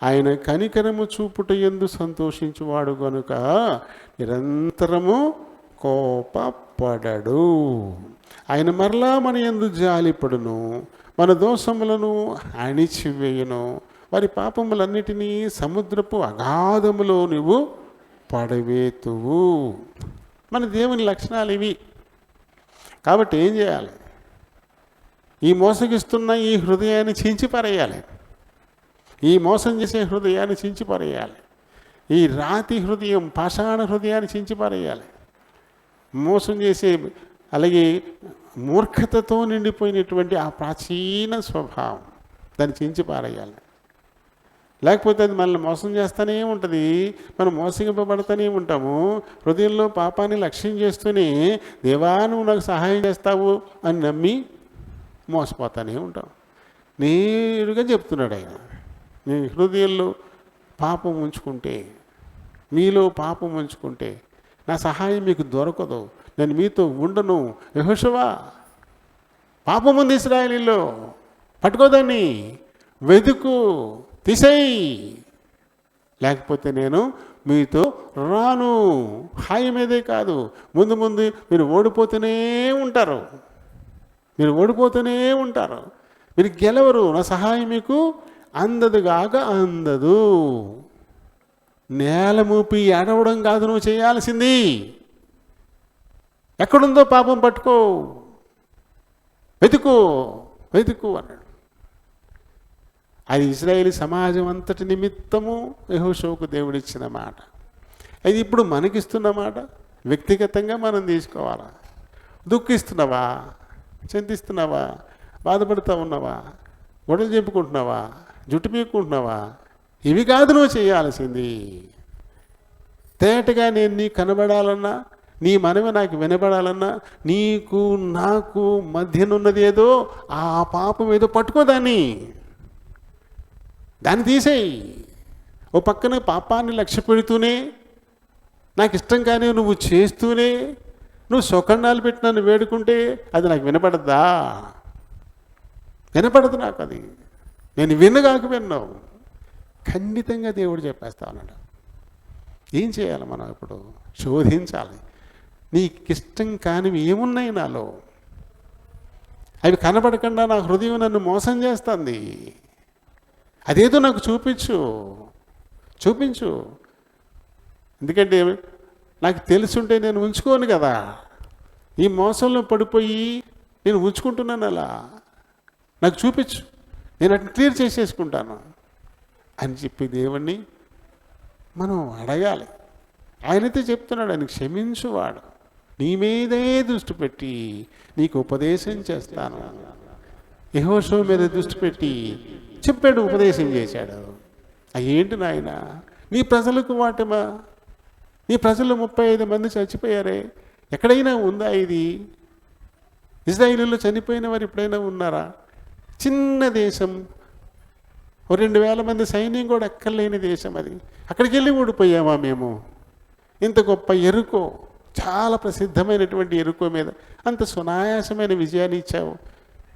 ఆయన కనికరము చూపుట యందు సంతోషించువాడు గనుక నిరంతరము కోపపడడు. ఆయన మరలా మన యందు జాలిపడును, మన దోషములను అణిచివేయును, వారి పాపములన్నిటినీ సముద్రపు అగాధములో నువ్వు పడవేతువు. మన దేవుని లక్షణాలు ఇవి. కాబట్టి ఏం చేయాలి? ఈ మోసగిస్తున్న ఈ హృదయాన్ని చించిపారేయాలి. ఈ మోసం చేసే హృదయాన్ని చించిపారేయాలి. ఈ రాతి హృదయం, పాషాణ హృదయాన్ని చించిపారేయాలి. మోసం చేసే, అలాగే మూర్ఖతతో నిండిపోయినటువంటి ఆ ప్రాచీన స్వభావం దాన్ని చించిపారేయాలి. లేకపోతే అది మనల్ని మోసం చేస్తూనే ఉంటుంది. మనం మోసగింపబడుతూనే ఉంటాము. హృదయంలో పాపాన్ని లక్ష్యం చేస్తూనే దేవా నువ్వు నాకు సహాయం చేస్తావు అని నమ్మి మోసపోతూనే ఉంటాం. నేరుగా చెప్తున్నాడు ఆయన, నీ హృదయంలో పాపం ఉంచుకుంటే, మీలో పాపం ఉంచుకుంటే నా సహాయం మీకు దొరకదు, నేను మీతో ఉండను. యెహోషువ, పాపం ఉంది ఇశ్రాయేలీలో, పట్టుకోదాన్ని, వెతుకు, తీసేయి, లేకపోతే నేను మీతో రాను. హాయి మీదే కాదు, ముందు ముందు మీరు ఓడిపోతూనే ఉంటారు. మీరు గెలవరు. నా సహాయం మీకు అందదుగాక అందదు. నేల మూపి ఏడవడం కాదు నువ్వు చేయాల్సింది. ఎక్కడుందో పాపం పట్టుకో, వెతుకు అన్నాడు. అది ఇశ్రాయేలీ సమాజం అంతటి నిమిత్తము యెహోషువకు దేవుడిచ్చిన మాట. అది ఇప్పుడు మనకిస్తున్న మాట. వ్యక్తిగతంగా మనం తీసుకోవాలా? దుఃఖిస్తున్నావా? చింతిస్తున్నావా? బాధపడుతూ ఉన్నావా? గొడవలు చెప్పుకుంటున్నావా? జుట్టు పీక్కుంటున్నావా? ఇవి కాదు నువ్వు చేయాల్సింది. తేటగా నేను నీకు కనబడాలన్నా, నీ మనవి నాకు వినబడాలన్నా, నీకు నాకు మధ్యనున్నది ఏదో, ఆ పాపం ఏదో పట్టుకోదాన్ని, దాన్ని తీసేయి. ఓ పక్కన పాపాన్ని లక్ష్య పెడుతూనే, నాకు ఇష్టం కానీ నువ్వు చేస్తూనే, నువ్వు సుఖండాలు పెట్టి నన్ను వేడుకుంటే అది నాకు వినపడద్దా? వినపడదు నాకు. అది నేను వినగాక విన్నావు. ఖండితంగా దేవుడు చెప్పేస్తా ఉన్నాడు. ఏం చేయాలి మనం? ఇప్పుడు శోధించాలి. నీకు ఇష్టం కానివి ఏమున్నాయి నాలో? అవి కనబడకుండా నా హృదయం నన్ను మోసం చేస్తుంది. అదేదో నాకు చూపించు. ఎందుకంటే నాకు తెలుసుంటే నేను ఉంచుకోను కదా. ఈ మోసంలో పడిపోయి నేను ఉంచుకుంటున్నాను. అలా నాకు చూపించు, నేను అట్లా క్లియర్ చేసేసుకుంటాను అని చెప్పి దేవుణ్ణి మనం అడగాలి. ఆయనైతే చెప్తున్నాడు, ఆయన క్షమించువాడు, నీ మీదే దృష్టి పెట్టి నీకు ఉపదేశం చేస్తాను. యెహోషువ మీద దృష్టి పెట్టి చెప్పాడు, ఉపదేశం చేశాడు. ఏంటి నాయన, నీ ప్రజలకు వాటమా? నీ ప్రజలు 35 మంది చచ్చిపోయారే, ఎక్కడైనా ఉందా ఇది? ఇజ్రాయేలులో చనిపోయిన వారు ఎప్పుడైనా ఉన్నారా? చిన్న దేశం, 2000 మంది సైన్యం కూడా ఎక్కలేని దేశం అది. అక్కడికి వెళ్ళి ఓడిపోయామా మేము? ఇంత గొప్ప ఎరుకో, చాలా ప్రసిద్ధమైనటువంటి ఎరుకో మీద అంత సునాయాసమైన విజయాన్ని ఇచ్చావు.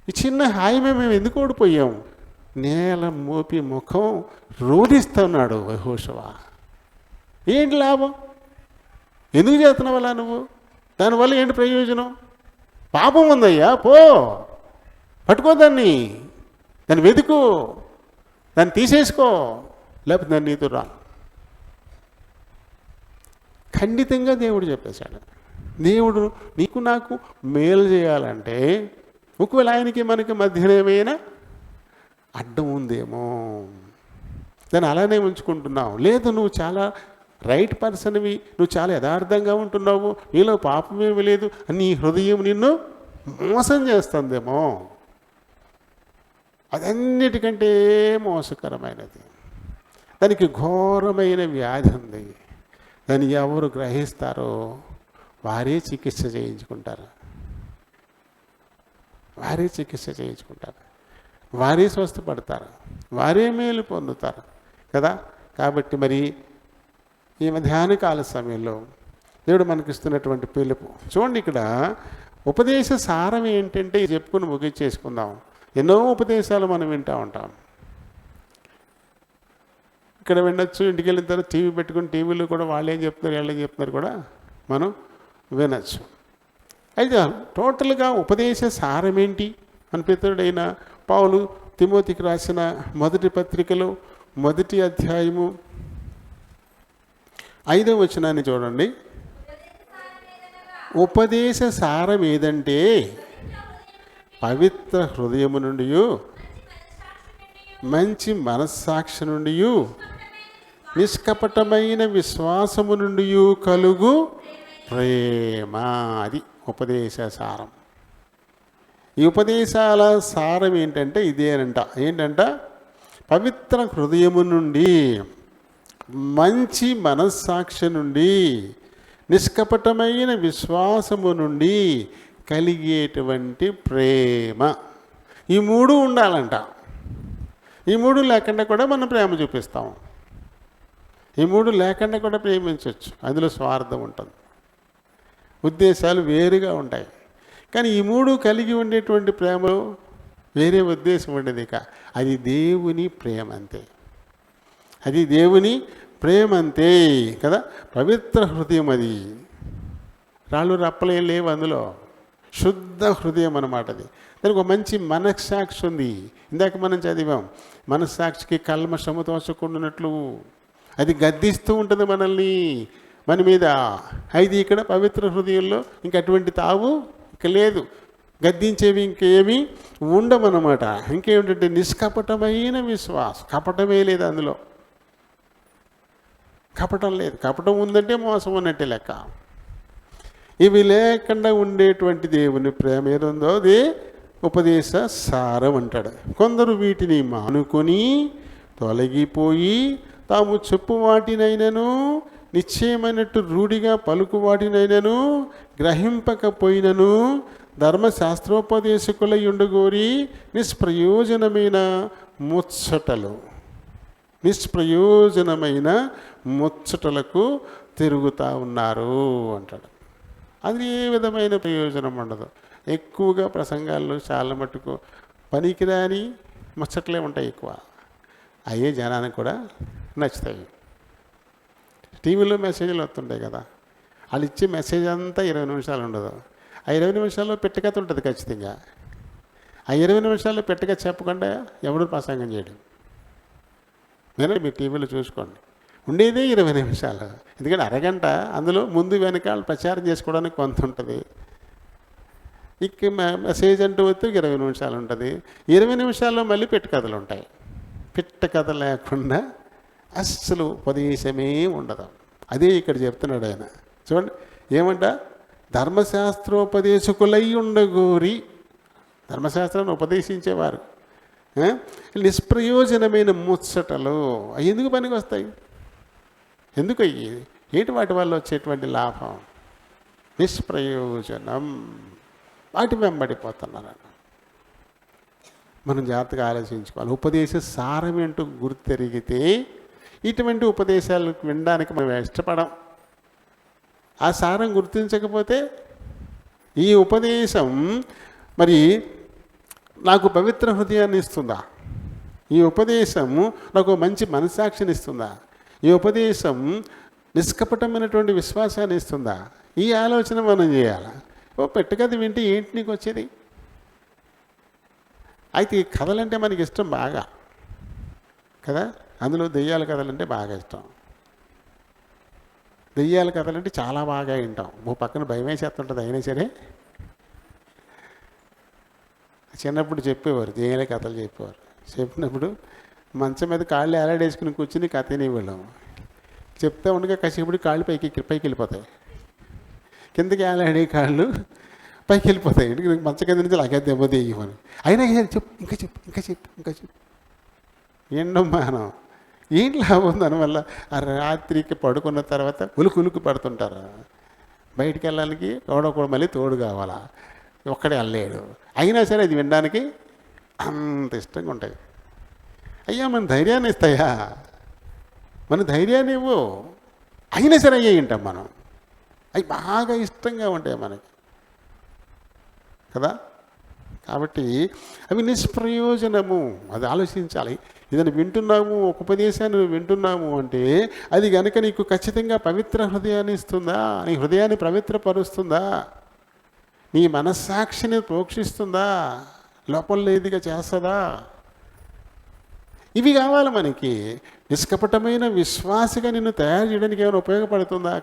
ఈ చిన్న హాయిమే మేము ఎందుకు ఓడిపోయాము? నేల మోపి ముఖం రోధిస్తున్నాడు యెహోషువ. ఏంటి లాభం? ఎందుకు చేస్తున్నావు అలా నువ్వు? దానివల్ల ఏంటి ప్రయోజనం? పాపం ఉందయ్యా, పో పట్టుకోదాన్ని, దాన్ని వెతుకు, దాన్ని తీసేసుకో, లేకపోతే దాన్ని నీతో రా. ఖండితంగా దేవుడు చెప్పేశాడు. దేవుడు నీకు నాకు మేలు చేయాలంటే, ఒకవేళ ఆయనకి మనకి మధ్యన ఏమైనా అడ్డం ఉందేమో, దాన్ని అలానే ఉంచుకుంటున్నావు. లేదు, నువ్వు చాలా రైట్ పర్సన్వి, నువ్వు చాలా యథార్థంగా ఉంటున్నావు, నీలో పాపమేమి లేదు, నీ హృదయం నిన్ను మోసం చేస్తుందేమో. అదన్నిటికంటే మోసకరమైనది. దానికి ఘోరమైన వ్యాధి ఉంది. దాన్ని ఎవరు గ్రహిస్తారో వారే చికిత్స చేయించుకుంటారు, వారే స్వస్థపడతారు, వారే మేలు పొందుతారు కదా. కాబట్టి మరి ఈ మధ్యాహ్న కాల సమయంలో దేవుడు మనకిస్తున్నటువంటి పిలుపు చూడండి. ఇక్కడ ఉపదేశ సారం ఏంటంటే చెప్పుకుని ముగించేసుకుందాం. ఎన్నో ఉపదేశాలు మనం వింటూ ఉంటాం. ఇక్కడ వినొచ్చు, ఇంటికి వెళ్ళిన తర్వాత టీవీ పెట్టుకుని టీవీలో కూడా వాళ్ళు ఏం చెప్తున్నారు, వీళ్ళు ఏం చెప్తున్నారు కూడా మనం వినొచ్చు. అయితే టోటల్గా ఉపదేశ సారం ఏంటి అని పితరుడైన పౌలు తిమోతికి రాసిన మొదటి పత్రికలో 1వ అధ్యాయము 5వ వచనాన్ని చూడండి. ఉపదేశ సారం ఏదంటే, పవిత్ర హృదయము నుండి, మంచి మనస్సాక్షి నుండి, నిష్కపటమైన విశ్వాసము నుండి కలుగు ప్రేమ. అది ఉపదేశ సారం. ఈ ఉపదేశాల సారం ఏంటంటే ఇదేనంట. ఏంటంట? పవిత్ర హృదయము నుండి, మంచి మనస్సాక్షి నుండి, నిష్కపటమైన విశ్వాసము నుండి కలిగేటువంటి ప్రేమ. ఈ 3 ఉండాలంట. ఈ 3 లేకుండా కూడా మనం ప్రేమ చూపిస్తాం. ఈ 3 లేకుండా కూడా ప్రేమించవచ్చు. అందులో స్వార్థం ఉంటుంది, ఉద్దేశాలు వేరుగా ఉంటాయి. కానీ ఈ 3 కలిగి ఉండేటువంటి ప్రేమలో వేరే ఉద్దేశం ఉండేది. అది దేవుని ప్రేమ అంతే. అది దేవుని ప్రేమ అంతే కదా. పవిత్ర హృదయం, అది రాళ్ళు రప్పలేం లేవు అందులో. శుద్ధ హృదయం అన్నమాట అది. దానికి ఒక మంచి మనస్సాక్షి ఉంది. ఇందాక మనం చదివాం, మనస్సాక్షికి కల్మషము తోచకుండానట్లు అది గద్దిస్తూ ఉంటుంది మనల్ని, మన మీద. అయితే ఇక్కడ పవిత్ర హృదయంలో ఇంక అటువంటి తావు ఇంక లేదు. గద్దించేవి ఇంకేమీ ఉండమన్నమాట. ఇంకేమిటంటే నిష్కపటమైన విశ్వాసం. కపటమే లేదు అందులో, కపటం లేదు. కపటం ఉందంటే మోసం అన్నట్టే లెక్క. ఇవి లేకుండా ఉండేటువంటి దేవుని ప్రేమ ఏదుందో అది ఉపదేశ సారం అంటాడు. కొందరు వీటిని మానుకొని తొలగిపోయి తాము చెప్పు వాటినైనను నిశ్చయమైనట్టు రూఢిగా పలుకు వాటినైనను గ్రహింపకపోయినను ధర్మశాస్త్రోపదేశకులై ఉండగోరి నిష్ప్రయోజనమైన ముచ్చటలకు తిరుగుతూ ఉన్నారు అంటాడు. అది ఏ విధమైన ప్రయోజనం ఉండదు. ఎక్కువగా ప్రసంగాల్లో చాలా మటుకు పనికిరాని ముచ్చట్లే ఉంటాయి ఎక్కువ. అయ్యే జనానికి కూడా నచ్చుతాయి. టీవీలో మెసేజ్లు వస్తుంటాయి కదా, వాళ్ళు ఇచ్చే మెసేజ్ అంతా 20 నిమిషాలు ఉండదు. ఆ 20 నిమిషాల్లో పెట్టకథ ఉంటుంది ఖచ్చితంగా. ఆ 20 నిమిషాల్లో పెట్టక చెప్పకుండా ఎవడు ప్రసంగం చేయడం. నేను మీ టీవీలో చూసుకోండి, ఉండేదే 20 నిమిషాలు. ఎందుకంటే అరగంట అందులో ముందు వెనకాల ప్రచారం చేసుకోవడానికి కొంత ఉంటుంది. ఇక మెసేజ్ అంటూ వస్తే 20 నిమిషాలు ఉంటుంది. 20 నిమిషాల్లో మళ్ళీ పెట్టకథలు ఉంటాయి. పెట్టకథ లేకుండా అస్సలు ఉపదేశమే ఉండదు. అదే ఇక్కడ చెప్తున్నాడు ఆయన. చూడండి ఏమంట, ధర్మశాస్త్రోపదేశకులై ఉండగోరి, ధర్మశాస్త్రాన్ని ఉపదేశించేవారు, నిష్ప్రయోజనమైన ముచ్చటలు అవి ఎందుకు పనికి వస్తాయి? ఎందుకు అయ్యి ఏంటి వాటి వల్ల వచ్చేటువంటి లాభం? నిష్ప్రయోజనం. వాటి వెంబడిపోతున్నారు. మనం జాగ్రత్తగా ఆలోచించుకోవాలి. ఉపదేశ సారం ఏంటో గుర్తెరిగితే ఇటువంటి ఉపదేశాలకు వినడానికి మనం ఇష్టపడం. ఆ సారం గుర్తించకపోతే ఈ ఉపదేశం మరి నాకు పవిత్ర హృదయాన్ని ఇస్తుందా? ఈ ఉపదేశం నాకు మంచి మనస్సాక్షిని ఇస్తుందా? ఈ ఉపదేశం నిష్కపటమైనటువంటి విశ్వాసాన్ని ఇస్తుందా? ఈ ఆలోచన మనం చేయాలి. పెట్టకది వింటే ఏంటి నీకు వచ్చేది? అయితే ఈ కథలంటే మనకి ఇష్టం బాగా కదా. అందులో దెయ్యాల కథలంటే బాగా ఇష్టం. దెయ్యాల కథలంటే చాలా బాగా వింటాం. ఓ పక్కన భయమే చేస్తుంటుంది. అయినా సరే చిన్నప్పుడు చెప్పేవారు, దెయ్యాల కథలు చెప్పేవారు. చెప్పినప్పుడు మంచం మీద కాళ్ళు ఏలాడేసుకుని కూర్చుని కథ వినేవాళ్ళం. చెప్తా ఉండగా కసేపుడు కాళ్ళు పైకి వెళ్ళిపోతాయి, కిందకి ఏలాడే కాళ్ళు పైకి వెళ్ళిపోతాయి. మంచం కింద నుంచి అలాగే దెబ్బ తెయ్యమని. అయినా చెప్పు, ఇంకా చెప్పు ఎండం మానం. ఏంటి లాభం దానివల్ల? ఆ రాత్రికి పడుకున్న తర్వాత ఉలుకు పడుతుంటారు. బయటికి వెళ్ళడానికి ఎవడొకడు మళ్ళీ తోడు కావాలా, ఒక్కడే వెళ్ళలేడు. అయినా సరే అది వినడానికి అంత ఇష్టంగా ఉంటాయి. అయ్యా మన ధైర్యాన్ని ఇస్తాయా? మన ధైర్యాన్ని ఇవ్వు. అయినా సరే అయ్యే వింటాం మనం. అవి బాగా ఇష్టంగా ఉంటాయి మనకి కదా. కాబట్టి అవి నిష్ప్రయోజనము. అది ఆలోచించాలి. ఇదని వింటున్నాము, ఒక ఉపదేశాన్ని వింటున్నాము అంటే అది కనుక నీకు ఖచ్చితంగా పవిత్ర హృదయాన్ని ఇస్తుందా? నీ హృదయాన్ని పవిత్రపరుస్తుందా? నీ మనస్సాక్షిని ప్రోక్షిస్తుందా? లోపల లేదిగా చేస్తుందా? ఇవి కావాలి మనకి. నిష్కపటమైన విశ్వాసిగా నిన్ను తయారు చేయడానికి ఏమైనా ఉపయోగపడుతుందా?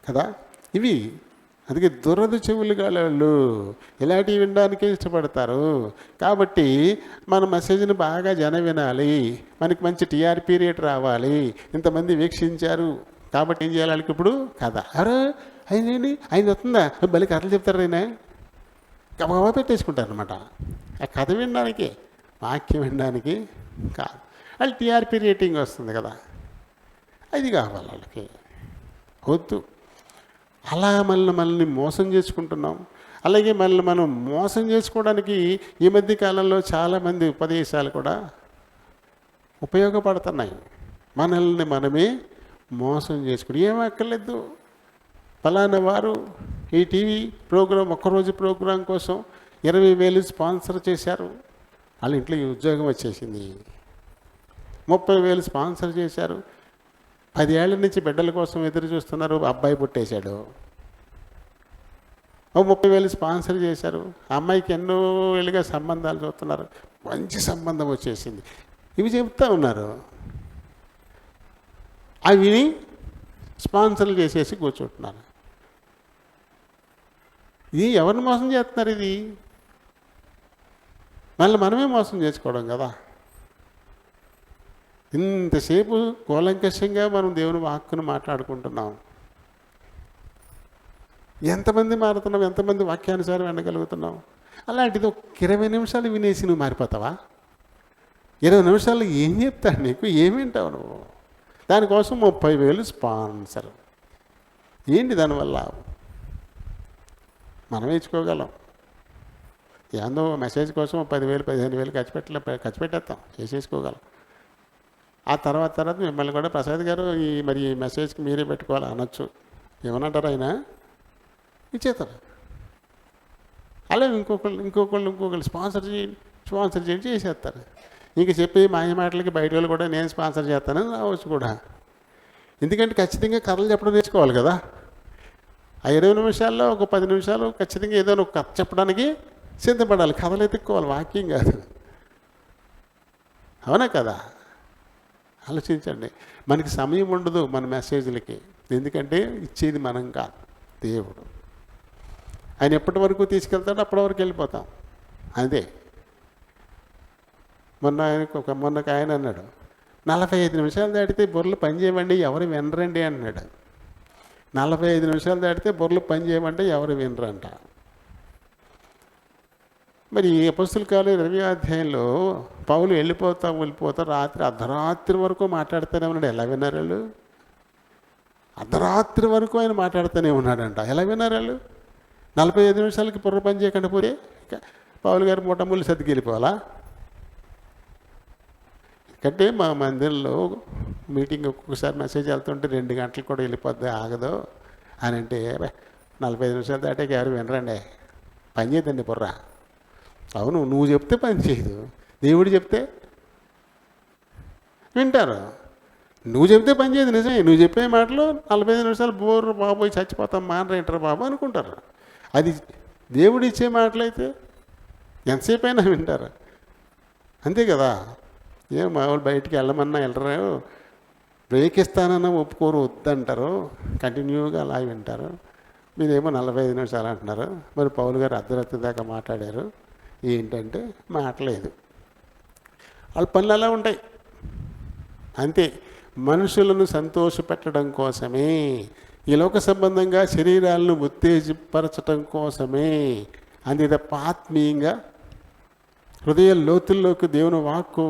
కదా. ఇవి అందుకే దురద చెవులు గలవాళ్ళు ఇలాంటివి వినడానికే ఇష్టపడతారు. కాబట్టి మన మెసేజ్ని బాగా జనం వినాలి, మనకి మంచి టీఆర్పీ రేట్ రావాలి, ఇంతమంది వీక్షించారు. కాబట్టి ఏం చేయాలి? ఇప్పుడు కథ ఆయన వస్తుందా, బలి కథలు చెప్తారు. ఆయన గబగబా పెట్టేసుకుంటారు అనమాట. ఆ కథ వినడానికి, వాక్యం వినడానికి కాదు. వాళ్ళు టీఆర్పీ రేటింగ్ వస్తుంది కదా, అది కావాలి వాళ్ళకి. వద్దు. అలా మనల్ని మోసం చేసుకుంటున్నాం. అలాగే మనం మోసం చేసుకోవడానికి ఈ మధ్య కాలంలో చాలామంది ఉపదేశాలు కూడా ఉపయోగపడుతున్నాయి. మనల్ని మనమే మోసం చేసుకుని ఏం అక్కర్లేదు. ఫలానా వారు ఈ టీవీ ప్రోగ్రాం, ఒక్కరోజు ప్రోగ్రాం కోసం 20,000 స్పాన్సర్ చేశారు. వాళ్ళ ఇంట్లో ఉద్యోగం వచ్చేసింది. 30,000 స్పాన్సర్ చేశారు. 10 ఏళ్ల నుంచి బిడ్డల కోసం ఎదురు చూస్తున్నారు. అబ్బాయి పుట్టేశాడు. 30,000 స్పాన్సర్ చేశారు. అమ్మాయికి ఎన్నో ఏళ్ళుగా సంబంధాలు చూస్తున్నారు. మంచి సంబంధం వచ్చేసింది. ఇవి చెప్తా ఉన్నారు. అవి స్పాన్సర్లు చేసేసి కూర్చుంటున్నారు. ఇది ఎవరిని మోసం చేస్తున్నారు? ఇది మనమే మోసం చేసుకోవడం కదా. ఇంతసేపు కూలంకషంగా మనం దేవుని వాక్కును మాట్లాడుకుంటున్నాం. ఎంతమంది మారుతున్నావు, ఎంతమంది వాక్యానుసారం వినగలుగుతున్నావు? అలాంటిది ఒక 20 నిమిషాలు వినేసి నువ్వు మారిపోతావా? 20 నిమిషాలు ఏం చెప్తాడు నీకు? ఏమి వింటావు నువ్వు? దానికోసం 30,000 స్పాన్సర్. ఏంటి దానివల్ల? మనం ఇచ్చుకోగలం. ఏందో మెసేజ్ కోసం 10,000 15,000 ఖర్చు పెట్టేస్తాం, చేసేసుకోగలం. ఆ తర్వాత మిమ్మల్ని కూడా ప్రసాద్ గారు మరి ఈ మెసేజ్కి మీరే పెట్టుకోవాలి అనొచ్చు. ఏమనంటారు ఆయన? ఇచ్చేస్తారు. అలా ఇంకొకళ్ళు స్పాన్సర్ చేయండి చేసేస్తారు. ఇంక చెప్పి మాయ మాటలకి బయట వాళ్ళు కూడా నేను స్పాన్సర్ చేస్తానని రావచ్చు కూడా. ఎందుకంటే ఖచ్చితంగా కథలు చెప్పడం నేర్చుకోవాలి కదా. ఆ 20 నిమిషాల్లో ఒక 10 నిమిషాలు ఖచ్చితంగా ఏదో ఒక కథ చెప్పడానికి సిద్ధపడాలి. కథలు ఎత్తుక్కోవాలి, వాక్యం కాదు. అవునా కదా? ఆలోచించండి. మనకి సమయం ఉండదు మన మెసేజ్లకి. ఎందుకంటే ఇచ్చేది మనం కాదు, దేవుడు. ఆయన ఎప్పటి వరకు తీసుకెళ్తాడో అప్పటి వరకు వెళ్ళిపోతాం. అదే మొన్న ఆయన అన్నాడు, 45 నిమిషాలు దాటితే బుర్రలు పని చేయమండి ఎవరు వినరండి అన్నాడు. 45 నిమిషాలు దాటితే బుర్రలు పని చేయమంటే ఎవరు వినరంట. మరి అపొస్తలుల కార్యాలు 20వ అధ్యాయంలో పౌలు వెళ్ళిపోతా రాత్రి అర్ధరాత్రి వరకు మాట్లాడుతూనే ఉన్నాడు. ఎలా విన్నారు వాళ్ళు? అర్ధరాత్రి వరకు ఆయన మాట్లాడుతూనే ఉన్నాడంట. ఎలా విన్నారు వాళ్ళు? 45 నిమిషాలకి బుర్ర పని చేయకుండా పోతే పౌలు గారు మూటముళ్ళు సర్దికి వెళ్ళిపోవాలా? ఎందుకంటే మా మందిరంలో మీటింగ్ ఒక్కొక్కసారి మెసేజ్ వెళ్తుంటే 2 గంటలు కూడా వెళ్ళిపోద్ది, ఆగదు అని అంటే 45 నిమిషాలు దాటాక ఎవరు వినరండి, పని చేయదండి బుర్ర. అవును, నువ్వు చెప్తే పని చేయదు, దేవుడు చెప్తే వింటారు. నువ్వు చెప్తే పని చేయదు, నిజమే. నువ్వు చెప్పే మాటలు 45 నిమిషాలు బోర్రు బాబోయ్ చచ్చిపోతాం మానరేంటారు బాబు అనుకుంటారు. అది దేవుడు ఇచ్చే మాటలైతే ఎంతసేపు అయినా వింటారు. అంతే కదా. ఏం మామూలు బయటికి వెళ్ళమన్నా వెళ్ళరు, బ్రేక్ ఇస్తానన్నా ఒప్పుకోరు, వద్దంటారు, కంటిన్యూగా అలా వింటారు. మీరేమో 45 నిమిషాలు అంటున్నారు. మరి పౌలు గారు అర్ధరాత్రి దాకా మాట్లాడారు. ఏంటంటే మాటలేదు, వాళ్ళ పనులు అలా ఉంటాయి. అంతే. మనుషులను సంతోషపెట్టడం కోసమే, ఈ లోక సంబంధంగా శరీరాలను ఉత్తేజపరచడం కోసమే, అంతే తప్ప ఆత్మీయంగా హృదయ లోతుల్లోకి దేవుని వాక్కు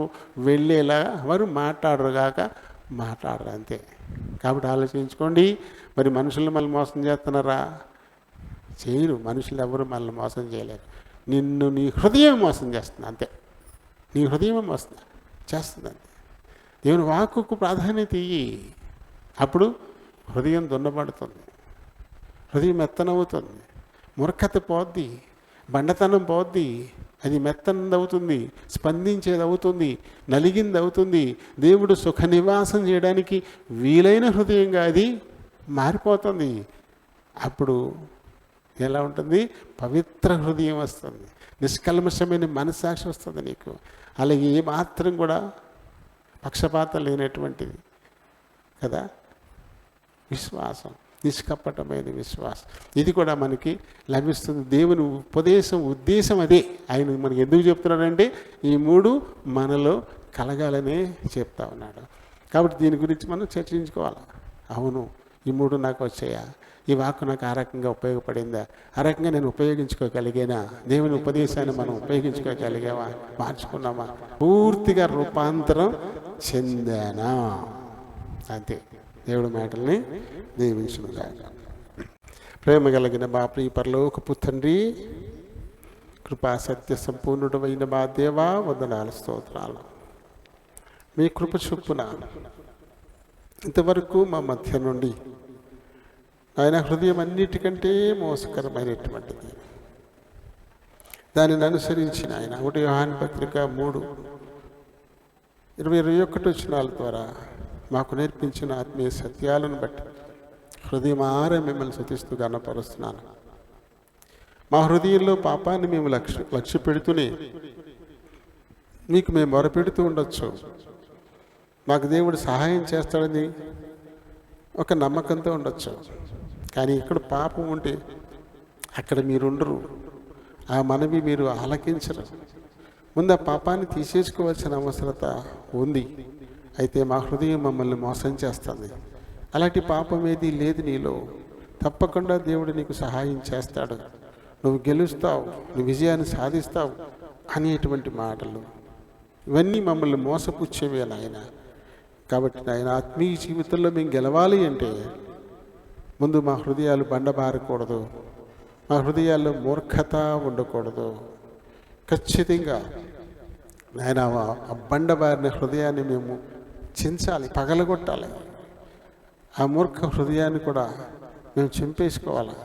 వెళ్ళేలా వారు మాట్లాడరుగాక మాట్లాడరు. అంతే. కాబట్టి ఆలోచించుకోండి. మరి మనుషులు మళ్ళీ మోసం చేస్తున్నారా? చేయరు. మనుషులు ఎవరు మళ్ళీ మోసం చేయలేరు. నిన్ను నీ హృదయం మోసం చేస్తుంది. అంతే. నీ హృదయం మోసం చేస్తుంది. అంతే. దేవుని వాక్కుకు ప్రాధాన్యత ఇయ్యి. అప్పుడు హృదయం దున్నబడుతుంది, హృదయం మెత్తనవుతుంది, మూర్ఖత పోద్ది, బండతనం పోద్ది. అది మెత్తనది అవుతుంది, స్పందించేది అవుతుంది, నలిగింది అవుతుంది. దేవుడు సుఖ నివాసం చేయడానికి వీలైన హృదయంగా అది మారిపోతుంది. అప్పుడు ఎలా ఉంటుంది? పవిత్ర హృదయం వస్తుంది, నిష్కల్మషమైన మనస్సాక్షి వస్తుంది నీకు. అలాగే ఏ మాత్రం కూడా పక్షపాతం లేనటువంటిది కదా విశ్వాసం, నిష్కపటమైన విశ్వాసం. ఇది కూడా మనకి లభిస్తుంది. దేవుని ఉద్దేశం అదే. ఆయన మనకి ఎందుకు చెప్తున్నాడంటే ఈ 3 మనలో కలగాలనే చెప్తా ఉన్నాడు. కాబట్టి దీని గురించి మనం చర్చించుకోవాలి. అవును, ఈ 3 నాకు వచ్చాయా? ఈ వాక్కు నాకు ఆ రకంగా ఉపయోగపడిందా? ఆ రకంగా నేను ఉపయోగించుకోగలిగేనా? దేవుని ఉపదేశాన్ని మనం ఉపయోగించుకోగలిగామా? మార్చుకున్నామా? పూర్తిగా రూపాంతరం చెందానా? అంతే. దేవుడి మాటల్ని దీవించునుగా. ప్రేమ కలిగిన మా ప్రియ పరలోకపు తండ్రి, కృపా సత్య సంపూర్ణుడు అయిన మా దేవా, వందనాలు, స్తోత్రాలు. మీ కృప చొప్పున ఇంతవరకు మా మధ్య నుండి ఆయన హృదయం అన్నిటికంటే మోసకరమైనటువంటిది, దానిని అనుసరించిన ఆయన 1 యోహాను పత్రిక 3:20-21 ద్వారా మాకు నేర్పించిన ఆత్మీయ సత్యాలను బట్టి హృదయమార మిమ్మల్ని స్తుతిస్తూ గణపరుస్తున్నాను. మా హృదయంలో పాపాన్ని మేము లక్ష్య పెడుతూనే మీకు మేము మొరపెడుతూ ఉండొచ్చు. మాకు దేవుడు సహాయం చేస్తాడని ఒక నమ్మకంతో ఉండొచ్చు. కానీ ఇక్కడ పాపం ఉంటే అక్కడ మీరుండరు, ఆ మనవి మీరు ఆలకించరు. ముందు ఆ పాపాన్ని తీసేసుకోవాల్సిన అవసరత ఉంది. అయితే మా హృదయం మమ్మల్ని మోసం చేస్తుంది. అలాంటి పాపం ఏది లేదు నీలో. తప్పకుండా దేవుడు నీకు సహాయం చేస్తాడు, నువ్వు గెలుస్తావు, నువ్వు విజయాన్ని సాధిస్తావు అనేటువంటి మాటలు ఇవన్నీ మమ్మల్ని మోసపుచ్చేవే నాయన. కాబట్టి నాయన ఆత్మీయ జీవితంలో మేము గెలవాలి అంటే ముందు మా హృదయాలు బండబారకూడదు, మా హృదయాల్లో మూర్ఖత ఉండకూడదు. ఖచ్చితంగా నాయన ఆ బండబారిన హృదయాన్ని మేము చించాలి, పగలగొట్టాలి. ఆ మూర్ఖ హృదయాన్ని కూడా మేము చింపేసుకోవాలి.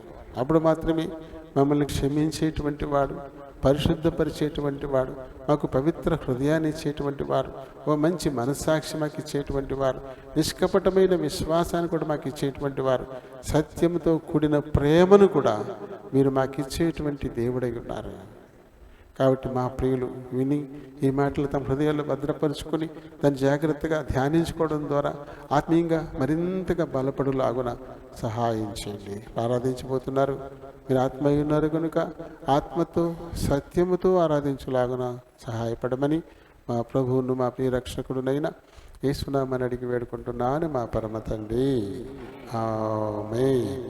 అప్పుడు మాత్రమే మమ్మల్ని క్షమించేటువంటి వాడు, పరిశుద్ధపరిచేటువంటి వాడు, మాకు పవిత్ర హృదయాన్ని ఇచ్చేటువంటి వారు, ఓ మంచి మనస్సాక్షి మాకు ఇచ్చేటువంటి వారు, నిష్కపటమైన విశ్వాసాన్ని కూడా మాకు ఇచ్చేటువంటి వారు, సత్యంతో కూడిన ప్రేమను కూడా మీరు మాకు ఇచ్చేటువంటి దేవుడై ఉన్నారు. కాబట్టి మా ప్రియులు విని ఈ మాటలు తమ హృదయాల్లో భద్రపరుచుకొని దాన్ని జాగ్రత్తగా ధ్యానించుకోవడం ద్వారా ఆత్మీయంగా మరింతగా బలపడులాగున సహాయం చేయండి. ఆరాధించబోతున్నారు, మీరు ఆత్మ ఉన్నారు కనుక ఆత్మతో సత్యముతో ఆరాధించులాగున సహాయపడమని మా ప్రభువును మా ప్రియ రక్షకుడునైనా యేసునామని అడిగి వేడుకుంటున్నాను మా పరమ తండ్రి. ఆమేన్.